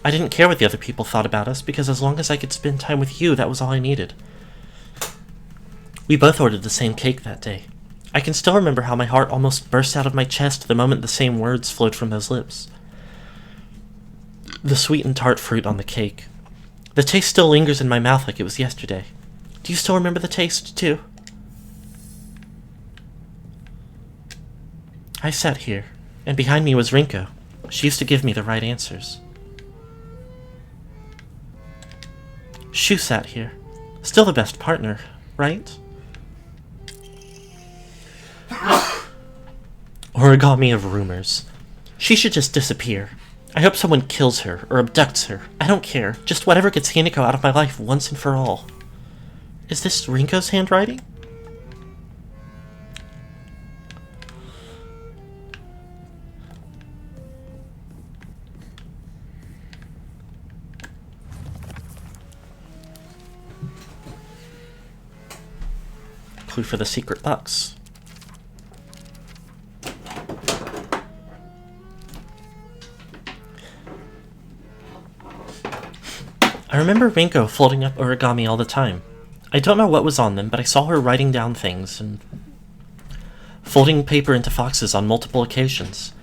I didn't care what the other people thought about us because as long as I could spend time with you, that was all I needed. We both ordered the same cake that day. I can still remember how my heart almost burst out of my chest the moment the same words flowed from those lips. The sweet and tart fruit on the cake. The taste still lingers in my mouth like it was yesterday. Do you still remember the taste, too? I sat here, and behind me was Rinko. She used to give me the right answers. Shu sat here, Still the best partner, right? Origami of rumors. She should just disappear. I hope someone kills her or abducts her. I don't care. Just whatever gets Hinako out of my life once and for all. Is this Rinko's handwriting? Clue for the secret box. I remember Rinko folding up origami all the time. I don't know what was on them, but I saw her writing down things and folding paper into foxes on multiple occasions.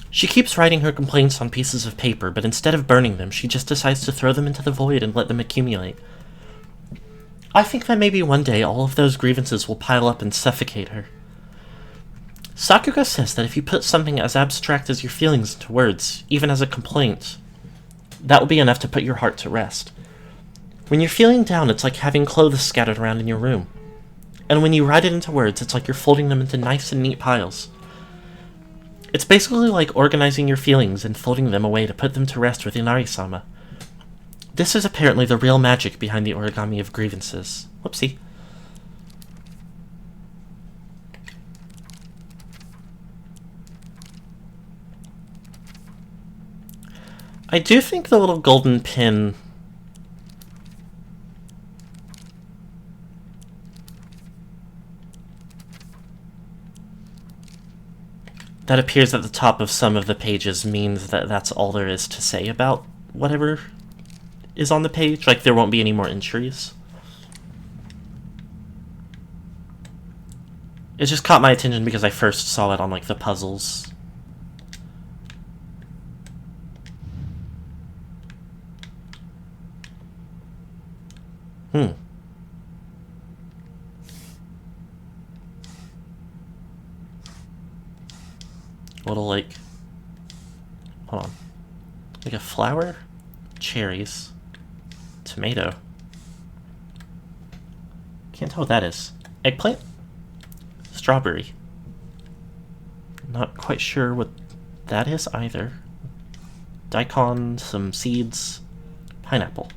She keeps writing her complaints on pieces of paper, but instead of burning them, she just decides to throw them into the void and let them accumulate. I think that maybe one day all of those grievances will pile up and suffocate her. Sakuga says that if you put something as abstract as your feelings into words, even as a complaint, that will be enough to put your heart to rest. When you're feeling down, it's like having clothes scattered around in your room. And when you write it into words, it's like you're folding them into nice and neat piles. It's basically like organizing your feelings and folding them away to put them to rest with Inari-sama. This is apparently the real magic behind the origami of grievances. Whoopsie. I do think the little golden pin that appears at the top of some of the pages means that that's all there is to say about whatever is on the page. Like, there won't be any more entries. It just caught my attention because I first saw it on, like, the puzzles. Little, like, hold on. Like a flower, cherries, tomato. Can't tell what that is. Eggplant? Strawberry. Not quite sure what that is either. Daikon, some seeds, pineapple.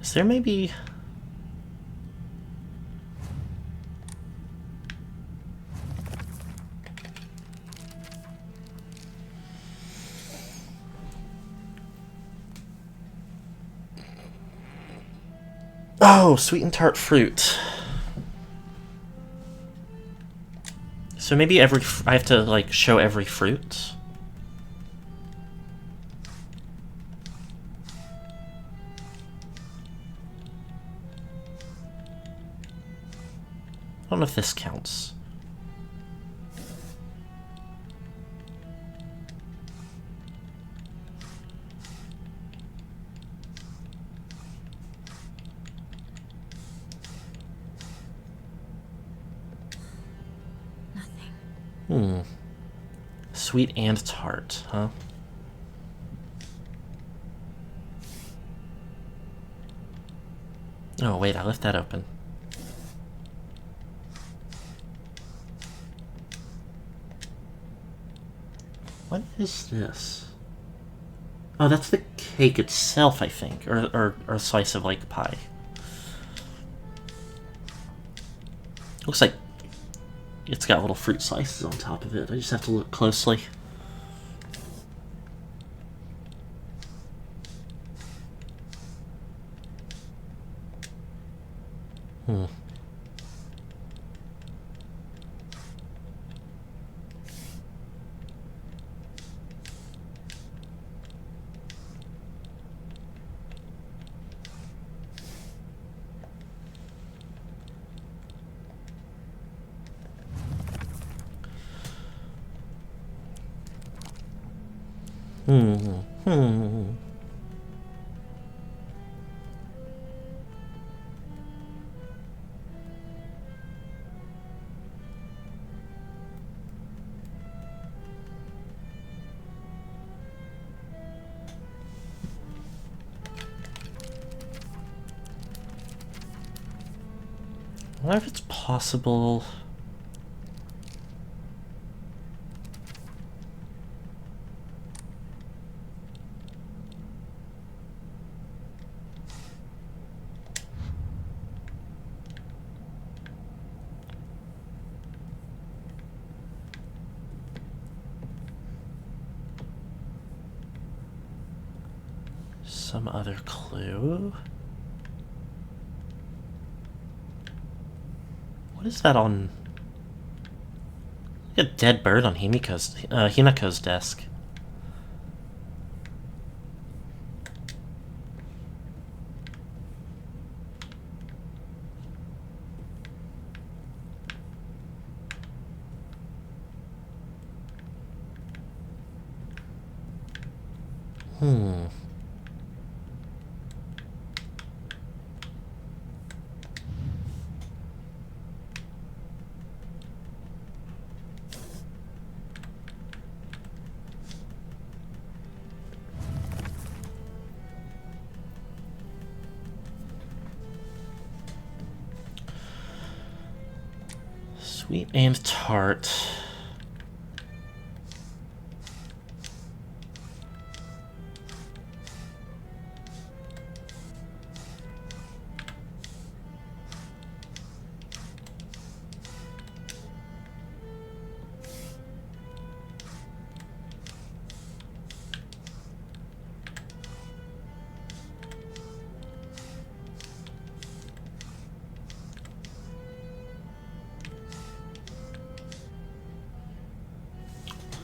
Is there maybe... Oh, sweet and tart fruit. So maybe every... I have to, like, show every fruit? I don't know if this counts. Nothing. Sweet and tart, huh? Oh, wait, I left that open. What is this? Oh, that's the cake itself, I think. Or a slice of, like, pie. Looks like it's got little fruit slices on top of it. I just have to look closely. Hmm. I wonder if it's possible. Some other clue? What is that on? Like a dead bird on Hinako's desk. Sweet and tart.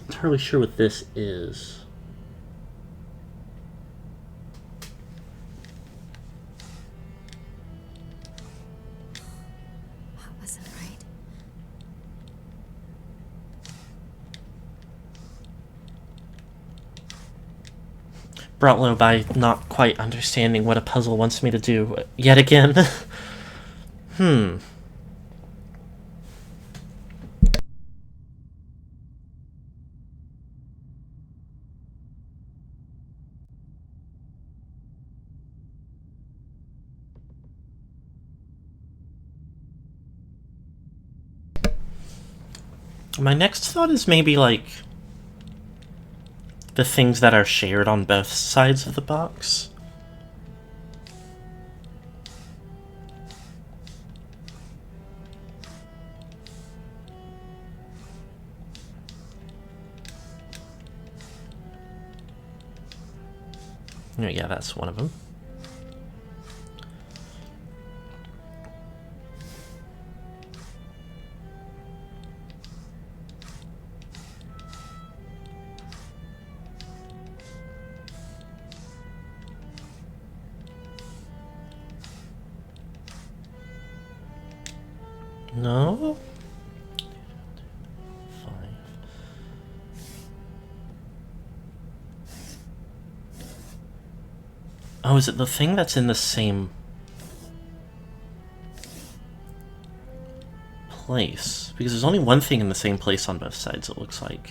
Not entirely sure what this is. What wasn't right? Brought low by not quite understanding what a puzzle wants me to do yet again. My next thought is maybe like the things that are shared on both sides of the box. Oh, yeah, that's one of them. No? Five. Oh, is it the thing that's in the same place? Because there's only one thing in the same place on both sides, it looks like.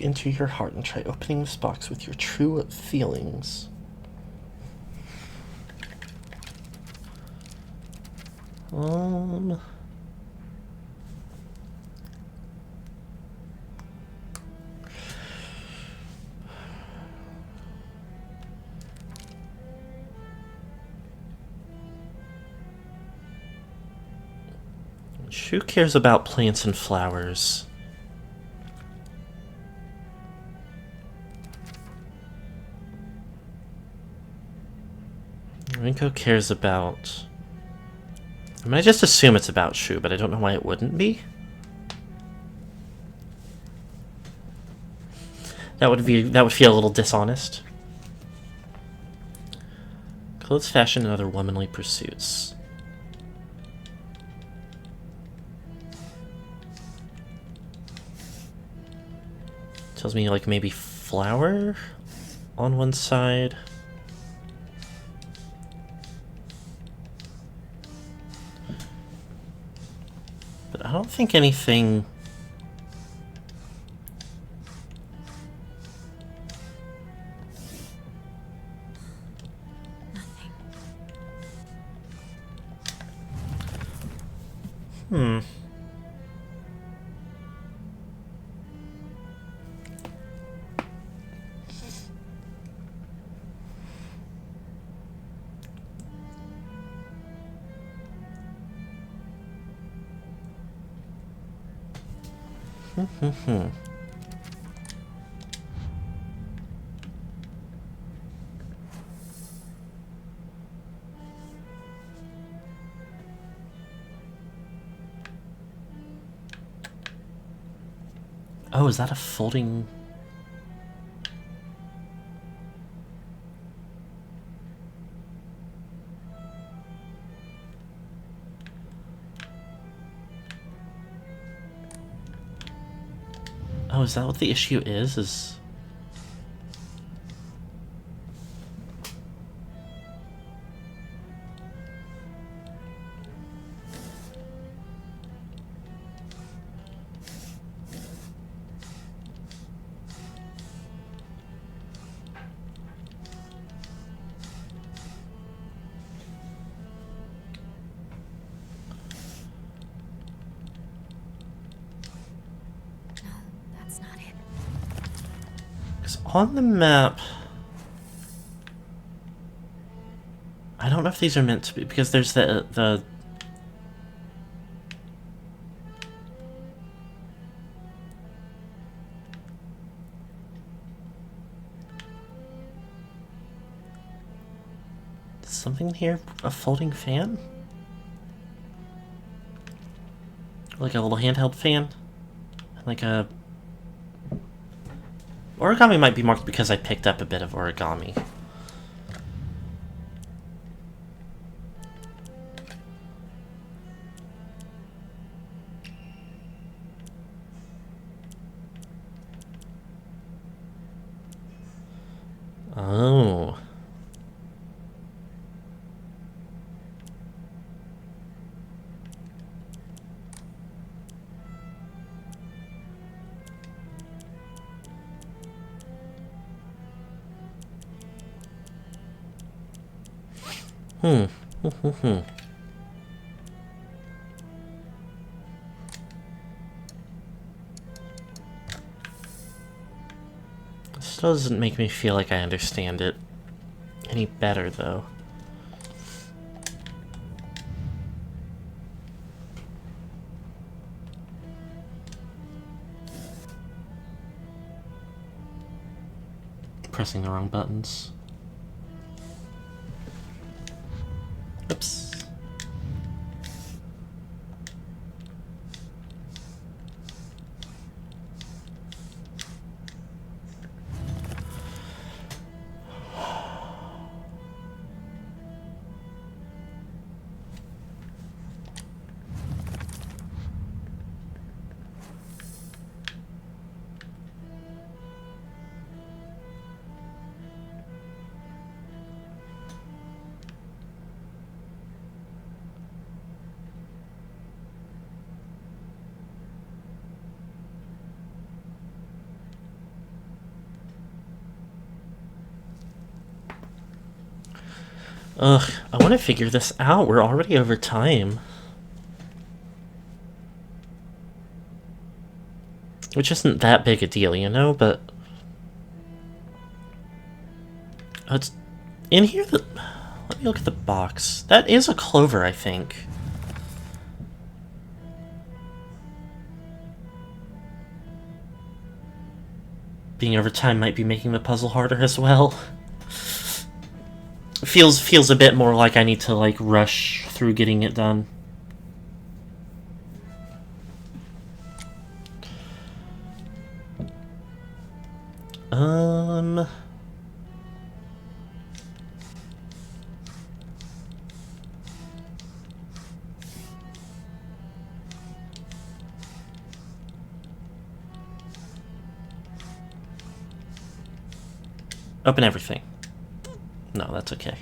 into your heart and try opening this box with your true feelings. Who cares about plants and flowers? Rinko cares about... I mean, I just assume it's about Shu, but I don't know why it wouldn't be. That would feel a little dishonest. Clothes, fashion, and other womanly pursuits. Tells me like maybe flower on one side. But I don't think anything... Hmm. Oh, is that a folding... Oh, is that what the issue is? On the map, I don't know if these are meant to be, because there's the something here, a folding fan? Like a little handheld fan? Like a... Origami might be marked because I picked up a bit of origami. Oh. This doesn't make me feel like I understand it any better, though. Pressing the wrong buttons. Oops. Ugh, I want to figure this out. We're already over time. Which isn't that big a deal, you know, but... It's in here. Let me look at the box. That is a clover, I think. Being over time might be making the puzzle harder as well. Feels a bit more like I need to like rush through getting it done. Open everything. No, that's okay.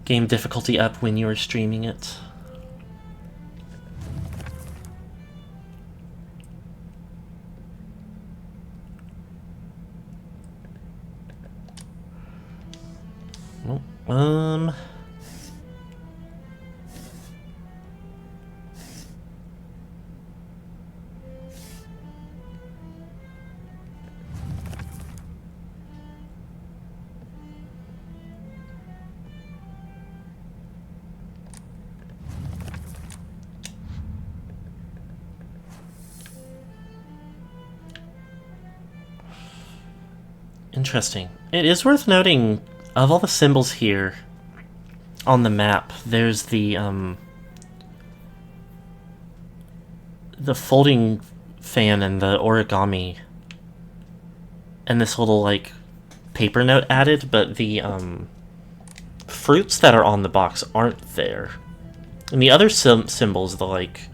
Game difficulty up when you are streaming it. Nope. Interesting. It is worth noting, of all the symbols here on the map, there's the folding fan and the origami and this little like paper note added, but the fruits that are on the box aren't there. And the other symbols, the like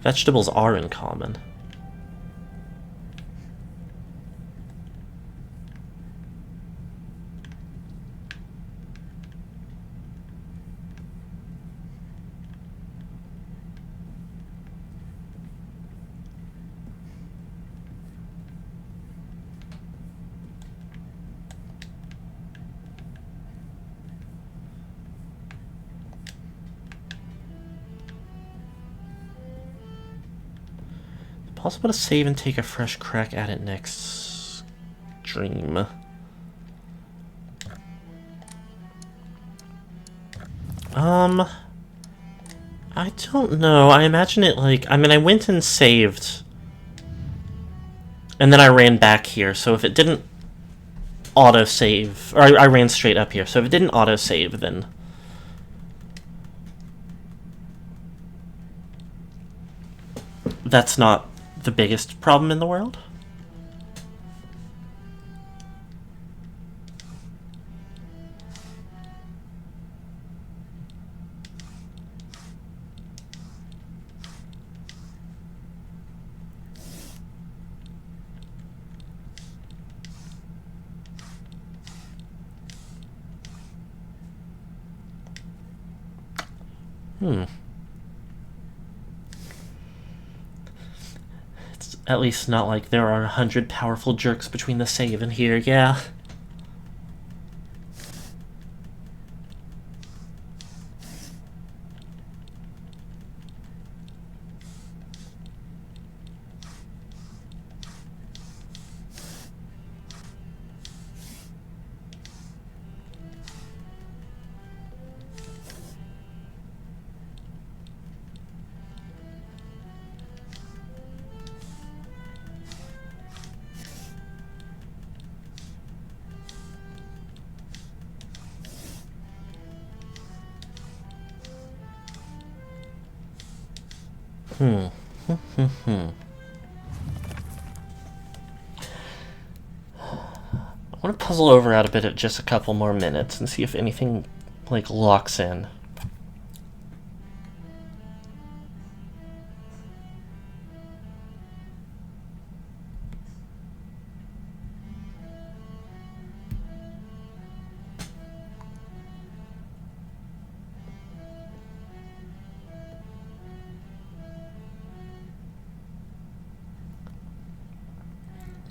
vegetables, are in common. Possible to save and take a fresh crack at it next stream. I don't know. I imagine it like... I mean, I went and saved. And then I ran back here, so if it didn't auto-save... Or I ran straight up here, so if it didn't auto-save, then... That's not the biggest problem in the world. It's at least not like there are 100 powerful jerks between the save and here, yeah. I want to puzzle over out a bit at just a couple more minutes and see if anything, like, locks in.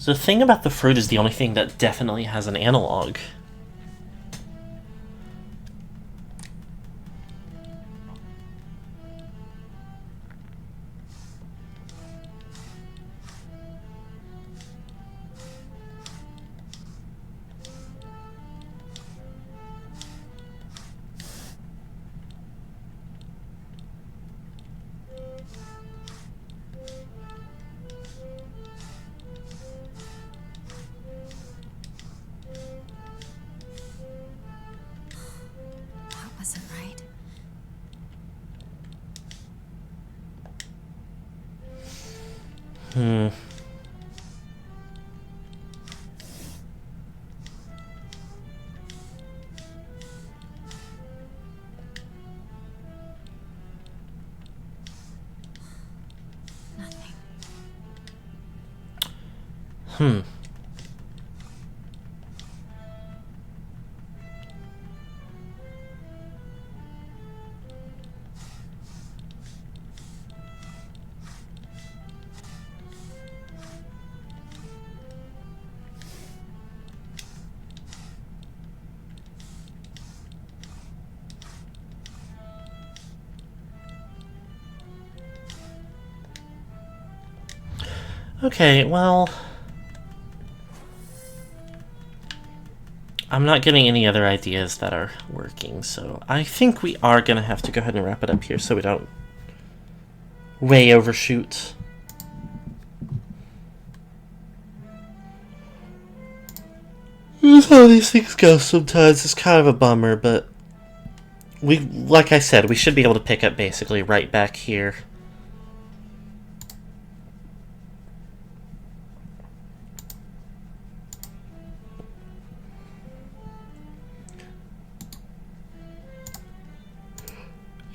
The thing about the fruit is the only thing that definitely has an analog. That wasn't right. Nothing. Okay, well... I'm not getting any other ideas that are working, so I think we are going to have to go ahead and wrap it up here so we don't way overshoot. That's how these things go sometimes. It's kind of a bummer, but like I said, we should be able to pick up basically right back here.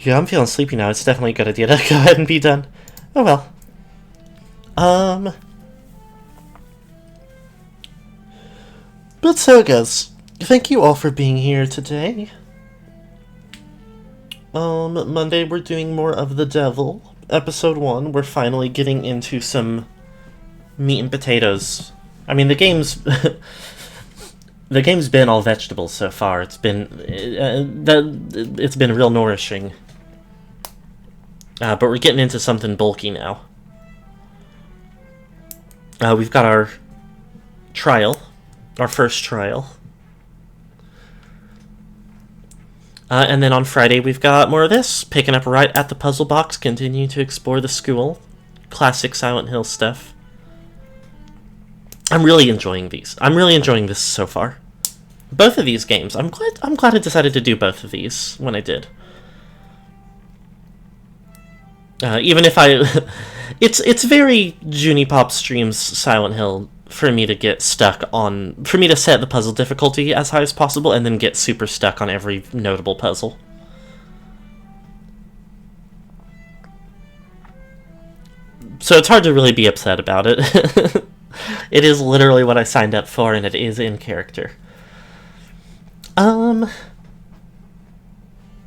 Yeah, I'm feeling sleepy now. It's definitely a good idea to go ahead and be done. Oh well. But so it goes. Thank you all for being here today. Monday we're doing more of The Devil. Episode 1, we're finally getting into some meat and potatoes. I mean, the game's... the game's been all vegetables so far. It's been... it's been real nourishing. But we're getting into something bulky now. We've got our trial. Our first trial. And then on Friday we've got more of this. Picking up right at the puzzle box. Continuing to explore the school. Classic Silent Hill stuff. I'm really enjoying these. I'm really enjoying this so far. Both of these games. I'm glad I decided to do both of these when I did. Even if I... it's very Junipop streams Silent Hill for me to get stuck on... For me to set the puzzle difficulty as high as possible and then get super stuck on every notable puzzle. So it's hard to really be upset about it. It is literally what I signed up for and it is in character.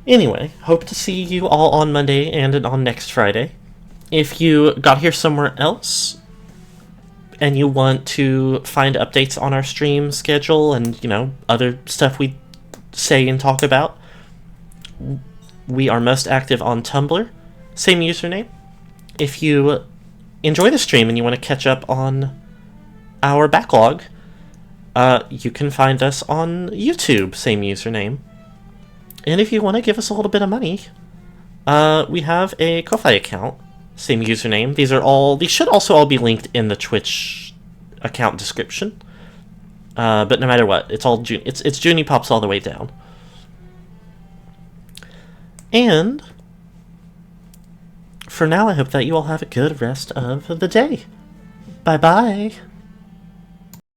Anyway, hope to see you all on Monday and on next Friday. If you got here somewhere else and you want to find updates on our stream schedule and, you know, other stuff we say and talk about, we are most active on Tumblr. Same username. If you enjoy the stream and you want to catch up on our backlog, you can find us on YouTube. Same username. And if you want to give us a little bit of money, we have a Ko-Fi account. Same username. These should also all be linked in the Twitch account description. But no matter what, it's all it's Junipops all the way down. And for now, I hope that you all have a good rest of the day. Bye-bye.